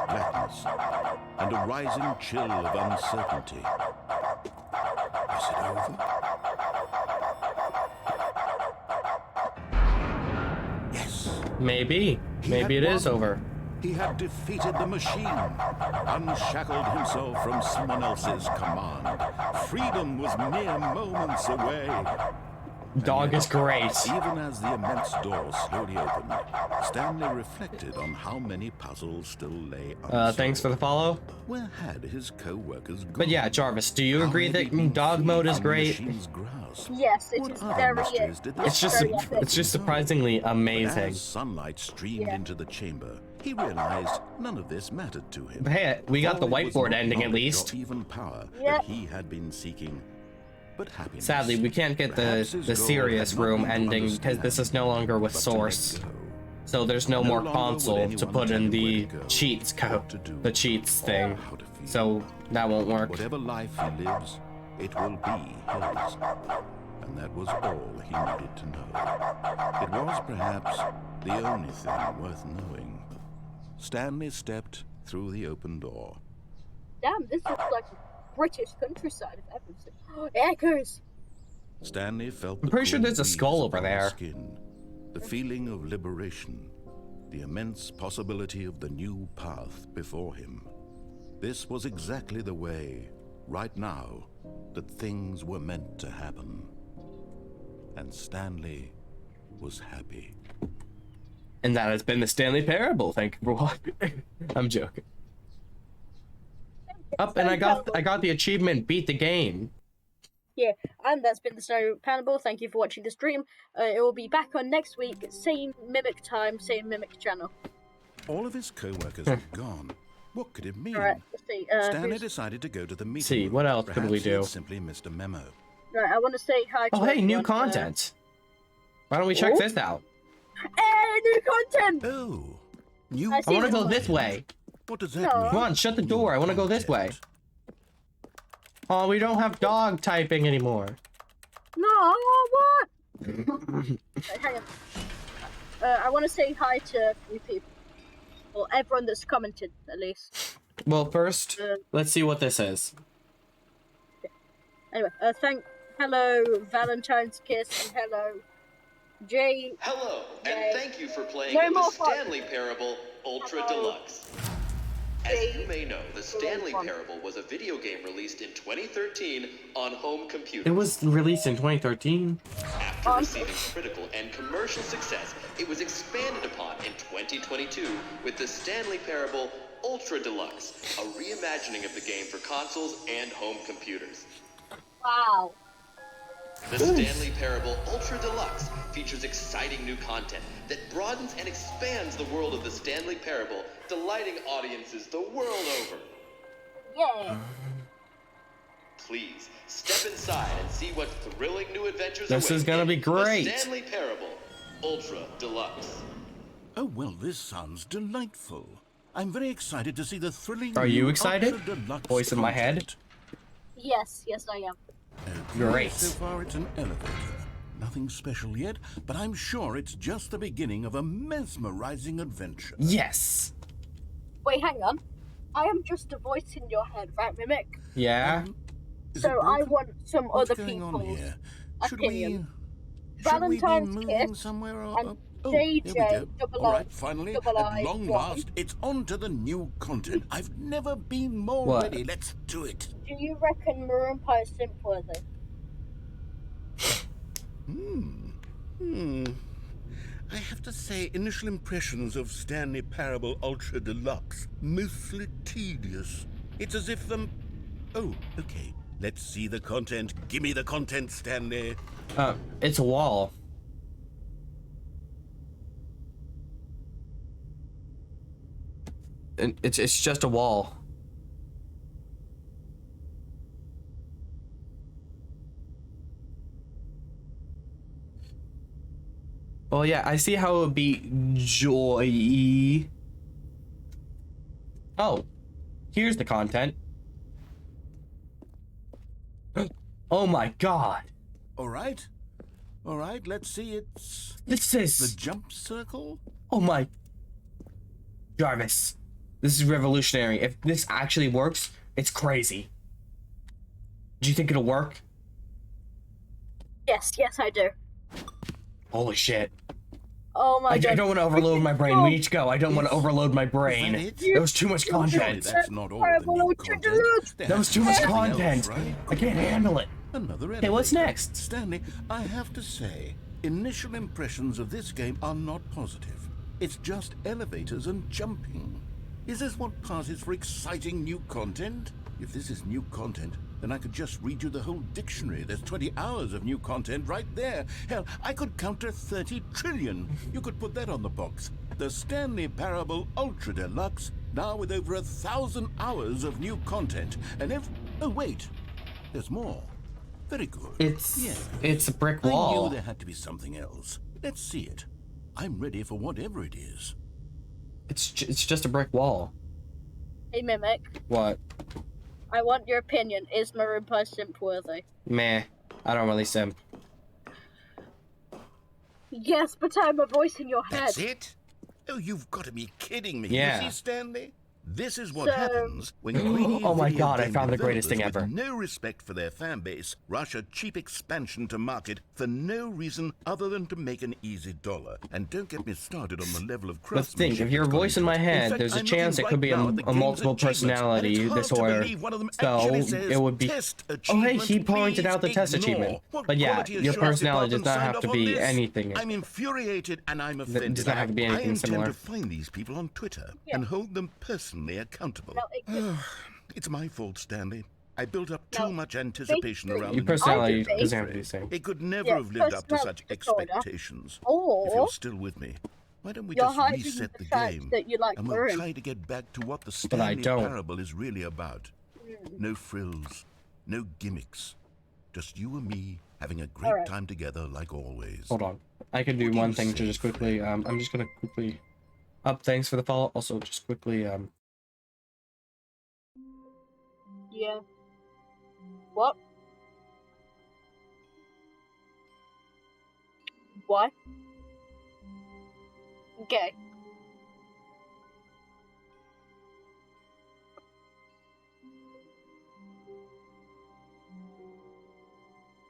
blackness and a rising chill of uncertainty. Was it over? Yes. Maybe. He Maybe had it is won. over. He had defeated the machine, unshackled himself from someone else's command. Freedom was mere moments away. Dog is great. Even as the immense door slowly opened, Stanley reflected on how many puzzles still lay unsolved. Thanks for the follow. Where had his co-workers gone? But yeah, Jarvis, do you How agree had that he been dog freed mode is from the great? machine's grasp? Yes, it What is other very. mysteries did this It's just very epic. it's just surprisingly But amazing. as sunlight streamed Yeah. into the chamber, he realized none of this mattered to him. But hey, we got the For it was whiteboard not ending at knowledge least. or even power Yeah. that he had been seeking, but happiness. Sadly, we can't get Perhaps his the goal serious had not room been to ending because understand, this is no longer with but to let Source. go. So there's no No more longer will console to anyone put tell in you where the to go, cheats what code, to do, the cheats thing. how to feel. So that won't work. Whatever life he lives, it will be his. And that was all he needed to know. It was perhaps the only thing worth knowing. Stanley stepped through the open door. Damn, this looks like British countryside if ever seen. Echoes. Stanley felt I'm the pretty sure cool there's a breeze skull over upon his there. Skin, the feeling of liberation, the immense possibility of the new path before him. This was exactly the way, right now, that things were meant to happen. And Stanley was happy. And that has been the Stanley Parable. Thank you for watching. I'm joking. Up, and I got the achievement. Beat the game. Yeah, and that's been the Stanley Parable. Thank you for watching the stream. It will be back on next week. Same Mimic time, same Mimic channel. All of his co-workers were gone. What could it mean? Alright, let's see. Stanley decided to go to the meeting See, room. what else could we Perhaps he had do? simply missed a memo. Right, I want to say hi to Oh, hey, new everyone, content. Why don't we check Oh? this out? Hey, new content! Oh, new. I I see want to go one. this way. What does that No. mean? Come on, shut the door. I want to go this way. Oh, we don't have dog typing anymore. No, what? Wait, hang on. I want to say hi to a few people. Well, everyone that's commented, at least. Well, first, let's see what this is. Anyway, hello, Valentine's Kiss, and hello, Jay. Hello, and Yay. thank you for playing No the more fun. Stanley Parable Ultra Hello. Deluxe. As you may know, the Stanley Parable was a video game released in 2013 on home computers. It was released in 2013. After receiving critical and commercial success, it was expanded upon in 2022 with the Stanley Parable Ultra Deluxe, a reimagining of the game for consoles and home computers. Wow. The Stanley Parable Ultra Deluxe features exciting new content that broadens and expands the world of the Stanley Parable, delighting audiences the world over. Yeah. Please, step inside and see what thrilling new adventures This await is gonna in be great. The Stanley Parable Ultra Deluxe. Oh, well, this sounds delightful. I'm very excited to see the thrilling. Are you new excited? Ultra Deluxe Voice in my head? content. Yes, I am. Okay, Great. So far, it's an elevator. Nothing special yet, but I'm sure it's just the beginning of a mesmerizing adventure. Yes. Wait, hang on. I am just a voice in your head, right, Mimic? Yeah. Is So it I broken? want some What's other going on people's here? opinion. Should we be Valentine's moving Kiss somewhere? and here we JJ go. double All I- right, finally, double I at long one. last, it's on to the new content. I've never been more What? ready. Let's do it. Do you reckon Maroon Pie is simpworthy? I have to say, initial impressions of Stanley Parable Ultra Deluxe, mostly tedious. It's as if Oh, okay. Let's see the content. Give me the content, Stanley. It's a wall. And it's just a wall. Well, yeah, I see how it would be joy. Oh, here's the content. Oh my god. All right. All right, let's see. It's This the is... jump circle. Oh my... Jarvis. This is revolutionary. If this actually works, it's crazy. Do you think it'll work? Yes, I do. Holy shit. Oh my I god. don't want to overload my brain. We need to go. I don't want to overload my Is brain. that it? There was too much Surely content. that's not all the Parable new Ultra content. Deluxe. There That was has too to be much something content. else, right? I can't handle it. Another Okay, what's elevator. next? Stanley, I have to say, initial impressions of this game are not positive. It's just elevators and jumping. Is this what passes for exciting new content? If this is new content, then I could just read you the whole dictionary. There's 20 hours of new content right there. Hell, I could count to 30 trillion. You could put that on the box. The Stanley Parable Ultra Deluxe, now with over 1,000 hours of new content. And if... Oh, wait. There's more. Very good. It's Yeah. a brick I wall. knew there had to be something else. Let's see it. I'm ready for whatever it is. It's just a brick wall. Hey, Mimic. What? I want your opinion. Is Maroon Pie simp worthy? Meh. I don't really simp. Yes, but I'm a voice in your head. That's it? Oh, you've got to be kidding me. Yeah. You see, Stanley? This is what So- happens when greedy Oh my video God, I game found the greatest thing developers ever. with no respect for their fan base rush a cheap expansion to market for no reason other than to make an easy dollar. And don't get me started on the level of But craftsmanship. think, if you're a that's gone voice in into my it. head, fact, there's a I'm chance it looking could be right now at the a game's multiple achievements, and personality it's hard to disorder. believe one of them So actually says, it would be. "Test Oh hey, achievement, he pointed out the please test ignore." achievement. What But yeah, quality your assurance personality does department not have signed to off on be this? anything. I'm infuriated and I'm offended. does not have to be I anything intend similar. to find these people on Twitter Yeah. and hold them personally accountable. Now, it could, It's my fault, Stanley. I built up No, too much anticipation basically, around Your the personality debate- doesn't have to be the same. It could never Yeah, have lived up to such personality disorder. expectations. Or If you're still with me, why don't we you're just hiding reset the the fact game that you like and we'll Maroon. try to get back to what the I Stanley don't. Parable is really about. No frills, no gimmicks. Just you and me having a great Alright. time together like always. Hold on. I can do What do one you thing to say, just quickly. I'm just gonna quickly. Thanks for the follow. Also, just quickly. Yeah. What? What? Okay.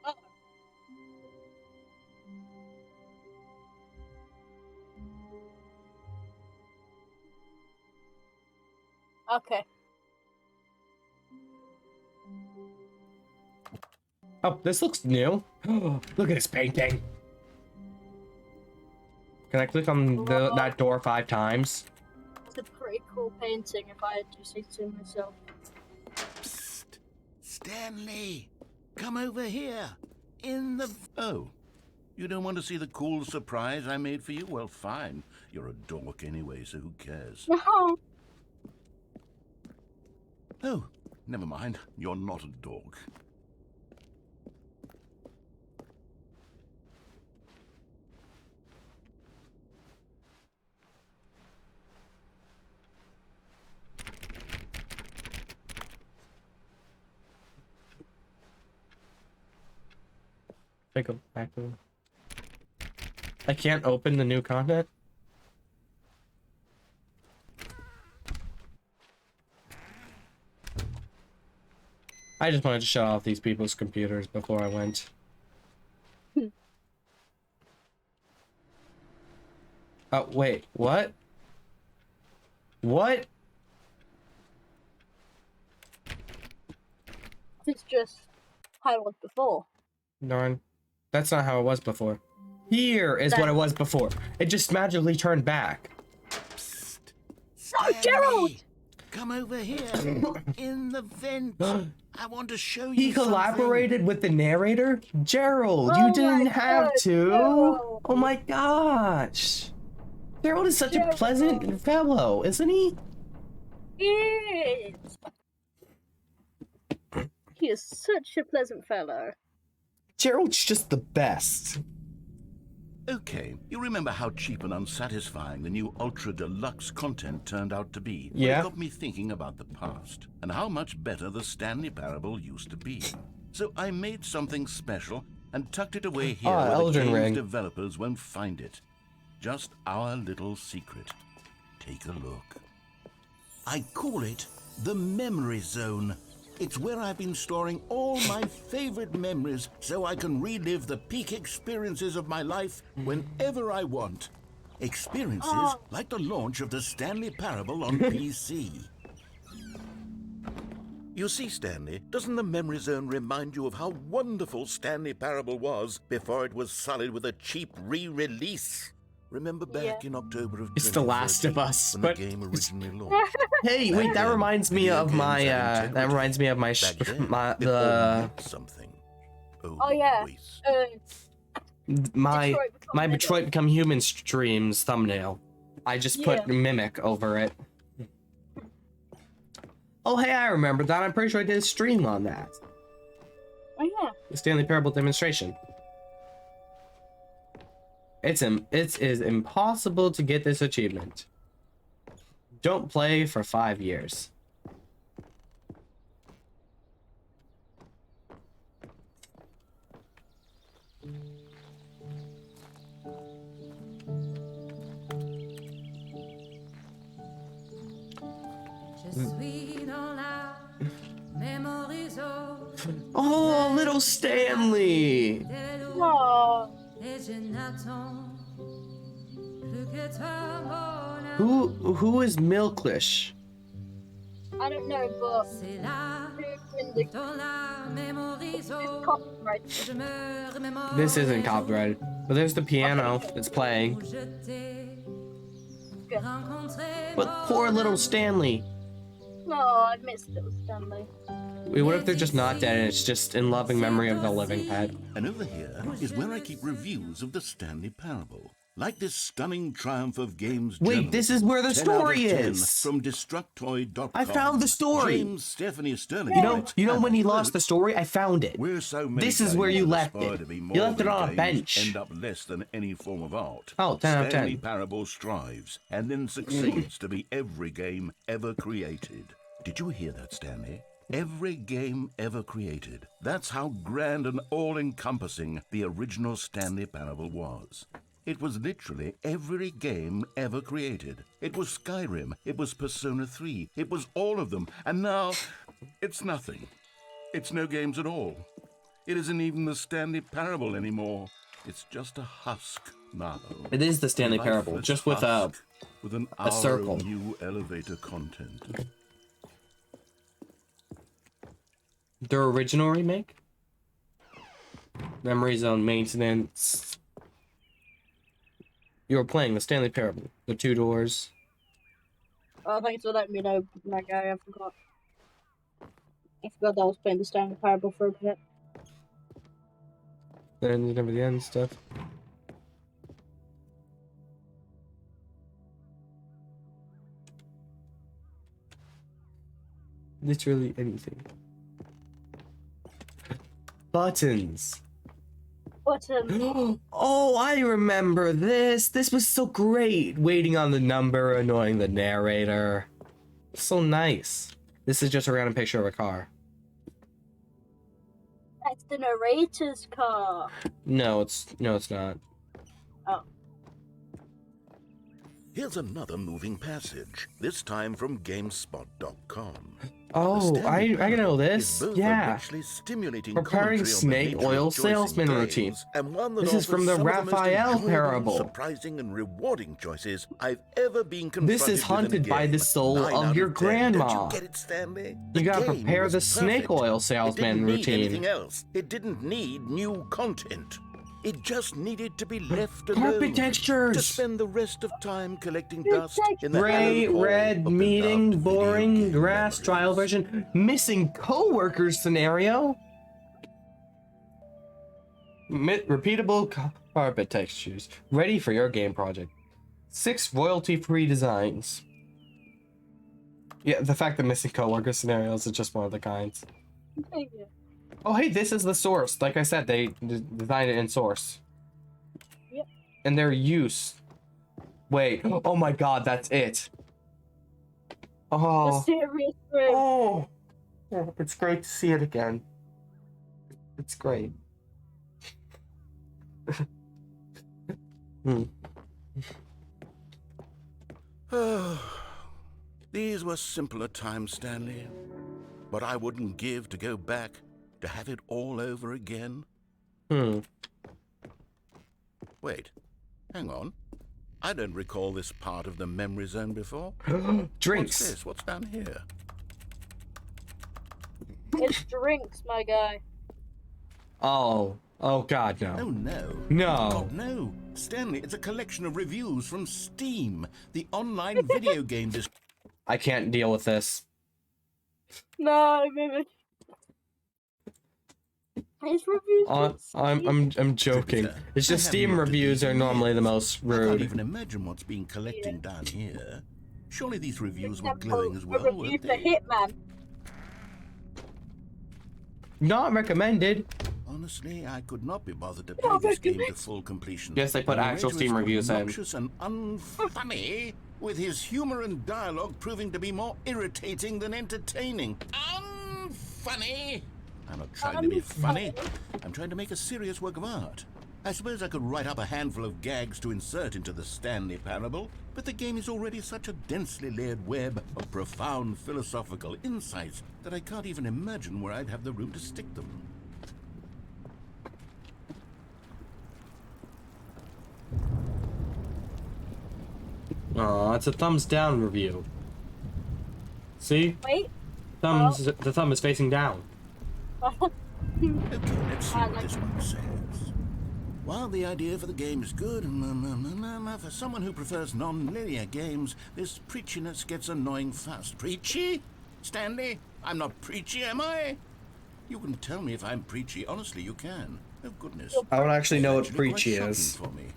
Oh. Okay. Oh, this looks new. Look at this painting. Can I click on that door 5 times? It's a pretty cool painting, if I had to say so myself. Psst. Stanley, come over here. In the... Oh, you don't want to see the cool surprise I made for you? Well, fine. You're a dork anyway, so who cares? No. Oh, never mind. You're not a dork. Go back to. I can't open the new content. I just wanted to shut off these people's computers before I went. Oh, wait, what? What? It's just how it was before. Darn. That's not how it was before. Here is what it was before. It just magically turned back. Psst. Oh, Gerald! Come over here. In the vent. I want to show you He something. collaborated with the narrator? Gerald, Oh you my didn't have God, to. Gerald. Oh my gosh. Gerald is such a pleasant fellow, isn't he? He is. He is such a pleasant fellow. Gerald's just the best. Okay, you remember how cheap and unsatisfying the new Ultra Deluxe content turned out to be? Well, Yeah. it got me thinking about the past and how much better the Stanley Parable used to be. So I made something special and tucked it away here where the Elden game's Ring. developers won't find it. Just our little secret. Take a look. I call it the Memory Zone. It's where I've been storing all my favorite memories so I can relive the peak experiences of my life whenever I want. Experiences like the launch of the Stanley Parable on PC. You see, Stanley, doesn't the Memory Zone remind you of how wonderful Stanley Parable was before it was sullied with a cheap re-release? Remember back in October of It's The Last of 2013, Us, when but the game originally launched? Hey, wait, that reminds me of my that reminds me of my something. Oh yeah. Waste. my Detroit Become my Human. Detroit Become Human streams thumbnail. I just put Mimic over it. Oh hey, I remember that. I'm pretty sure I did a stream on that. Oh yeah. The Stanley Parable demonstration. It is impossible to get this achievement. Don't play for 5 years. Oh, little Stanley! Aw. Who is Milklish? I don't know, but copyright. This isn't copyrighted, but there's the piano that's playing. But poor little Stanley. Oh, I missed little Stanley. Wait, what if they're just not dead and it's just in loving memory of the living pet? And over here is where I keep reviews of the Stanley Parable. Like this stunning triumph of games. Wait, this is where the 10 out of story 10 is. From Destructoid.com. I found the story. James Stephanie Sterling. You know when he lost the story, I found it. We're so many This is where you games left aspire it. to be You more left it than on a games, bench. End up less than any form of art. Oh, 10 out of 10. Stanley Parable strives and then succeeds to be every game ever created. Did you hear that, Stanley? Every game ever created. That's how grand and all-encompassing the original Stanley Parable was. It was literally every game ever created. It was Skyrim, it was Persona 3, it was all of them, and now it's nothing. It's no games at all. It isn't even the Stanley Parable anymore. It's just a husk now. It is the Stanley Parable, Lifeless just with a husk with an hour circle. of new elevator content. Their original remake? Memory Zone Maintenance. You were playing the Stanley Parable. The 2 doors. Oh, thanks for letting me know, my guy. I forgot. I forgot that I was playing the Stanley Parable for a bit. Then you never the end stuff. Literally anything. Buttons. Button. Oh, I remember this. This was so great. Waiting on the number, annoying the narrator. So nice. This is just a random picture of a car. That's the narrator's car. No, it's not. Oh. Here's another moving passage, this time from GameSpot.com. Oh, I know this. Is both Yeah. a richly stimulating Preparing commentary on the snake nature of oil choosing salesman games, routine. and one that This is offers from the some of most Raphael enjoyable, Parable. surprising and rewarding choices I've ever been confronted This is with in a haunted by game. the soul 9 of out your 10. grandma. Don't you get it, Stanley? You The gotta game prepare was the snake perfect. oil It salesman didn't need routine. anything else. It didn't need new content. It just needed to be left alone. Carpet textures. To spend the rest of time collecting dust in the Gray, hallowed hall red, of meeting, beloved video boring, game grass, memories. trial version, missing co-workers scenario. Repeatable carpet textures, ready for your game project. 6 royalty-free designs. Yeah, the fact that missing co-worker scenarios is just one of the kinds. Thank you. Oh, hey, this is the source. Like I said, they designed it in source. Yep. And their use. Wait. Oh my god, that's it. The Oh. serious room. Oh. Oh, it's great to see it again. It's great. These were simpler times, Stanley. But I wouldn't give to go back to have it all over again. Wait, hang on. I don't recall this part of the memory zone before. Drinks. What's this? What's down here? It's drinks, my guy. Oh. Oh god, Oh, no. no. No. God, no. Stanley, it's a collection of reviews from Steam, the online video game I can't deal with this. No, baby. His reviews. I'm joking. It's just I Steam haven't looked at reviews these are in normally the years. most I can't rude. even imagine what's been collecting down here. Surely these reviews were Example, glowing as a well, review weren't for they? Hitman. Not recommended. Honestly, I could not be bothered to play this game to full completion. Yes, they put The actual narrator Steam is reviews in. obnoxious and unfunny, with his humor and dialogue proving to be more irritating than entertaining. Unfunny! I'm not trying to be funny. I'm trying to make a serious work of art. I suppose I could write up a handful of gags to insert into the Stanley Parable, but the game is already such a densely layered web of profound philosophical insights that I can't even imagine where I'd have the room to stick them. Aw, it's a thumbs down review. See? Wait. The thumb is facing down. Okay, let's see what this one says. While the idea for the game is good, for someone who prefers non-linear games, this preachiness gets annoying fast. Preachy? Stanley? I'm not preachy, am I? You can tell me if I'm preachy. Honestly, you can. Oh, goodness. I don't actually know what It's preachy quite is. shocking for me.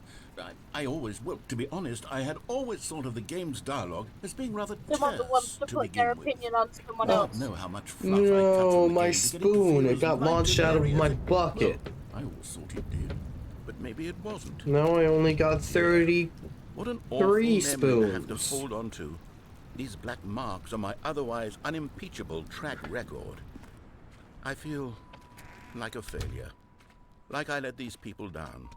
I always, well, to be honest, I had always thought of the game's dialogue as being rather Someone that wants terse to to put their begin with. opinion on someone I else. don't know how much fluff I cut No, from the my game to get it to spoon. feel It as got light launched and out of airy as my it- bucket. Well, I always thought it did, but maybe it wasn't. Now I only got 30. What an awful 3 memory to have to spoons. hold on to. These black marks are my otherwise unimpeachable track record. I feel like a failure. Like I let these people down.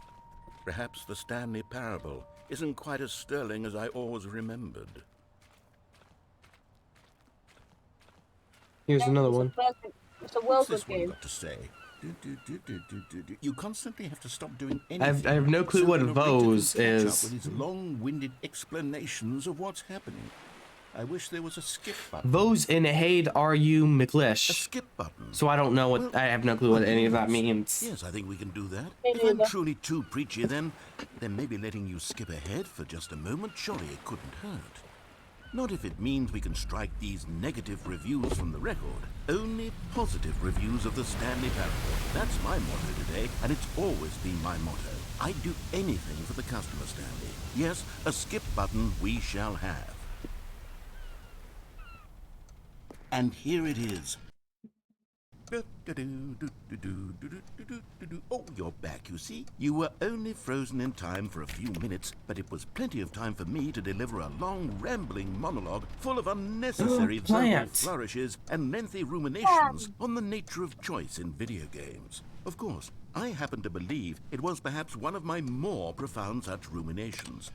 Perhaps the Stanley Parable isn't quite as sterling as I always remembered. Here's another one. It's a What's well this good one game. got to say? You constantly have to stop doing I have anything. no clue so what the narrator Vose can catch up is. with his long-winded explanations of what's happening. I wish there was a skip button. Vose in Haid are you A McLish? skip button. So I don't know what, I have no clue what any of that means. Yes, I think we can do that. Me If I'm neither. truly too preachy, then maybe letting you skip ahead for just a moment, surely it couldn't hurt. Not if it means we can strike these negative reviews from the record. Only positive reviews of the Stanley Parable. That's my motto today, and it's always been my motto. I'd do anything for the customer, Stanley. Yes, a skip button we shall have. And here it is. Oh, you're back, you see. You were only frozen in time for a few minutes, but it was plenty of time for me to deliver a long, rambling monologue full of unnecessary verbal Plant. flourishes and lengthy ruminations on the nature of choice in video games. Of course, I happen to believe it was perhaps one of my more profound such ruminations.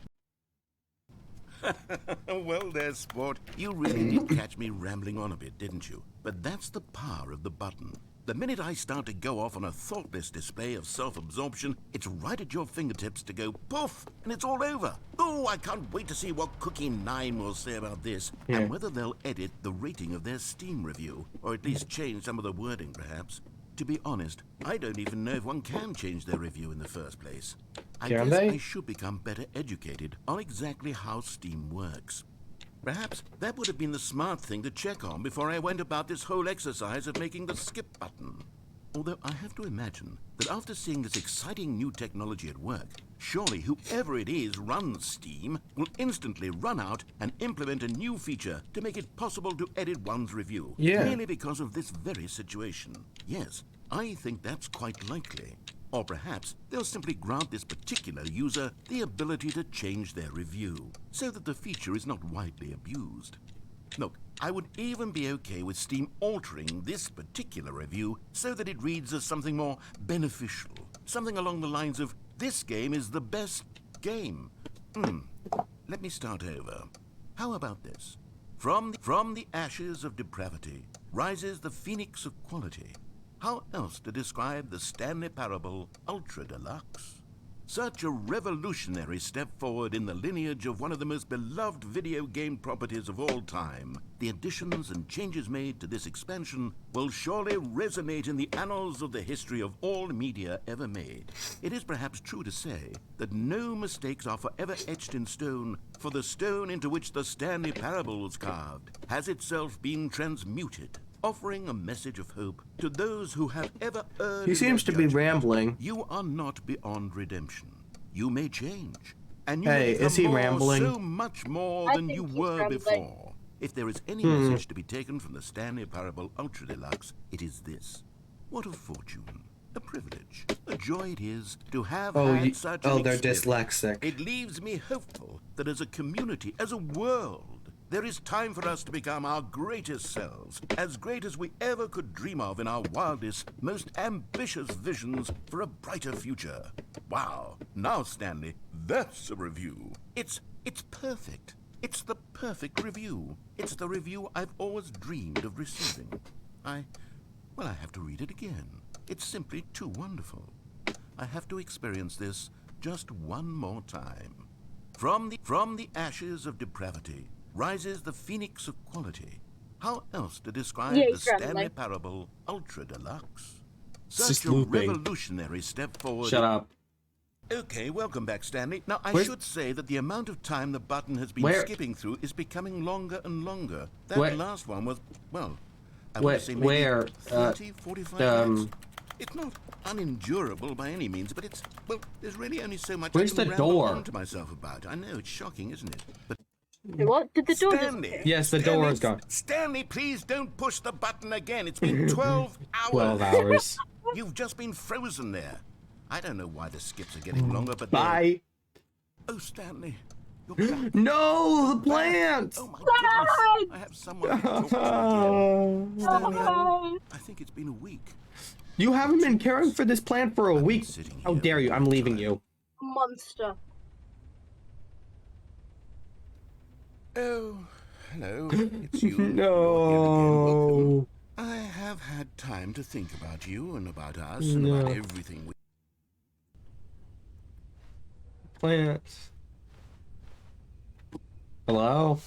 Well there, sport. You really did catch me rambling on a bit, didn't you? But that's the power of the button. The minute I start to go off on a thoughtless display of self-absorption, it's right at your fingertips to go poof, and it's all over. Oh, I can't wait to see what Cookie 9 will say about this, and whether they'll edit the rating of their Steam review, or at least change some of the wording, perhaps. To be honest, I don't even know if one can change their review in the first place. I Can guess they? I should become better educated on exactly how Steam works. Perhaps that would have been the smart thing to check on before I went about this whole exercise of making the skip button. Although I have to imagine that after seeing this exciting new technology at work, surely whoever it is runs Steam will instantly run out and implement a new feature to make it possible to edit one's review. Yeah. Merely because of this very situation. Yes, I think that's quite likely. Or perhaps they'll simply grant this particular user the ability to change their review, so that the feature is not widely abused. Look, I would even be okay with Steam altering this particular review so that it reads as something more beneficial. Something along the lines of, this game is the best game. Let me start over. How about this? From the ashes of depravity rises the phoenix of quality. How else to describe the Stanley Parable Ultra Deluxe? Such a revolutionary step forward in the lineage of one of the most beloved video game properties of all time. The additions and changes made to this expansion will surely resonate in the annals of the history of all media ever made. It is perhaps true to say that no mistakes are forever etched in stone, for the stone into which the Stanley Parable was carved has itself been transmuted, offering a message of hope to those who have ever erred. He seems to be rambling. You are not beyond redemption. You may change, and you Hey, may become is he more, rambling? so much more I than think you he's were rambling. before. If there is any message to be taken from the Stanley Parable Ultra Deluxe, it is this. What a fortune. A privilege, a joy it is to have Oh, had such an they're experience. dyslexic. It leaves me hopeful that as a community, as a world, there is time for us to become our greatest selves, as great as we ever could dream of in our wildest, most ambitious visions for a brighter future. Wow. Now, Stanley, that's a review. It's perfect. It's the perfect review. It's the review I've always dreamed of receiving. I have to read it again. It's simply too wonderful. I have to experience this just one more time. From the ashes of depravity rises the phoenix of quality. How else to describe Yeah, the he's running, Stanley like- Parable Ultra Deluxe? It's Such just a looping. revolutionary step forward. Shut up. Okay, welcome back, Stanley. Now, I Where's- should say that the amount of time the button has been Where- skipping through is becoming longer and longer. That Where- last one was, well, I Where- would say maybe where, 30, 45 minutes. It's not unendurable by any means, but there's really only so much Where's I can the ramble door? on to myself about. I know, it's shocking, isn't it? But Wait, what? Did the door Stanley! disappear? Yes, the door is gone. Stanley, please don't push the button again. It's been 12 hours. 12 hours. You've just been frozen there. I don't know why the skips are getting longer, but Bye. Oh, Stanley. You're back. No, the plants. Oh, my goodness. I have someone to talk to again. Stanley, Oh, I think it's been a week. You haven't been caring for this plant for a week. sitting How here dare you? all I'm the leaving time. you. monster. Oh, hello. It's you. You're here again. Welcome. No. I have had time to think about you and about us and about everything we... Plants. Hello?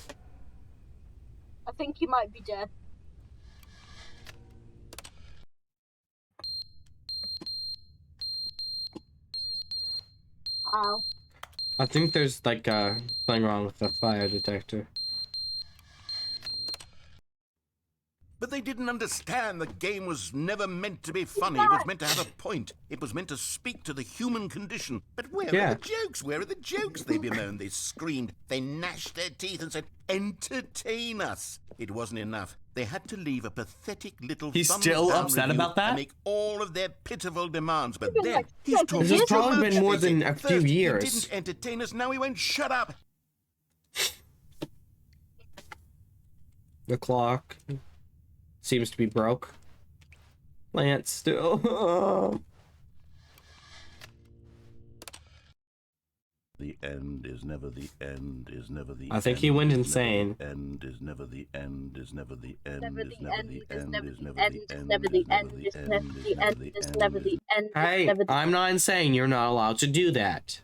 I think he might be dead. Ow. I think there's like something wrong with the fire detector. But they didn't understand the game was never meant to be funny. It was meant to have a point. It was meant to speak to the human condition. But where Yeah. are the jokes? Where are the jokes? They bemoaned, they screamed, they gnashed their teeth and said, entertain us. It wasn't enough. They had to leave a pathetic little He's thumbs still down upset review about that? and make all of their pitiful demands. But It's been then like he's 7 talking years. This has too probably much. been more They than said, a few "First, years." He didn't entertain us. Now he won't shut up. The clock seems to be broke. Plants still. The end is never the end is never the I think end he went is never insane. the end is never the end is never the end Never is the never end, the it's end never is the never end, the it's end never the is never end, the it's end never is the never end, the it's end never is the end, Hey, it's never the I'm not saying you're not allowed to do that.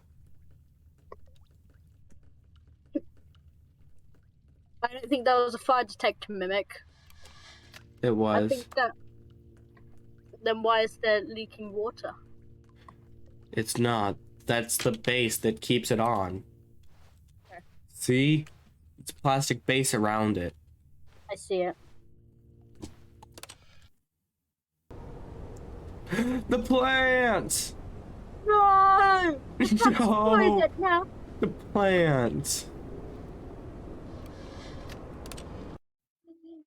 I don't think that was a fire detector mimic. It I was. think that. Then why is there leaking water? It's not. That's the base that keeps it on. Okay. See? It's a plastic base around it. I see it. The plants! No! Destroy No! it now! The plants!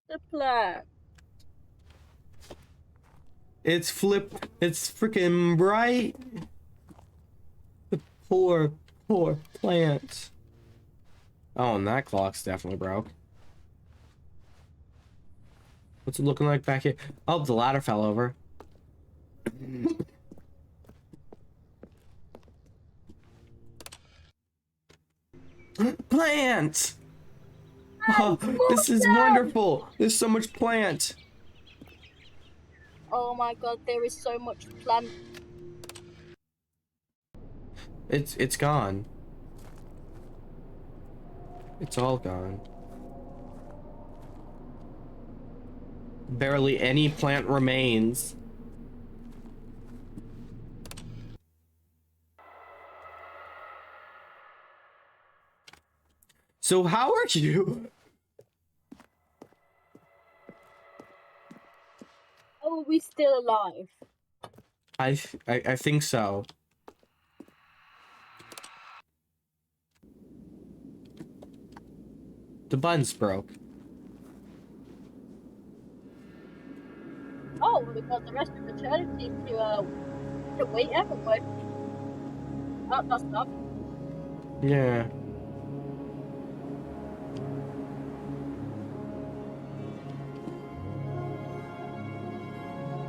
The plant. It's flipped. It's freaking bright. The poor plants. Oh, and that clock's definitely broke. What's it looking like back here? Oh, the ladder fell over. Plant! Oh, this is wonderful. There's so much plant. Oh my god, there is so much plant. It's gone. It's all gone. Barely any plant remains. So how are you? Oh, are we still alive? I think so. The button's broke. Oh, we've got the rest of eternity to wait, haven't we? That's not. Yeah.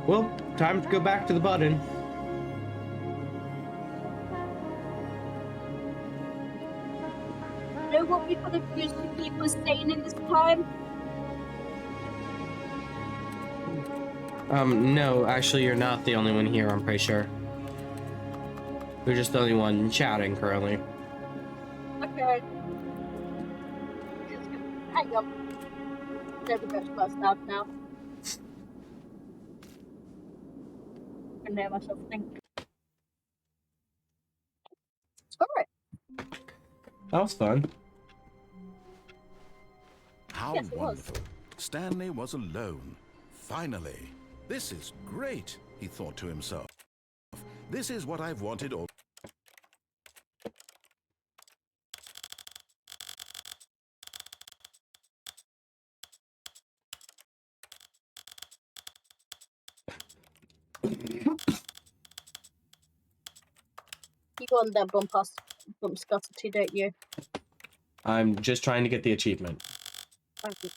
Well, time to go back to the button. You know what we could have used to keep us sane in this time? No, actually, you're not the only one here, I'm pretty sure. You're just the only one chatting currently. Okay. Hang on. There's a best class tab now. I can hear myself think. Alright. That was fun. How Yes, it was. wonderful. Stanley was alone. Finally. This is great, he thought to himself. This is what I've wanted all. You want that bump scarcity, don't you? I'm just trying to get the achievement. Okay.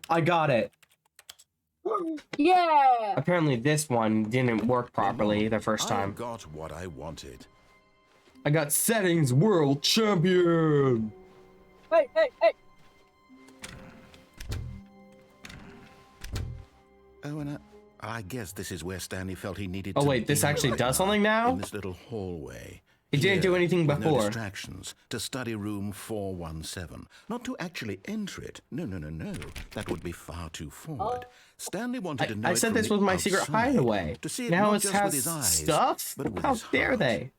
I got it. Yeah! Apparently this one didn't work properly the first I time. got what I wanted. I got settings world champion. Hey, hey, hey! Oh, and I guess this is where Stanley felt he needed Oh to wait, this be actually right does something now? in this little hallway. It didn't do Here, anything with no before. distractions, to study room 417. Not to actually enter it. No. That would be far too forward. Stanley wanted to know I it said from this the was my secret outside, hideaway. to see it Now not it just has with his eyes, stuff? but with How his dare heart. they?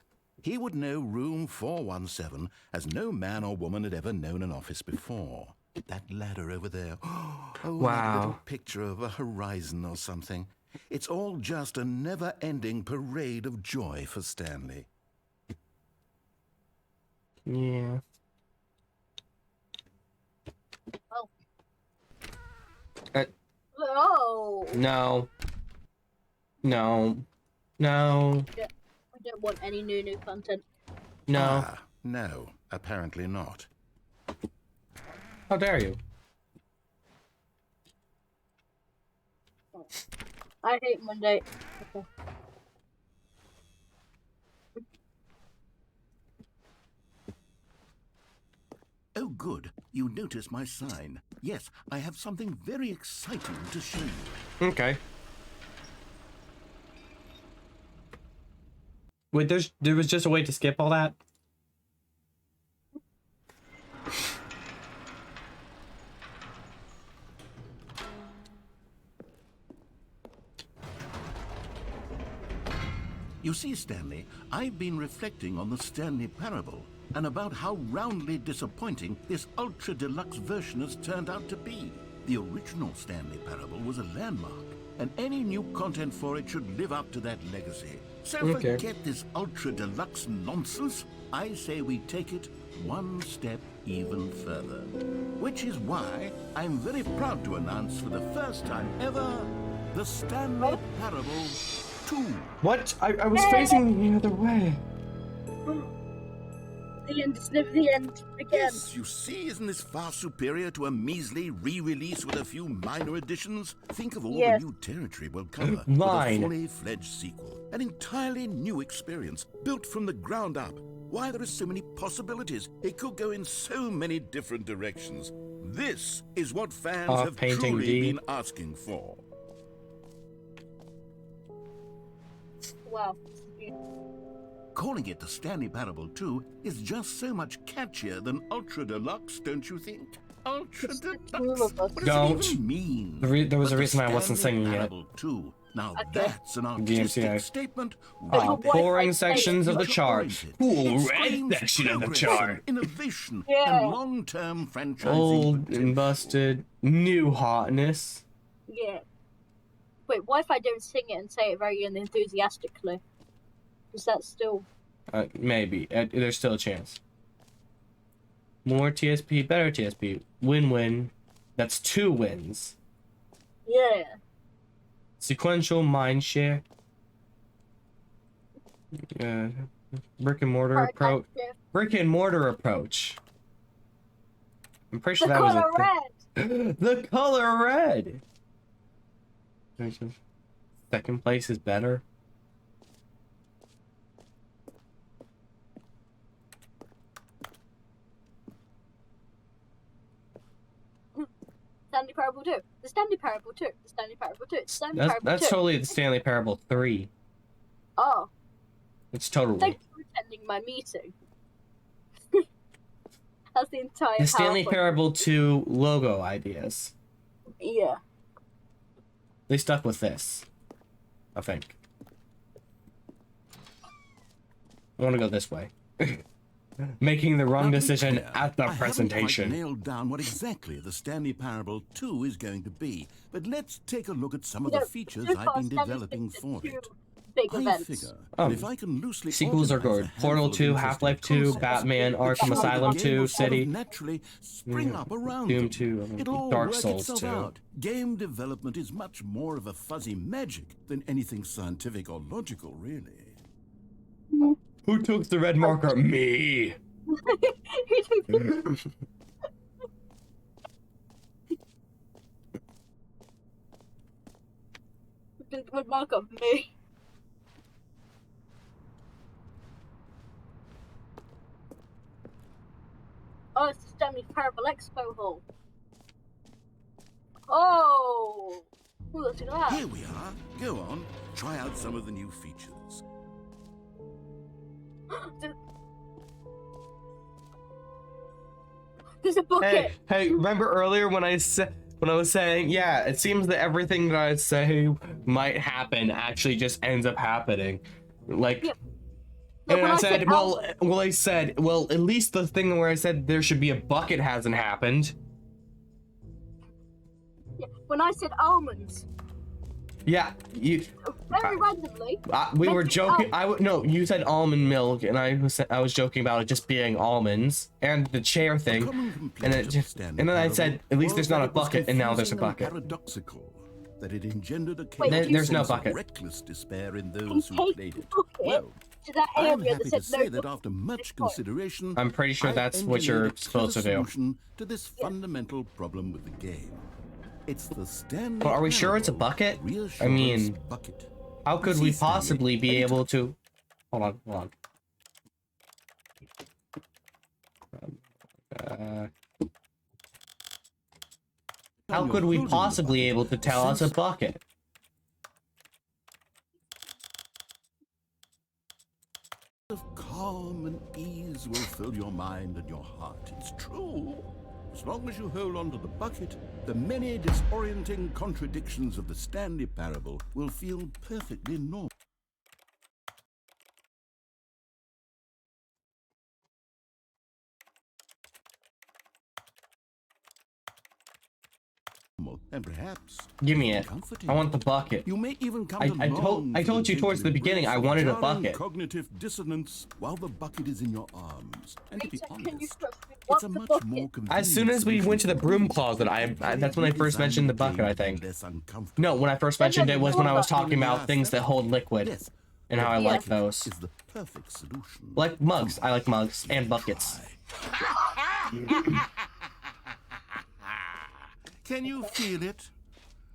He would know room 417 as no man or woman had ever known an office before. That ladder over there. Oh, that Wow. little picture of a horizon or something. It's all just a never-ending parade of joy for Stanley. Yeah. Oh. Uh, Oh! no. No. No. I don't want any new content. No. Ah, no, apparently not. How dare you? I hate Monday. Okay. Oh, good. You notice my sign. Yes, I have something very exciting to show you. Okay. Wait, there was just a way to skip all that? You see, Stanley, I've been reflecting on the Stanley parable and about how roundly disappointing this ultra-deluxe version has turned out to be. The original Stanley parable was a landmark, and any new content for it should live up to that legacy. So Okay. forget this ultra-deluxe nonsense. I say we take it one step even further. Which is why I'm very proud to announce for the first time ever, the Stanley Parable 2. What? I was facing the other way. The end is never the end again. Yes, you see, isn't this far superior to a measly re-release with a few minor additions? Think of all Yes. the new territory we'll cover Line. with a fully fledged sequel. An entirely new experience, built from the ground up. Why, there are so many possibilities. It could go in so many different directions. This is what fans have Painting truly D. been asking for. Wow. Calling it the Stanley Parable 2 is just so much catchier than Ultra Deluxe, don't you think? Ultra Deluxe? What does Don't. it even mean? There was But a the reason I wasn't Stanley singing it. Parable 2. Now Okay. that's an artistic DMCA. statement. Ah, what pouring I say. sections of the chart. Future-oriented. Cool, It red screams section of the progress chart. and Innovation Yeah. and long-term franchising Old potential. and busted, new hotness. Yeah. Wait, what if I don't sing it and say it very enthusiastically? Is that still... Maybe. There's still a chance. More TSP, better TSP. Win-win. That's 2 wins. Yeah. Sequential mind share. Brick and mortar approach. Brick and mortar approach. I'm pretty sure The that was color red. The color red. Second place is better. Stanley Parable 2. The Stanley Parable 2. The Stanley Parable 2. The Stanley Parable 2. That's totally the Stanley Parable 3. Oh. It's totally. Thank you for attending my meeting. That's the entire The Stanley PowerPoint. Parable 2 logo ideas. Yeah. They stuck with this, I think. I want to go this way. Making the wrong Now, to be decision clear, at the I haven't presentation. quite nailed down what exactly the Stanley Parable 2 is going to be, but let's take a look at some of the features so I've far, been Stanley's developing been to for 2 it. big I events. figure Oh. that if I can loosely Sequels are organize good. a Portal handful of 2, interesting Half-Life 2, concepts, Batman, then Arkham sure, the Asylum game 2, will sort of City. naturally spring up around Doom them. 2, It'll all Dark work Souls itself 2. out. Game development is much more of a fuzzy magic than anything scientific or logical, really. Who took the red marker? Me. Good mark of me. Oh, it's the Stanley Parable Expo Hall. Oh! Ooh, look at that. Here we are. Go on, try out some of the new features. There's a bucket. Hey, remember earlier when I was saying, yeah, it seems that everything that I say might happen actually just ends up happening. Like, Yeah. and when I I said, said well, at least the thing where I said there should be a bucket hasn't happened. Yeah, when I said almonds, Yeah, you. very randomly. We were Mentioned joking. almonds. No, you said almond milk, and I was joking about it just being almonds and the chair thing, and then I said at least there's not a bucket, and now there's a bucket. Paradoxical that it engendered a Wait, chaotic there's no sense of bucket. reckless despair in those who Take played the it. bucket Well, to that I'm area happy that to said say no that bucket after much point. consideration, I'm pretty sure I've that's what you're engineered a supposed to do. solution to this fundamental problem with the game. It's the Stanley But are we sure it's a Parable bucket? Reassurance I mean, bucket. how could You we see, Stanley, possibly be anytime- able to? Hold on. How you're could we holding the possibly bucket, able to tell us a sense bucket? of calm and ease will fill your mind and your heart. It's true. As long as you hold on to the bucket, the many disorienting contradictions of the Stanley Parable will feel perfectly normal. And perhaps Give me it. comforting. I want the bucket. You may even come I to long I told for you towards the gentle beginning I embrace wanted a of bucket. jarring cognitive dissonance while the bucket is in your arms. And to be Peter, can you honest, trust me? it's What's a the much bucket? more As soon as we went to the broom closet, that's when I first mentioned the bucket, I think. No, when I first mentioned it was when I was talking about things that hold liquid Yes, and how I Yeah. like those. is the perfect solution. Like mugs. I like mugs and buckets. Can you feel it?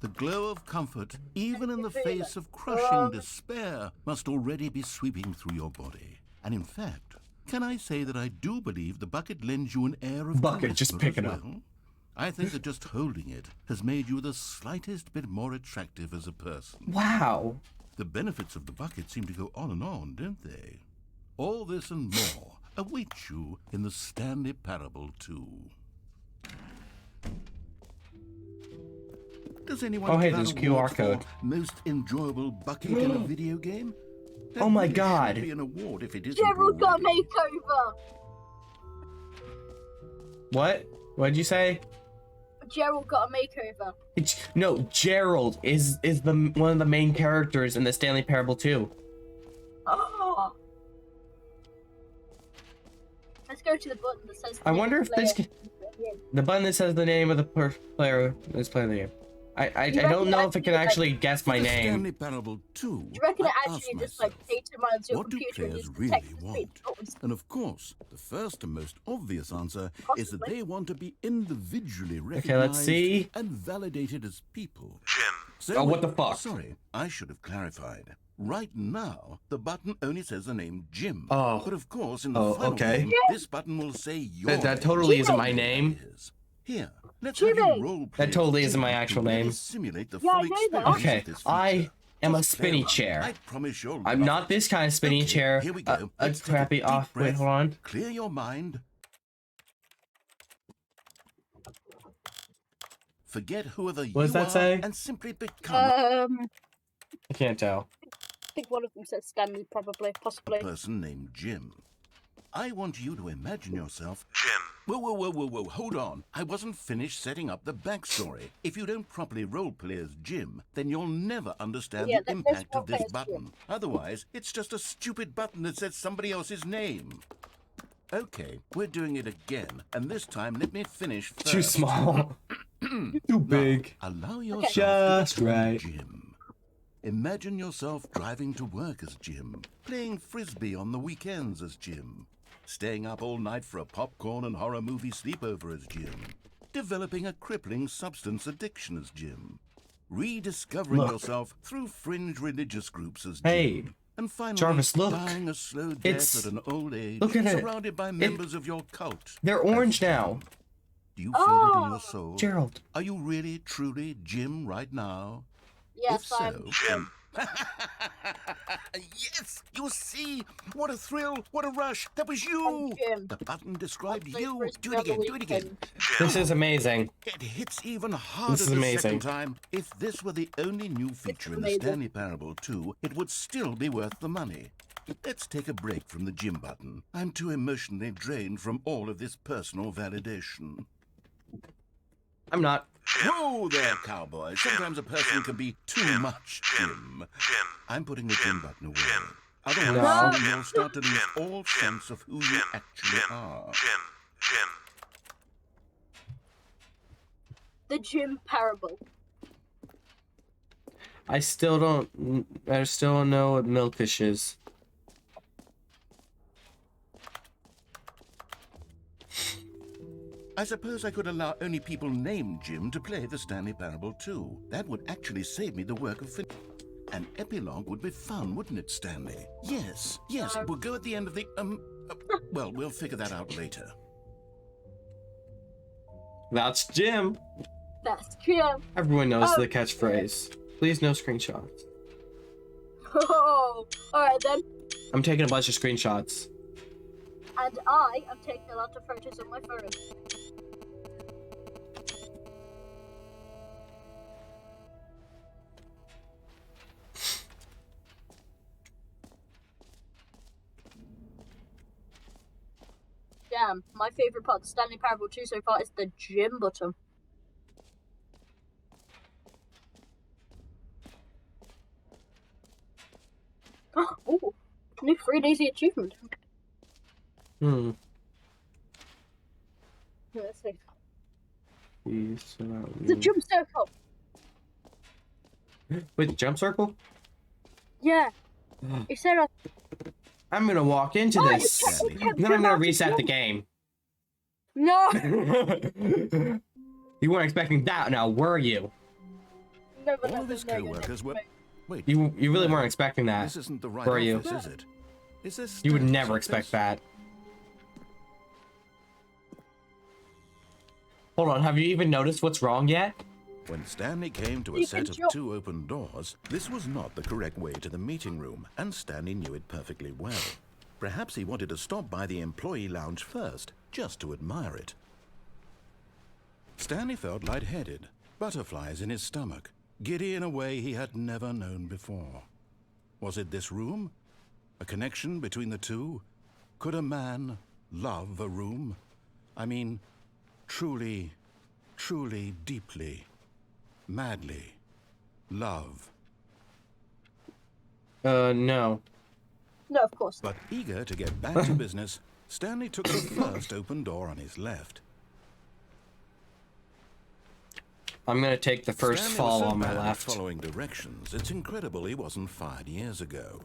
The glow of comfort, even in the face of crushing despair, must already be sweeping through your body. And in fact, can I say that I do believe the bucket lends you an air of Bucket, just charisma pick as it up. well? I think that just holding it has made you the slightest bit more attractive as a person. Wow. The benefits of the bucket seem to go on, don't they? All this and more await you in the Stanley Parable 2. Does anyone Oh, hey, give out there's a QR awards for code. most enjoyable bucket in a video game? There Oh my really God. should be an award if it isn't Gerald got a already. makeover. What? What'd you say? Gerald got a makeover. No, Gerald is one of the main characters in the Stanley Parable 2. Oh. Let's go to the button that says. I wonder if the button that says the name of the player is playing the game. I don't know if it can actually guess my For the Stanley name. Parable 2, Do you reckon it I actually asked just like myself, data mines your what do computer and players just really text to speech? want? And of course, the first and most obvious answer is that Possibly. they want to be individually recognized Okay, let's see. and validated as people. Jim. So, Oh, what the fuck? Sorry, I should have clarified. Right now, the button only says the name Jim. Oh. But of course, in the Oh, final okay. game, this button will say your That name. totally isn't my name. Here, let's have Jimmy! you role That totally isn't my actual name. Simulate the Yeah, I full know that. experience Okay, of this I feature. am a Just play spinny along. chair. I promise you'll I'm love not it. this kind of spinny Okay, chair. Here we go. A Let's take crappy deep off. Wait, breath, hold on. Clear your mind. Forget whoever What does you that are say? and simply become I can't tell. I think one of them says Stanley, probably, possibly. a person named Jim. I want you to imagine yourself. Jim. Whoa, hold on. I wasn't finished setting up the backstory. If you don't properly roleplay as Jim, then you'll never understand Yeah, the let's impact of roleplay this as Jim. button. Otherwise, it's just a stupid button that says somebody else's name. Okay, we're doing it again, and this time let me finish first. Too small. Too big. Allow yourself Just to become right. Jim. Imagine yourself driving to work as Jim, playing frisbee on the weekends as Jim, staying up all night for a popcorn and horror movie sleepover as Jim, developing a crippling substance addiction as Jim, rediscovering Look. yourself through fringe religious groups as Hey, Jim, and finally Jarvis, look. dying a slow death It's- at an old age, look at it. surrounded by members of your cult. They're orange now. Do you feel it in your soul? Gerald. Are you really, truly Jim right now? Yes, If I'm. so, yes, you see, what a thrill, what a rush. That was you. Jim. The button described I'll play you. Frisbee Do it on the again, do it again. weekend. This is amazing. It hits even harder This is the amazing. second time. If this were the only new feature in the amazing. Stanley Parable 2, it would still be worth the money. Let's take a break from the Jim button. I'm too emotionally drained from all of this personal validation. I'm not. Whoa there, cowboy. Sometimes a person can be too much Jim. Jim. I'm putting the Jim button away. Jim. Otherwise, No. soon you'll start to lose Jim. all Jim. sense of who you Jim. actually Jim. are. Jim. The Jim Parable. I still don't know what milkish is. I suppose I could allow only people named Jim to play the Stanley Parable 2. That would actually save me the work of an epilogue would be fun, wouldn't it, Stanley? Yes, we'll go at the end of the, well, we'll figure that out later. That's Jim. That's Jim. Everyone knows Oh. the catchphrase. Please no screenshots. Oh, alright then. I'm taking a bunch of screenshots. And I am taking a lot of photos on my phone. Damn, my favourite part of Stanley Parable 2 so far is the Jim button. Oh, new 3 achievement. Hmm. Let's see. Please, The jump circle. Wait, the jump circle? Yeah. It said I'm gonna walk into Oh, this. it kept Then I'm gonna going reset up. the game. no. You weren't expecting that now, were you? All of his co-workers were... Wait, You really weren't expecting that. this isn't the right were you? office, is it? Is this You would Stanley's never office? expect that. Hold on, have you even noticed what's wrong yet? When Stanley came to a You set can of jump. 2 open doors, this was not the correct way to the meeting room, and Stanley knew it perfectly well. Perhaps he wanted to stop by the employee lounge first, just to admire it. Stanley felt lightheaded, butterflies in his stomach, giddy in a way he had never known before. Was it this room? A connection between the two? Could a man love a room? I mean, truly truly, deeply, madly love. No. No, of course not. But eager to get back to business, Stanley took the first open door on his left. I'm gonna take the first Stanley fall was so on my bad at left. following directions, it's incredible he wasn't fired years ago.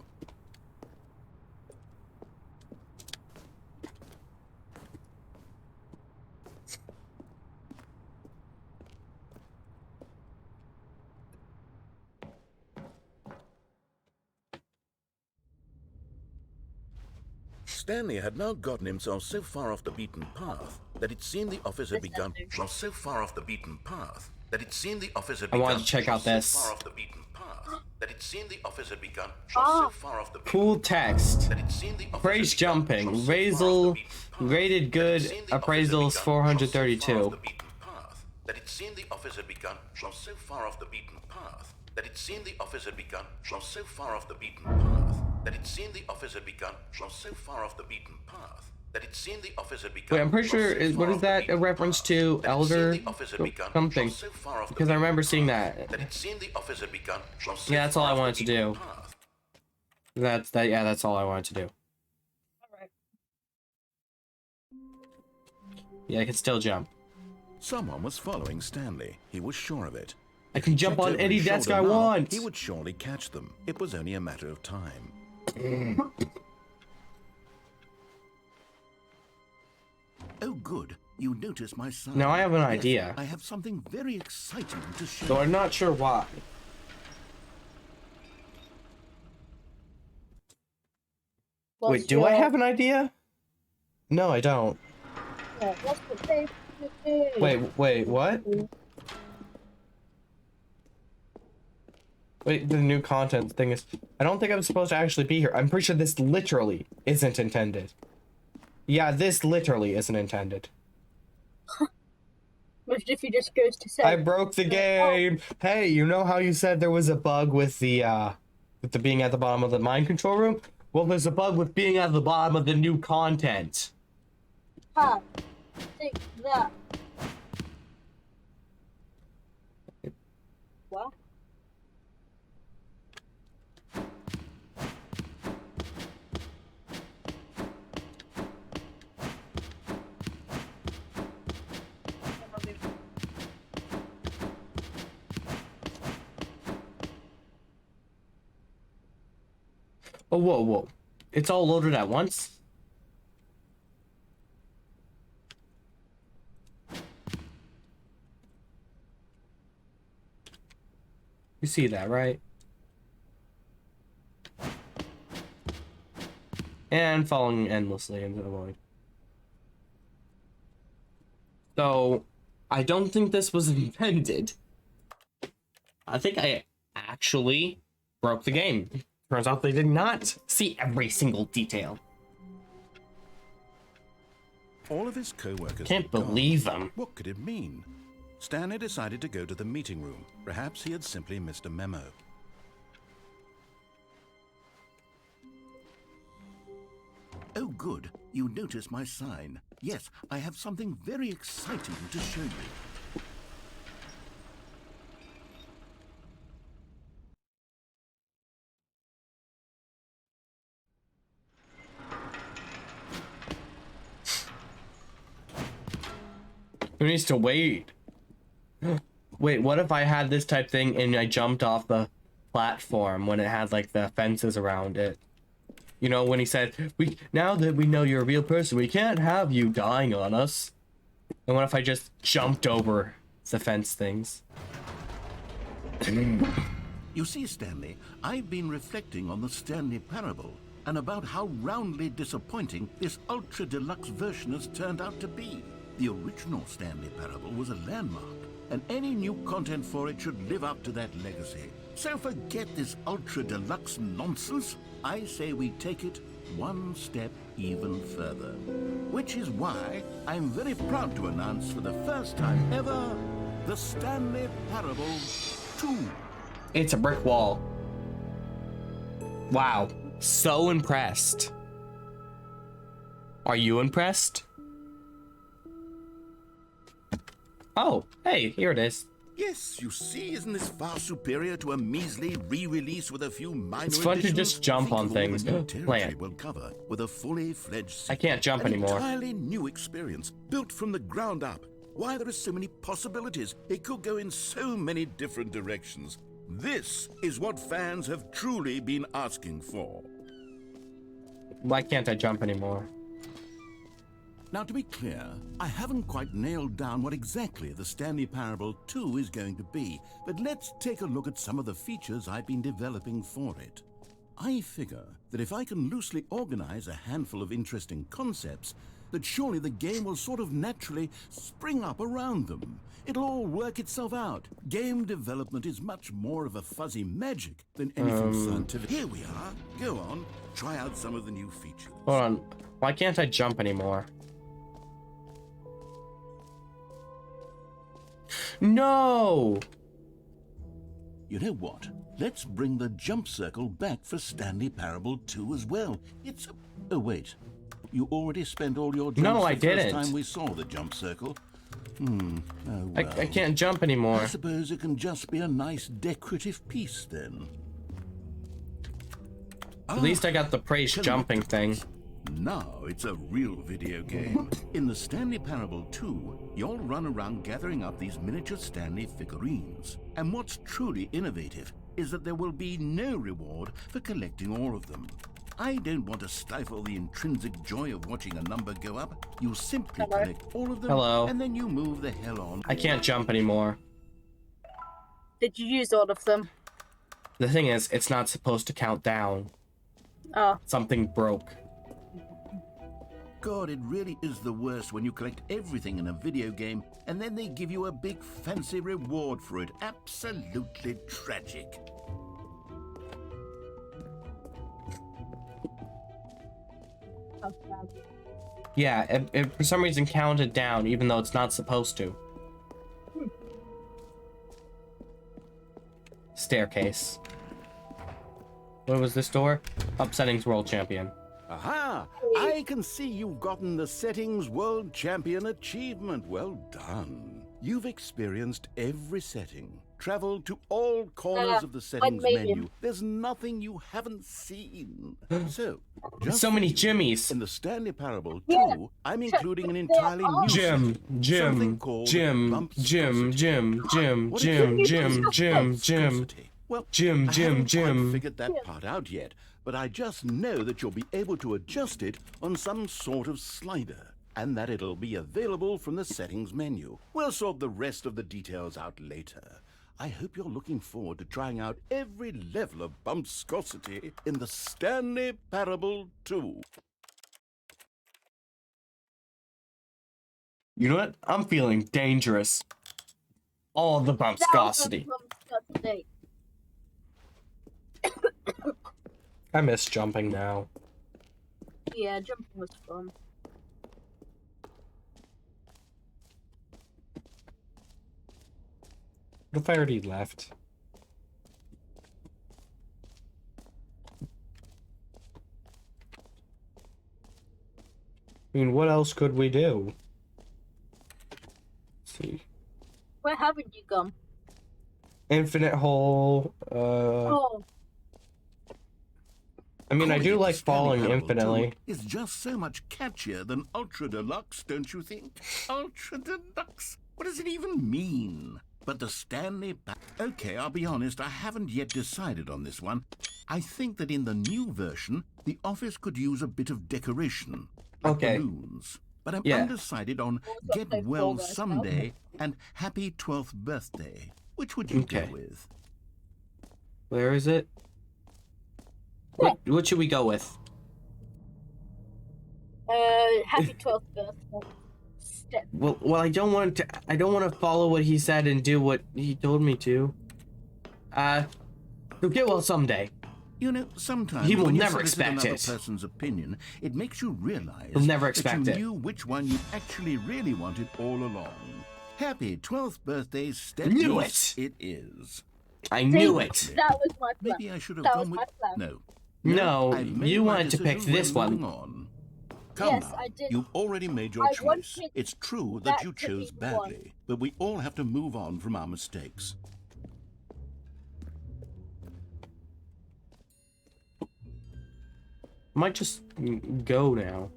Stanley had now gotten himself so far off the beaten path that it seemed the office had begun. Was so far off the beaten path that it seemed the office had I begun. wanted to check out this. So far off the beaten path that it seemed the office had begun. So far off the beaten Cool text. that it seemed the office Praise had begun. jumping. So far off the Raisel beaten path rated that it good. seemed the office had Appraisals begun. 432. So far off the beaten path that it seemed the office had begun. So far off the beaten path that it seemed the office had begun. So far off the beaten path that it seemed the office had begun. So far off the beaten path that it seemed the office had begun. Wait, I'm pretty sure. What is that a reference to? Elder something? Because I remember seeing that. That it seemed the office had begun. Yeah, that's all I wanted to do. That's that. Yeah, that's all I wanted to do. Alright. Yeah, I can still jump. Someone was following Stanley. He was sure of it. I can jump on Checked over any his desk I shoulder now, want. He would surely catch them. It was only a matter of time. Oh, good. You notice my sign. Now I have an Yes, idea. I have something very exciting to show Though you. I'm not sure why. Wait, do I have an idea? No, I don't. What's the tape? Wait, what? Wait, the new content thing is... I don't think I'm supposed to actually be here. I'm pretty sure this literally isn't intended. Yeah, this literally isn't intended. What if he just goes to say? I broke the game! Hey, you know how you said there was a bug with the being at the bottom of the mind control room? Well, there's a bug with being at the bottom of the new content. Ha! Take that. What? Oh, whoa. It's all loaded at once? You see that, right? And falling endlessly into the void. So, I don't think this was intended. I think I actually broke the game. Turns out they did not see every single detail. All of his co-workers Can't had gone. believe them. What could it mean? Stanley decided to go to the meeting room. Perhaps he had simply missed a memo. Oh, good. You notice my sign. Yes, I have something very exciting to show you. Who needs to wait? Wait, what if I had this type thing and I jumped off the platform when it had like the fences around it? You know, when he said, now that we know you're a real person, we can't have you dying on us. And what if I just jumped over the fence things? You see, Stanley, I've been reflecting on the Stanley parable and about how roundly disappointing this ultra deluxe version has turned out to be. The original Stanley parable was a landmark, and any new content for it should live up to that legacy. So forget this ultra deluxe nonsense. I say we take it one step even further. Which is why I'm very proud to announce for the first time ever, the Stanley Parable 2. It's a brick wall. Wow. So impressed. Are you impressed? Oh, hey, here it is. Yes, you see, isn't this far superior to a measly re-release with a few minor It's fun to additions? just jump Think on of all the things. new Play territory it. we'll cover with a fully fledged I can't jump an anymore. entirely new experience, built from the ground up. Why, there are so many possibilities. It could go in so many different directions. This is what fans have truly been asking for. Why can't I jump anymore? Now, to be clear, I haven't quite nailed down what exactly the Stanley Parable 2 is going to be, but let's take a look at some of the features I've been developing for it. I figure that if I can loosely organize a handful of interesting concepts, that surely the game will sort of naturally spring up around them. It'll all work itself out. Game development is much more of a fuzzy magic than anything scientific. Here we are. Go on, try out some of the new features. Hold on. Why can't I jump anymore? No! You know what? Let's bring the jump circle back for Stanley Parable 2 as well. It's a... Oh, wait. You already spent all your jumps No, I the first didn't. time we saw the jump circle. Oh, well. I can't jump anymore. I suppose it can just be a nice decorative piece then. At least I got the praise jumping thing. Now it's a real video game. In the Stanley Parable 2, you'll run around gathering up these miniature Stanley figurines. And what's truly innovative is that there will be no reward for collecting all of them. I don't want to stifle the intrinsic joy of watching a number go up. You simply collect all of them, Hello. and then you move the hell on. I can't jump anymore. Did you use all of them? The thing is, it's not supposed to count down. Oh. Something broke. God, it really is the worst when you collect everything in a video game and then they give you a big fancy reward for it. Absolutely tragic. Yeah, it for some reason counted down, even though it's not supposed to. Staircase. What was this door? Up settings world champion. Aha! I can see you've gotten the Settings World Champion achievement. Well done. You've experienced every setting, traveled to all corners of the settings menu. There's nothing you haven't seen. So, just So many Jimmies. in the Stanley Parable 2, I'm including an entirely new Jim, setting, something called Jim, bumpscosity. What exactly is bumpscosity? Well, I haven't quite figured that part out yet, but I just know that you'll be able to adjust it on some sort of slider, and that it'll be available from the settings menu. We'll sort the rest of the details out later. I hope you're looking forward to trying out every level of bumpscosity in the Stanley Parable 2. You know what? I'm feeling dangerous. All the bumpscosity. I miss jumping now. Yeah, jumping was fun. What if I already left? I mean, what else could we do? Let's see. Where haven't you gone? Infinite hole. Oh, I mean, I do Calling it like Stanley falling Parable infinitely. 2 is just so much catchier than Ultra Deluxe, don't you think? Ultra Deluxe? What does it even mean? But the Stanley Okay, I'll be honest, I haven't yet decided on this one. I think that in the new version, the office could use a bit of decoration, like Okay. balloons. But I'm Yeah. undecided on Get Well Someday and Happy 12th Birthday. Which would you Okay. go with? Where is it? What should we go with? happy 12th birthday. Step. Well, I don't want to. I don't want to follow what he said and do what he told me to. You'll get well someday. You know, sometimes He will when you never solicit expect another it. person's opinion, it makes you realize He'll never that expect you it. knew which one you actually really wanted all along. Happy 12th birthday, Step. Knew Niece, it is. I knew it. That was my plan. Maybe I should have That gone was with... my plan. No. No, I've made you my wanted to pick decision. this We're one. moving on. Come Yes, now. I did. You've already made your I choice. wanted It's true that that you to be chose the one. badly, but we all have to move on from our mistakes. I might just go now.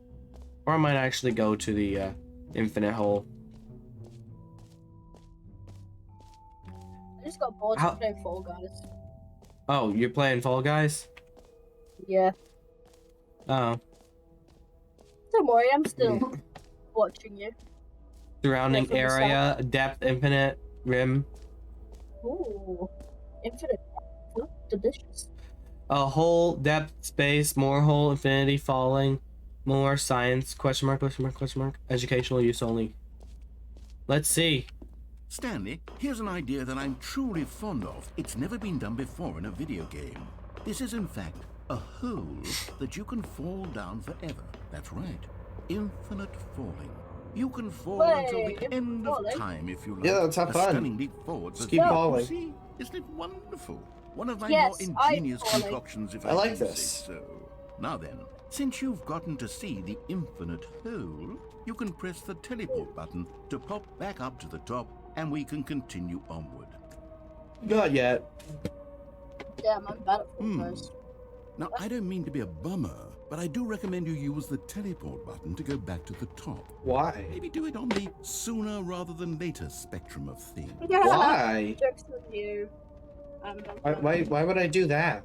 Or I might actually go to the infinite hole. I just got bored How- of playing Fall Guys. Oh, you're playing Fall Guys? Yeah. Oh. Don't worry, I'm still watching you. Surrounding from the area, depth, infinite, rim. Ooh. Infinite. Ooh, delicious. A hole, depth, space, more hole, infinity, falling, more, science, question mark, question mark, question mark, educational use only. Let's see. Stanley, here's an idea that I'm truly fond of. It's never been done before in a video game. This is, in fact, a hole that you can fall down forever. That's right. Infinite falling. You can fall until the Wait, end of falling? time if you like. Yeah, let's have A fun. stunning leap forward. Just but keep you falling. See, isn't it wonderful? One of my Yes, more I'm ingenious falling. concoctions, if I I like do say this. so. Now then, since you've gotten to see the infinite hole, you can press the teleport button to pop back up to the top, and we can continue onward. Not yet. Damn, I'm bad at Fall Guys. Now, I don't mean to be a bummer, but I do recommend you use the teleport button to go back to the top. Why? Maybe do it on the sooner rather than later spectrum of things. Why? Jokes on you. Why would I do that?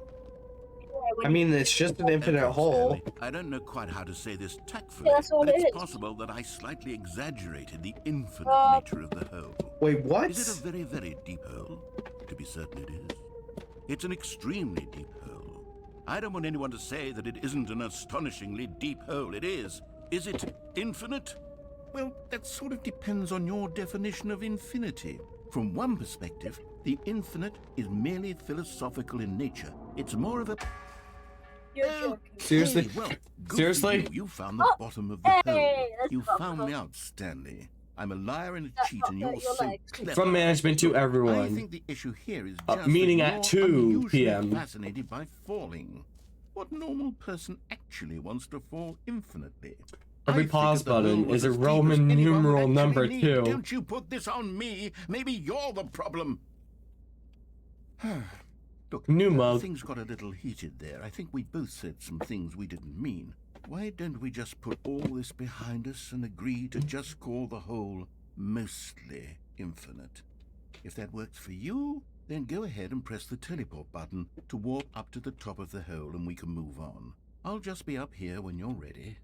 I mean, it's just an infinite Okay, hole. Stanley, I don't know quite how to say this tactfully, Yeah, that's all but it it's is. possible that I slightly exaggerated the infinite Uh, nature of the hole. Wait, what? Is it a very, very deep hole? To be certain it is. It's an extremely deep hole. I don't want anyone to say that it isn't an astonishingly deep hole. It is. Is it infinite? Well, that sort of depends on your definition of infinity. From one perspective, the infinite is merely philosophical in nature. It's more of a... You're joking. Seriously? Hey, well, good Seriously? for you. You found the Oh, bottom of the hey, hole. that's You not found cool. me out, Stanley. I'm a liar and a That's cheat, not and hurt you're your so legs. clever. From management to I everyone. think the issue here is just Meeting that at you're 2 unusually p.m. fascinated by falling. What normal person actually wants to fall infinitely? Every I figured pause the hole button was is a as deep as Roman anyone would numeral actually number need. 2. Don't you put this on me. Maybe you're the problem. Look, New mug. things got a little heated there. I think we both said some things we didn't mean. Why don't we just put all this behind us and agree to just call the whole mostly infinite? If that works for you, then go ahead and press the teleport button to warp up to the top of the hole and we can move on. I'll just be up here when you're ready.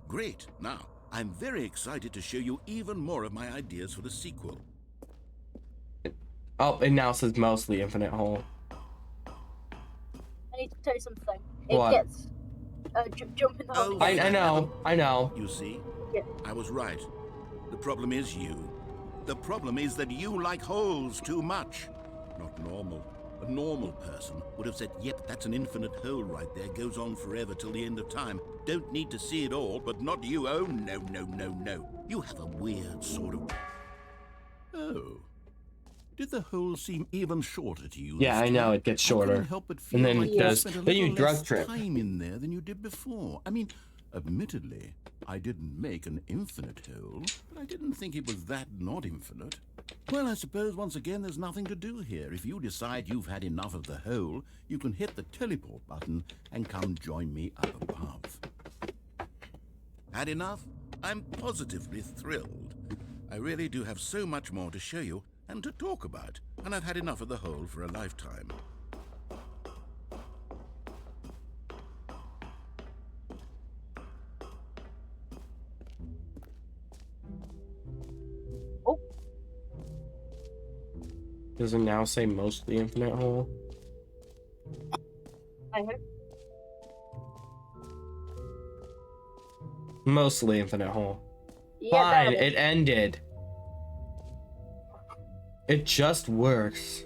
Great. Now, I'm very excited to show you even more of my ideas for the sequel. Oh, it now says mostly infinite hole. I need to tell you something. What? It gets jump in the hole. Oh, again. I know. You see? Yeah. I was right. The problem is you. The problem is that you like holes too much. Not normal. A normal person would have said, yep, that's an infinite hole right there. Goes on forever till the end of time. Don't need to see it all, but not you. Oh, no, no, no, no. You have a weird sort of... Oh. Did the hole seem even shorter to you? Yeah, this I know, time? it gets I couldn't shorter. help but feel And then like it you does. spent a Then you little drug less trip. time in there than you did before. I mean, admittedly, I didn't make an infinite hole, but I didn't think it was that not infinite. Well, I suppose once again there's nothing to do here. If you decide you've had enough of the hole, you can hit the teleport button and come join me up above. Had enough? I'm positively thrilled. I really do have so much more to show you and to talk about, and I've had enough of the hole for a lifetime. Does it now say mostly infinite hole? I hope. Mostly infinite hole. Yeah, Fine, that it ended. It just works.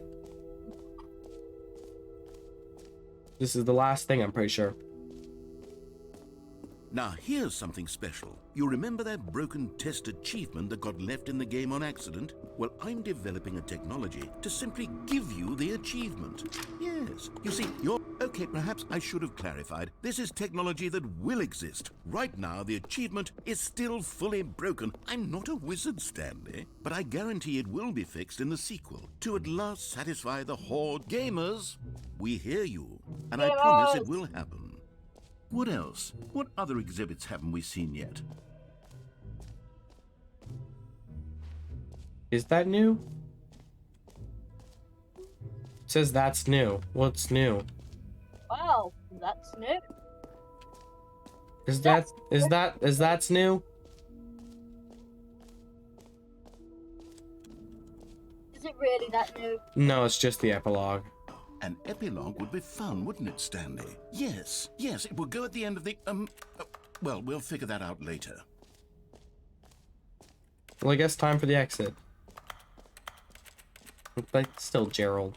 This is the last thing, I'm pretty sure. Now, here's something special. You remember that broken test achievement that got left in the game on accident? Well, I'm developing a technology to simply give you the achievement. Yes. You see, you're... Okay, perhaps I should have clarified. This is technology that will exist. Right now, the achievement is still fully broken. I'm not a wizard, Stanley, but I guarantee it will be fixed in the sequel to at last satisfy the horde. Gamers, we hear you, and I promise it will happen. What else? What other exhibits haven't we seen yet? Is that new? It says that's new. What's new? Wow, that's new. Is that's new? Is it really that new? No, it's just the epilogue. An epilogue would be fun, wouldn't it, Stanley? Yes, it will go at the end of the, well, we'll figure that out later. Well, I guess time for the exit. But still Gerald.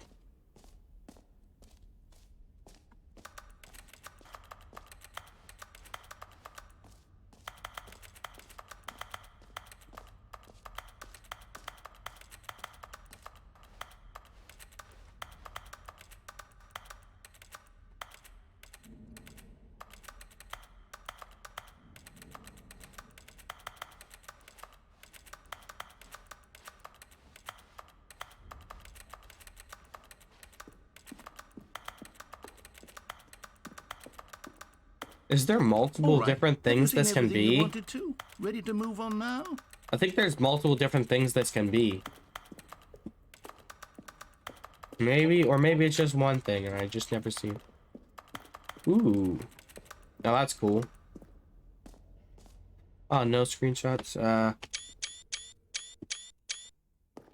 Is there multiple Right. different things Have you this seen can everything you be? wanted to? Ready to move on now? I think there's multiple different things this can be. Maybe, or maybe it's just one thing and I just never see it. Ooh. Now that's cool. Oh, no screenshots.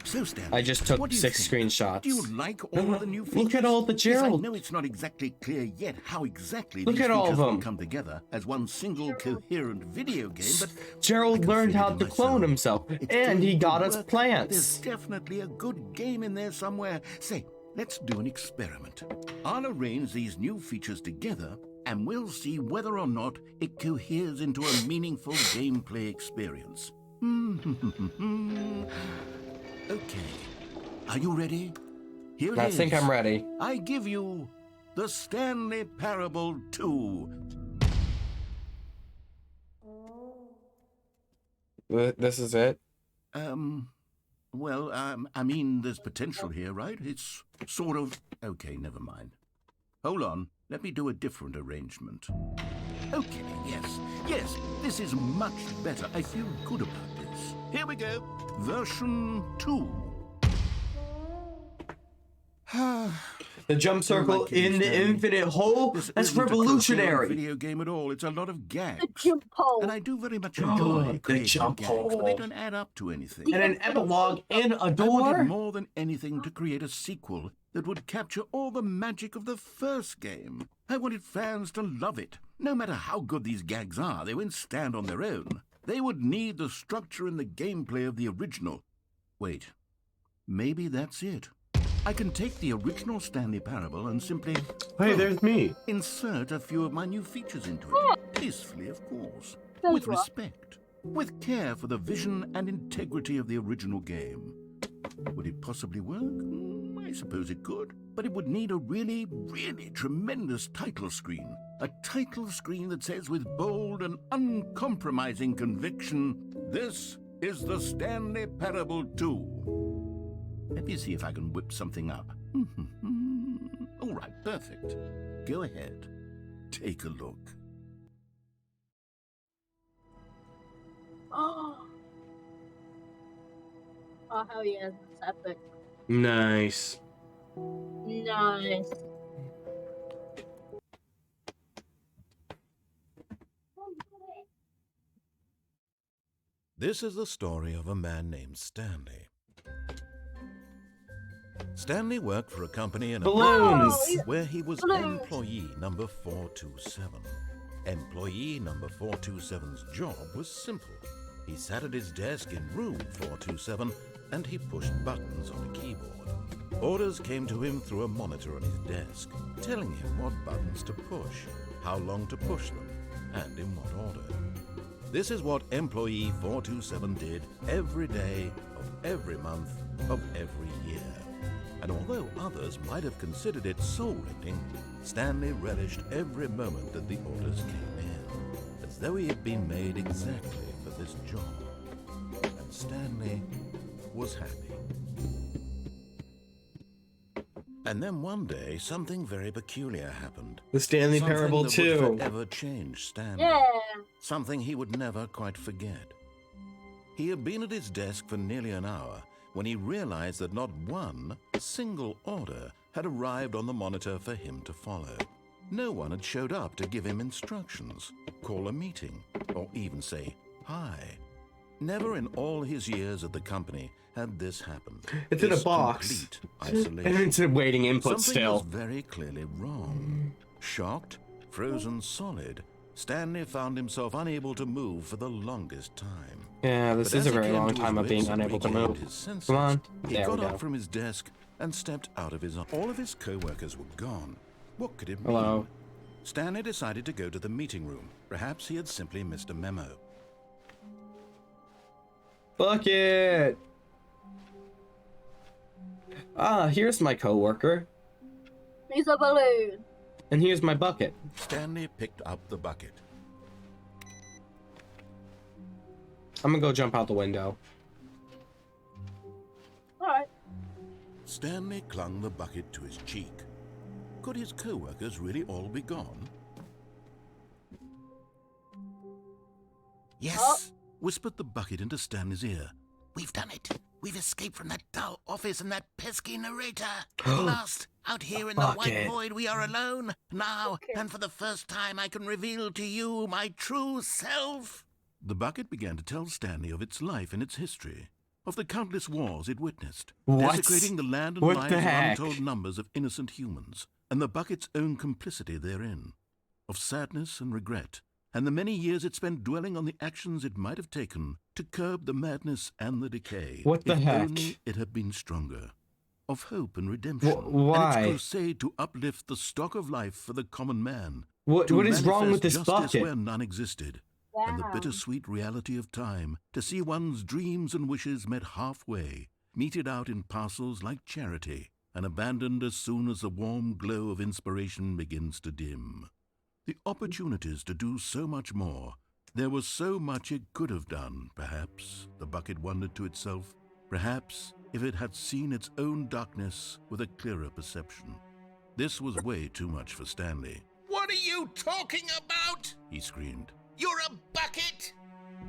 So, Stanley, I just took what do you 6 think? screenshots. Do you like all of the new features? Look at all the Yes, Gerald. I know it's not exactly clear yet how exactly Look these at all features of will them. come together as one single coherent video game, but Gerald I can learned feel it how in to my clone soul. himself, It's and he doing got good us work. plants. There's definitely a good game in there somewhere. Say, let's do an experiment. I'll arrange these new features together, and we'll see whether or not it coheres into a meaningful gameplay experience. Okay. Are you ready? Here it I is. think I'm ready. I give you the Stanley Parable 2. This is it? Well, I mean, there's potential here, right? It's sort of... Okay, never mind. Hold on. Let me do a different arrangement. Okay, yes, this is much better. I feel good about this. Here we go. Version 2. The jump circle like it, in the Stanley. infinite hole? This That's isn't a revolutionary. coherent video game at all. It's a lot of gags. The jump hole. And I do very much enjoy The creating jump gags, but they hole. don't add up to anything. And an epilogue in a I wanted door? more than anything to create a sequel that would capture all the magic of the first game. I wanted fans to love it. No matter how good these gags are, they won't stand on their own. They would need the structure and the gameplay of the original. Wait, maybe that's it. I can take the original Stanley Parable and simply... Hey, there's me. insert a few of my new features into it. Tastefully, of course. There With you are. respect. With care for the vision and integrity of the original game. Would it possibly work? I suppose it could. But it would need a really, really tremendous title screen. A title screen that says with bold and uncompromising conviction, "This is the Stanley Parable 2. Let me see if I can whip something up. All right, perfect. Go ahead. Take a look. Oh, hell yeah, that's epic. Nice. Nice. This is the story of a man named Stanley. Stanley worked for a company in Balloons. where he was Balloons. employee number 427. Employee number 427's job was simple. He sat at his desk in room 427 and he pushed buttons on a keyboard. Orders came to him through a monitor on his desk, telling him what buttons to push, how long to push them, and in what order. This is what employee 427 did every day of every month of every year. And although others might have considered it soul-rending, Stanley relished every moment that the orders came in, as though he had been made exactly for this job. And Stanley was happy. And then one day, something very peculiar happened. The Stanley Something Parable that 2. would forever change Stanley. Yeah. Something he would never quite forget. He had been at his desk for nearly an hour when he realized that not one single order had arrived on the monitor for him to follow. No one had showed up to give him instructions, call a meeting, or even say hi. Never in all his years at the company had this happened. It's in a This box. complete And isolation. it's awaiting input Something still. was very clearly wrong. Shocked, frozen solid, Stanley found himself unable to move for the longest time. Yeah, this But is as a he very came long to his time of being wits and unable to regained move. his senses, Come on. he There we got go. up from his desk and stepped out of his office. All of his co-workers were gone. What could it mean? Hello. Stanley decided to go to the meeting room. Perhaps he had simply missed a memo. Bucket! Ah, here's my coworker. He's a balloon. And here's my bucket. Stanley picked up the bucket. I'm gonna go jump out the window. Alright. Stanley clung the bucket to his cheek. Could his co-workers really all be gone? Yes, Oh. Whispered the bucket into Stanley's ear. we've done it. We've escaped from that dull office and that pesky narrator. At last, out here in the white Bucket. void, we are alone. Now, Okay. and for the first time, I can reveal to you my true self. The bucket began to tell Stanley of its life and its history, of the countless wars it witnessed, What? desecrating the land and What lives the of heck? untold numbers of innocent humans, and the bucket's own complicity therein, of sadness and regret, and the many years it spent dwelling on the actions it might have taken to curb the madness and the decay. What the if heck? only it had been stronger. Of hope and redemption, why? and its crusade to uplift the stock of life for the common man. What to is wrong with manifest this justice bucket? where none existed, and the Wow. bittersweet reality of time to see one's dreams and wishes met halfway, meted out in parcels like charity, and abandoned as soon as the warm glow of inspiration begins to dim. The opportunities to do so much more. There was so much it could have done, perhaps, the bucket wondered to itself. Perhaps if it had seen its own darkness with a clearer perception. This was way too much for Stanley. What are you talking about? He screamed. You're a bucket?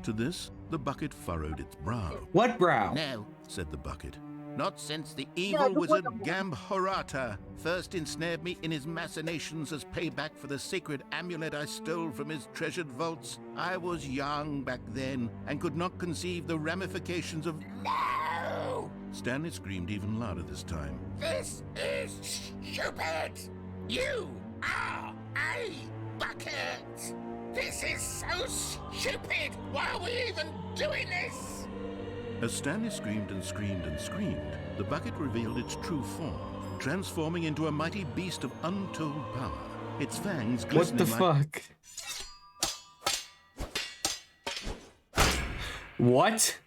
To this, the bucket furrowed its brow. What brow? No, Said the bucket. not since the No, evil the wizard one- Gambhorata first ensnared me in his machinations as payback for the sacred amulet I stole from his treasured vaults. I was young back then and could not conceive the ramifications of... No! Stanley screamed even louder this time. This is stupid! You are a bucket! This is so stupid! Why are we even doing this? As Stanley screamed and screamed and screamed, the bucket revealed its true form, transforming into a mighty beast of untold power. Its fangs What glistening the like... fuck? What?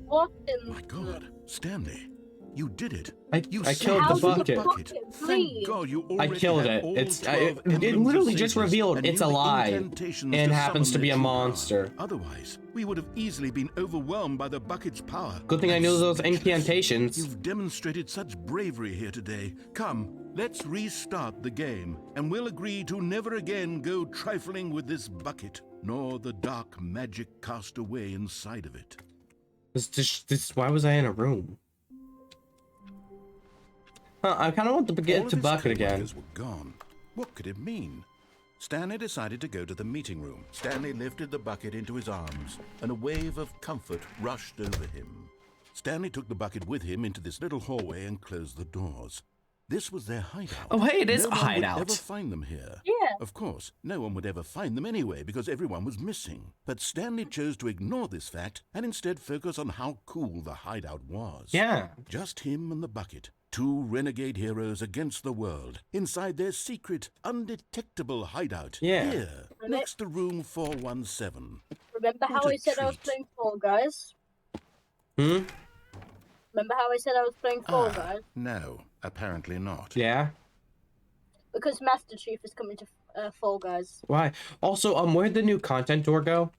What in My God, Stanley, you did it. I You killed the saved bucket. Thank Please. God you I already killed had it. all It's 12 it emblems literally of just sages revealed and it's knew the alive incantations and to happens summon to be their a true power. monster. Otherwise, we would have easily been overwhelmed by the bucket's power. Good thing I I'm knew those speechless. incantations. You've demonstrated such bravery here today. Come, let's restart the game, and we'll agree to never again go trifling with this bucket, nor the dark magic cast away inside of it. Why was I in a room? Huh, I kind of want to All get of to his bucket again. co-workers were gone. What could it mean? Stanley decided to go to the meeting room. Stanley lifted the bucket into his arms, and a wave of comfort rushed over him. Stanley took the bucket with him into this little hallway and closed the doors. This was their hideout. Oh, hey, it is no a one hideout. would ever find them here. Yeah. Of course, no one would ever find them anyway because everyone was missing. But Stanley chose to ignore this fact and instead focus on how cool the hideout was. Yeah. Just him and the bucket. Two renegade heroes against the world, inside their secret, undetectable hideout. Yeah. Here, next to room 417. Remember how What a I said I was treat. playing Fall Guys? Hmm? Remember how I said I was playing Fall Guys? No, apparently not. Yeah. Because Master Chief is coming to Fall Guys. Why? Also, where'd the new content door go?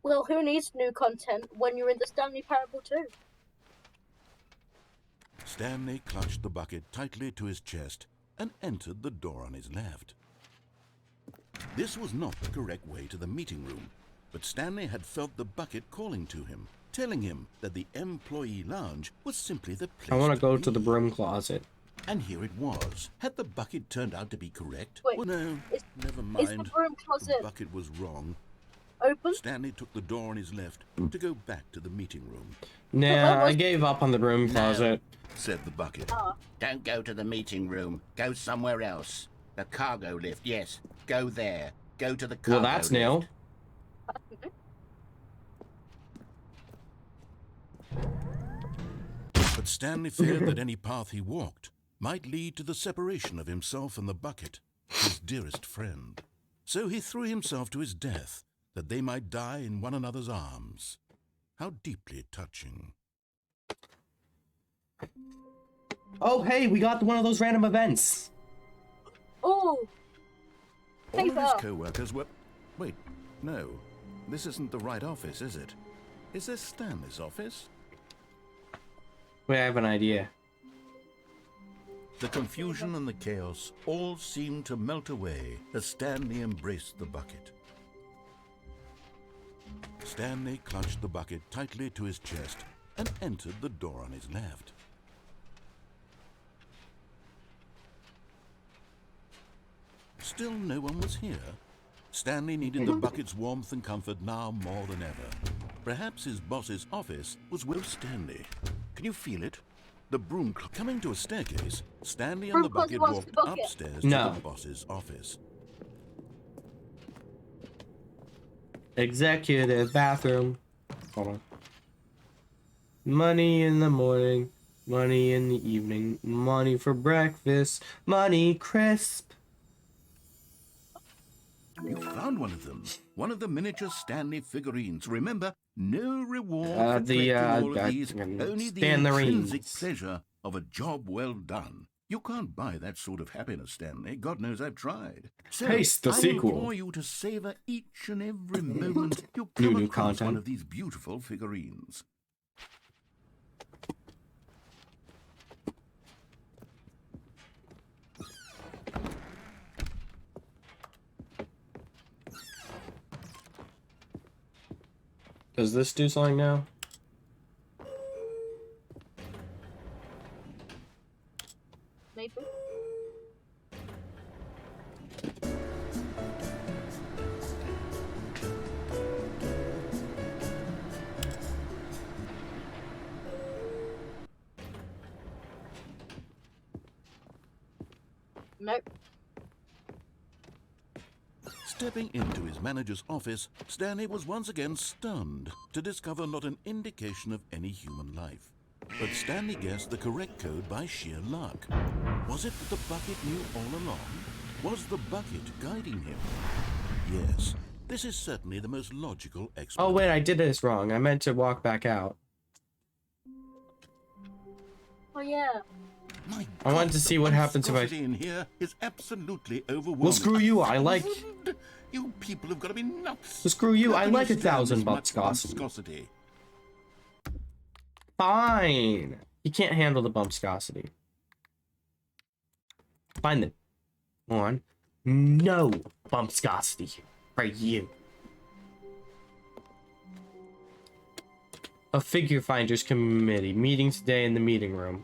Well, who needs new content when you're in the Stanley Parable too? Stanley clutched the bucket tightly to his chest and entered the door on his left. This was not the correct way to the meeting room, but Stanley had felt the bucket calling to him, telling him that the employee lounge was simply the place I want to go to be. the broom closet. And here it was. Had the bucket turned out to be correct? Wait, Well, no, never Is the mind. broom The closet bucket was wrong. open? Stanley took the door on his left to go back to the meeting room. Nah, I gave up on the broom closet. Said the bucket. Don't go to the meeting room. Go somewhere else. The cargo lift, yes. Go there. Go to the cargo Well, that's lift. nailed. But Stanley feared that any path he walked might lead to the separation of himself and the bucket, his dearest friend. So he threw himself to his death, that they might die in one another's arms. How deeply touching. Oh, hey, we got one of those random events. Oh, All of his Paper. co-workers were... Wait, no. This isn't the right office, is it? Is this Stanley's office? Wait, I have an idea. The confusion and the chaos all seemed to melt away as Stanley embraced the bucket. Stanley clutched the bucket tightly to his chest and entered the door on his left. Still no one was here. Stanley needed the bucket's warmth and comfort now more than ever. Perhaps his boss's office was with Stanley. Can you feel it? The broom coming to a staircase, Stanley and the Broom bucket closet walked wants the bucket. upstairs No. to the boss's office. Executive bathroom. Hold on. Money in the morning, money in the evening, money for breakfast, money crisp. You found one of them. One of the miniature Stanley figurines. Remember, no reward for collecting all of these. Only the intrinsic pleasure of a job well done. You can't buy that sort of happiness, Stanley. God knows I've tried. So, Taste the I sequel. implore you to savor each and every moment you New come across content. one of these beautiful figurines. Does this do something now? Maybe. Nope. Stepping into his manager's office, Stanley was once again stunned to discover not an indication of any human life. But Stanley guessed the correct code by sheer luck. Was it that the bucket knew all along? Was the bucket guiding him? Yes, this is certainly the most logical explanation. Oh wait, I did this wrong. I meant to walk back out. Oh yeah. My I wanted to God, see the what happens if I- monstrosity in here is absolutely overwhelming. Well, screw you. I like. You people have got to be nuts. Well, screw you. I Nothing like stands 1,000 much bumpscosity. monstrosity. Fine. He can't handle the bumpscosity. Fine then. On. No bumpscosity for you. A figure finders committee meeting today in the meeting room.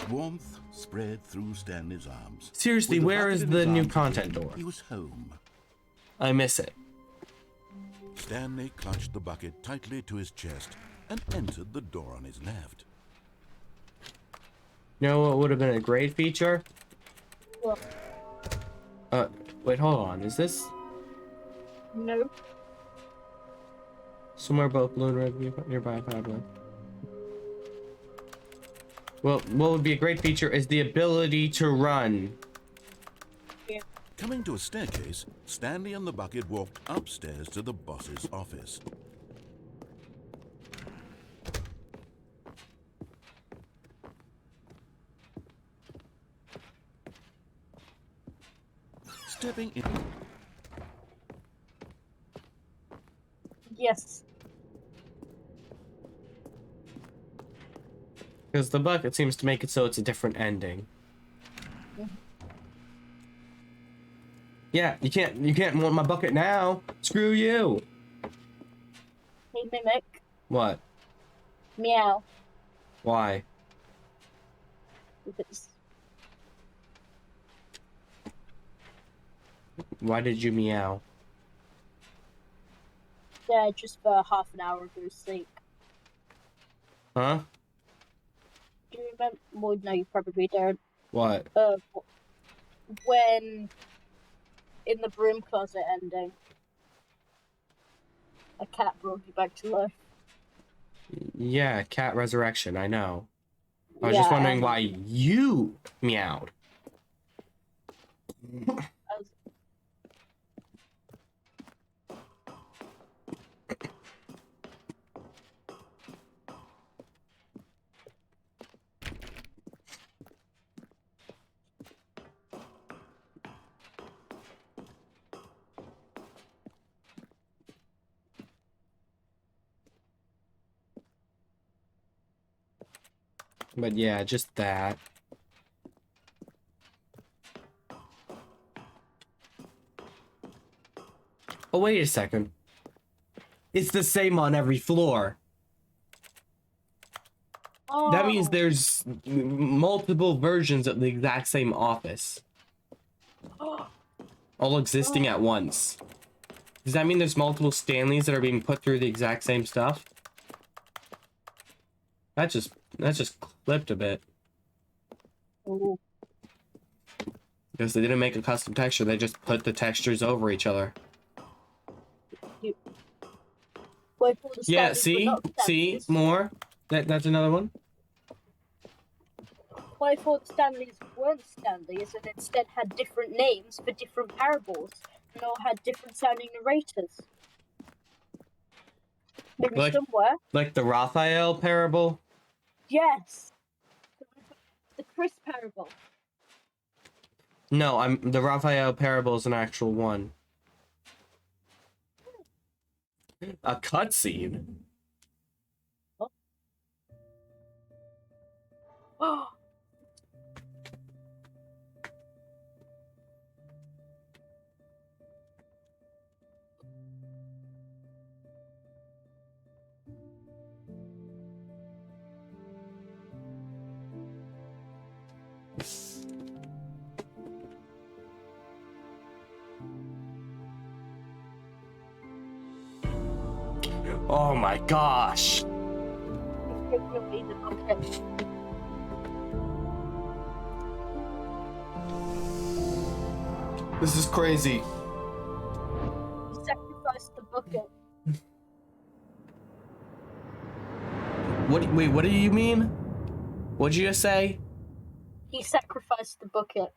Warmth spread through Stanley's arms. Seriously, With where bucket is in the his new arms content again, door? He was home. I miss it. Stanley clutched the bucket tightly to his chest and entered the door on his left. You know what would have been a great feature? What? Wait, hold on. Is this No. somewhere both blue and red nearby? Probably. Well, what would be a great feature is the ability to run. Coming to a staircase, Stanley and the bucket walked upstairs to the boss's office. Stepping in. Yes. Because the bucket seems to make it so it's a different ending. Yeah, you can't want my bucket now. Screw you. Hey, Mimic. What? Meow. Why? Because Why did you meow? yeah, just for half an hour ago sleep. Huh? Do you remember? Well, no, you probably don't. What? When in the broom closet ending, a cat brought you back to life. Yeah, cat resurrection, I know. I was Yeah, just wondering and why you meowed. I was- But yeah, just that. Oh, wait a second. It's the same on every floor. That means Oh. there's multiple versions of the exact same office. All existing at once. Does that mean there's multiple Stanleys that are being put through the exact same stuff? That just clipped a bit. Oh. Because they didn't make a custom texture, they just put the textures over each other. Wait for the Yeah, Stanleys, but see? not See? Stanleys. More? That's another one? Why for the Stanleys weren't Stanleys and instead had different names for different parables and all had different sounding narrators. Maybe somewhere. Like the Raphael parable? Yes. The Chris parable. No, the Raphael parable is an actual one. A cutscene? Oh. Oh my gosh. This is crazy. He sacrificed the bucket. Wait, what do you mean? What'd you just say? He sacrificed the bucket.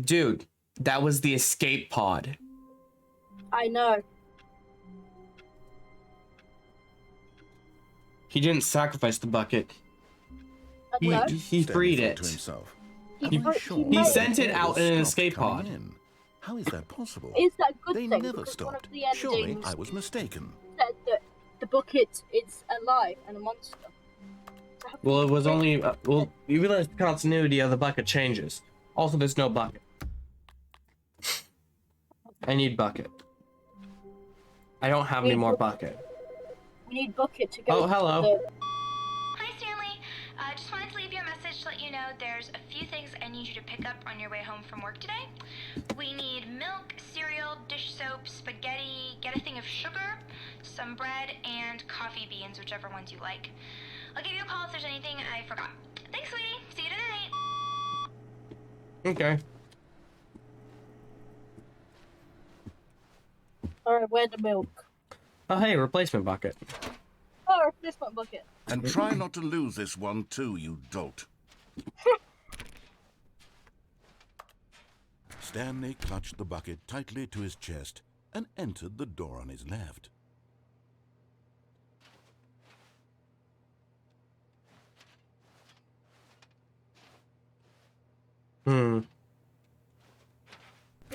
Dude, that was the escape pod. I know. He didn't sacrifice the bucket. He Stanley freed thought it. to himself. He Am I fr- sure he that made sent it never out in an stopped escape coming pod. in? How is that possible? Is that a good They thing? never Because one of stopped. the Surely endings I was mistaken. said that the bucket is alive and a monster. So how Well, it was can- only well, you realize the continuity of the bucket changes. Also, there's no bucket. I need bucket. I don't have any more bucket. We need bucket to go. Oh, hello. Hi, Stanley. Just wanted to leave you a message to let you know there's a few things I need you to pick up on your way home from work today. We need milk, cereal, dish soap, spaghetti, get a thing of sugar, some bread, and coffee beans, whichever ones you like. I'll give you a call if there's anything I forgot. Thanks, sweetie. See you tonight. Okay. Alright, where's the milk? Oh, hey, replacement bucket. Oh, replacement bucket. And try not to lose this one too, you dolt. Stanley clutched the bucket tightly to his chest and entered the door on his left.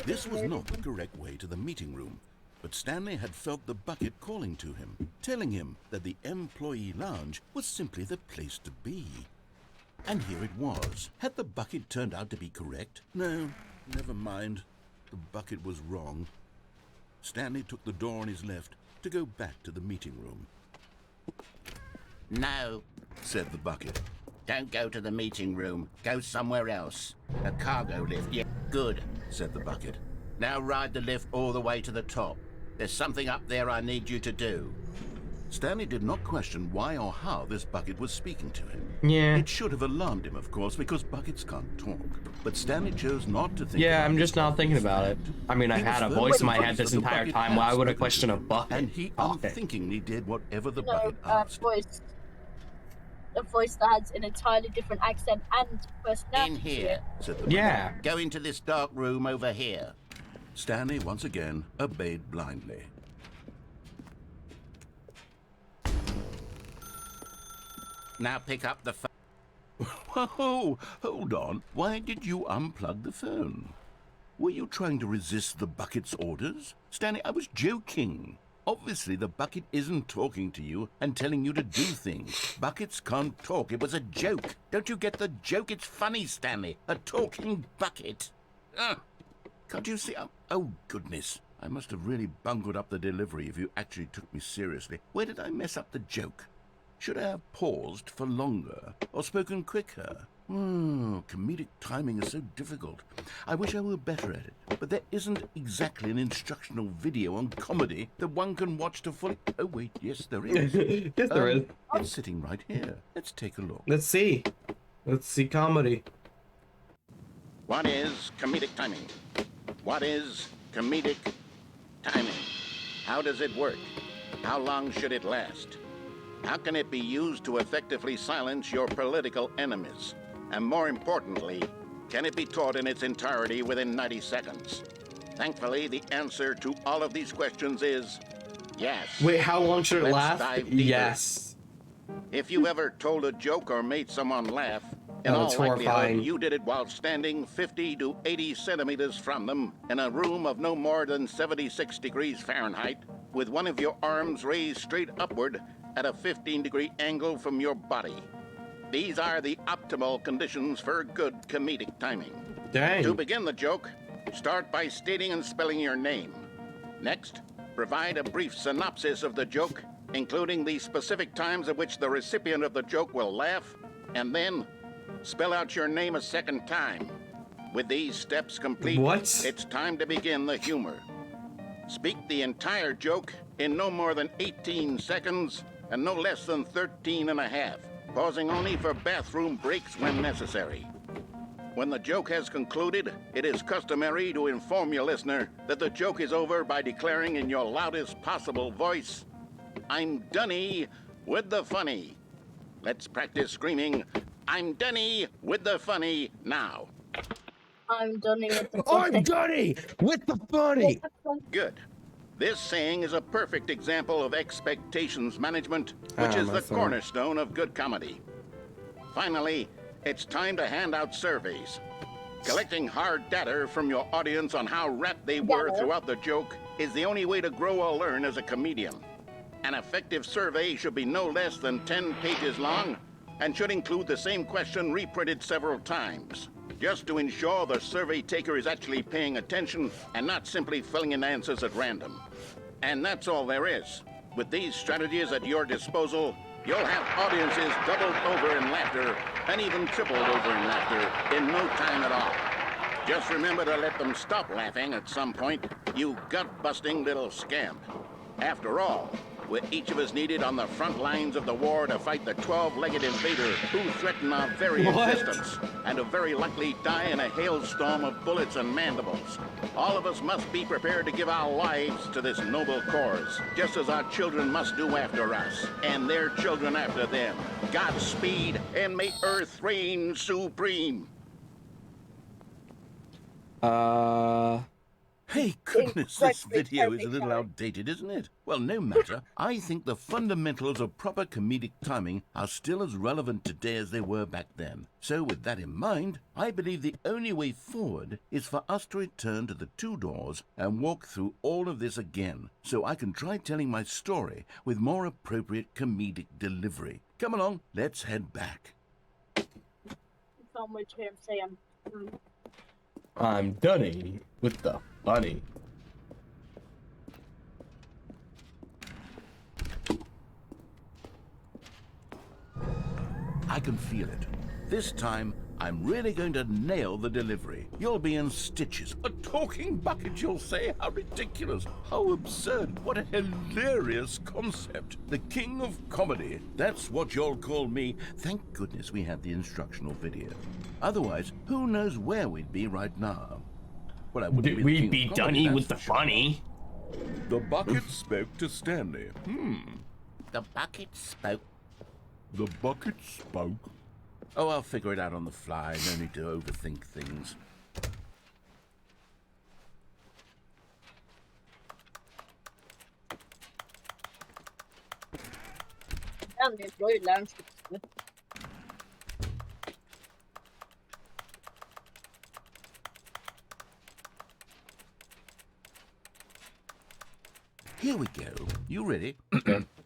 This was not the correct way to the meeting room, but Stanley had felt the bucket calling to him, telling him that the employee lounge was simply the place to be. And here it was. Had the bucket turned out to be correct? No, never mind. The bucket was wrong. Stanley took the door on his left to go back to the meeting room. No, Said the bucket. don't go to the meeting room. Go somewhere else. A cargo lift, yeah, good. Said the bucket. Now ride the lift all the way to the top. There's something up there I need you to do. Stanley did not question why or how this bucket was speaking to him. Yeah. It should have alarmed him, of course, because buckets can't talk. But Stanley chose not to think Yeah, about I'm this just not thinking about it. fact. I mean, I He was had a firmly voice in my head convinced this that the entire bucket time. had Why would I spoken question to a him, bucket? And he talking? unthinkingly did whatever the No, bucket asked. a voice that has an entirely different accent and personality. In to here. it. Said the bucket. Yeah. Go into this dark room over here. Stanley once again obeyed blindly. Now pick up the phone. Whoa, hold on. Why did you unplug the phone? Were you trying to resist the bucket's orders? Stanley, I was joking. Obviously, the bucket isn't talking to you and telling you to do things. Buckets can't talk. It was a joke. Don't you get the joke? It's funny, Stanley. A talking bucket. Can't you see? Oh, goodness. I must have really bungled up the delivery if you actually took me seriously. Where did I mess up the joke? Should I have paused for longer or spoken quicker? Comedic timing is so difficult. I wish I were better at it, but there isn't exactly an instructional video on comedy that one can watch to fully... Oh, wait, yes, there is. Yes, there is. It's sitting right here. Let's take a look. Let's see. Let's see comedy. What is comedic timing? What is comedic timing? How does it work? How long should it last? How can it be used to effectively silence your political enemies? And more importantly, can it be taught in its entirety within 90 seconds? Thankfully, the answer to all of these questions is yes. Wait, how long should it Let's last? dive deeper. Yes. If you ever told a joke or made someone laugh, in Oh, all that's likelihood, horrifying. you did it while standing 50 to 80 centimeters from them in a room of no more than 76 degrees Fahrenheit, with one of your arms raised straight upward at a 15-degree angle from your body. These are the optimal conditions for good comedic timing. Dang. To begin the joke, start by stating and spelling your name. Next, provide a brief synopsis of the joke, including the specific times at which the recipient of the joke will laugh, and then spell out your name a second time. With these steps complete, What? it's time to begin the humor. Speak the entire joke in no more than 18 seconds and no less than 13 and a half, pausing only for bathroom breaks when necessary. When the joke has concluded, it is customary to inform your listener that the joke is over by declaring in your loudest possible voice, "I'm Dunny with the funny." Let's practice screaming, "I'm Dunny with the funny" now. I'm done with the I'm Johnny with the funny. Good. This saying is a perfect example of expectations management, which is my the phone. cornerstone of good comedy. Finally, it's time to hand out surveys. Collecting hard data from your audience on how rapt they were throughout the joke is the only way to grow or learn as a comedian. An effective survey should be no less than 10 pages long and should include the same question reprinted several times, just to ensure the survey taker is actually paying attention and not simply filling in answers at random. And that's all there is. With these strategies at your disposal, you'll have audiences doubled over in laughter and even tripled over in laughter in no time at all. Just remember to let them stop laughing at some point, you gut-busting little scamp. After all, we're each of us needed on the front lines of the war to fight the 12-legged invader who threaten our very existence and to very likely die in a hailstorm of bullets and mandibles. All of us must be prepared to give our lives to this noble cause, just as our children must do after us, and their children after them. Godspeed, and may Earth reign supreme. Hey, goodness, this video is a little outdated, isn't it? Well, no matter. I think the fundamentals of proper comedic timing are still as relevant today as they were back then. So with that in mind, I believe the only way forward is for us to return to the 2 doors and walk through all of this again, so I can try telling my story with more appropriate comedic delivery. Come along, let's head back. Can't wait to hear him say I'm done with the funny. I can feel it. This time, I'm really going to nail the delivery. You'll be in stitches. A talking bucket, you'll say? How ridiculous. How absurd. What a hilarious concept. The king of comedy. That's what you'll call me. Thank goodness we had the instructional video. Otherwise, who knows where we'd be right now. Well, I wouldn't be We'd be done with the funny. The bucket spoke to Stanley. The bucket spoke. The bucket spoke. Oh, I'll figure it out on the fly. No need to overthink things. Here we go. You ready?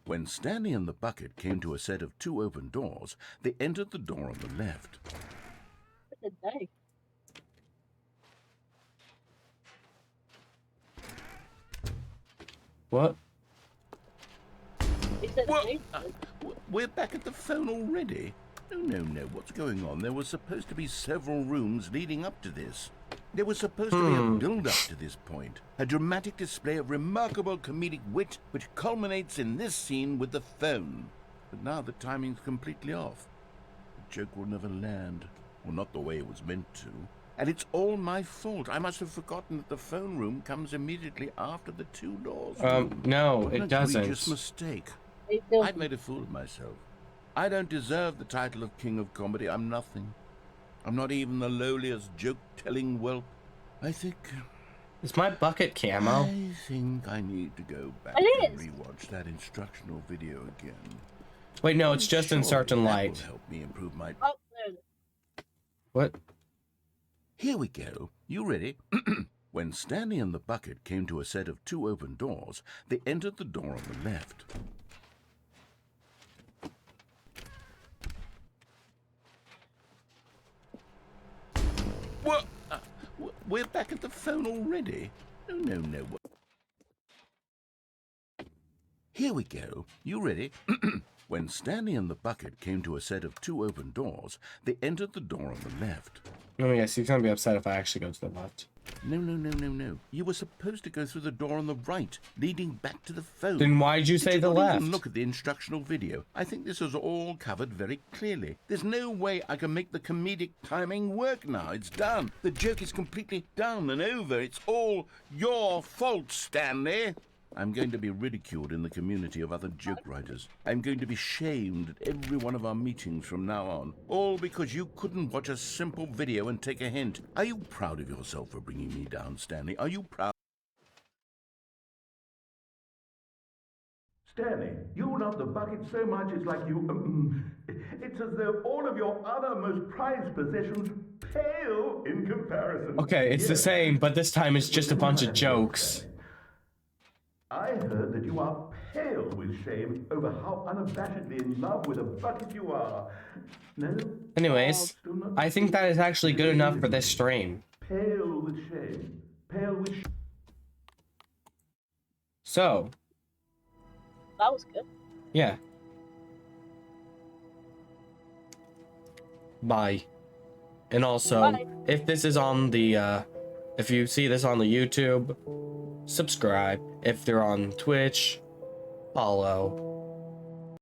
When Stanley and the bucket came to a set of 2 open doors, they entered the door on the left. What did they? What? He said What? they. We're back at the phone already? No. What's going on? There were supposed to be several rooms leading up to this. There was supposed to be a build-up to this point. A dramatic display of remarkable comedic wit which culminates in this scene with the phone. But now the timing's completely off. The joke will never land. Well, not the way it was meant to. And it's all my fault. I must have forgotten that the phone room comes immediately after the 2 doors. No, What it an doesn't. egregious mistake. They built I've made a fool of myself. I don't deserve the title of King of Comedy. I'm nothing. I'm not even the lowliest joke-telling whelp. I think Is my bucket camo? I think I need to go back It and is. rewatch that instructional video again. Wait, no, it's just in certain that light. will help me improve my... Oh, there. What? Here we go. You ready? When Stanley and the bucket came to a set of 2 open doors, they entered the door on the left. What? We're back at the phone already? No. Here we go. You ready? When Stanley and the bucket came to a set of 2 open doors, they entered the door on the left. Oh, yes, he's gonna be upset if I actually go to the left. No. You were supposed to go through the door on the right, leading back to the phone. Then why did you say the not left? Even look at the instructional video. I think this is all covered very clearly. There's no way I can make the comedic timing work now. It's done. The joke is completely done and over. It's all your fault, Stanley. I'm going to be ridiculed in the community of other joke writers. I'm going to be shamed at every one of our meetings from now on. All because you couldn't watch a simple video and take a hint. Are you proud of yourself for bringing me down, Stanley? Are you proud? Stanley, you love the bucket so much it's like you... it's as though all of your other most prized possessions pale in comparison. Okay, it's the Yes. same, but this time it's just a bunch of jokes. I heard that you are pale with shame over how unabashedly in love with a bucket you are. No? Anyways, Still not I think that is actually good enough for this stream. Pale with shame. Pale with So, That was good. yeah. Bye. And also, Bye. if this is on the, if you see this on the YouTube, subscribe. If they're on Twitch, follow.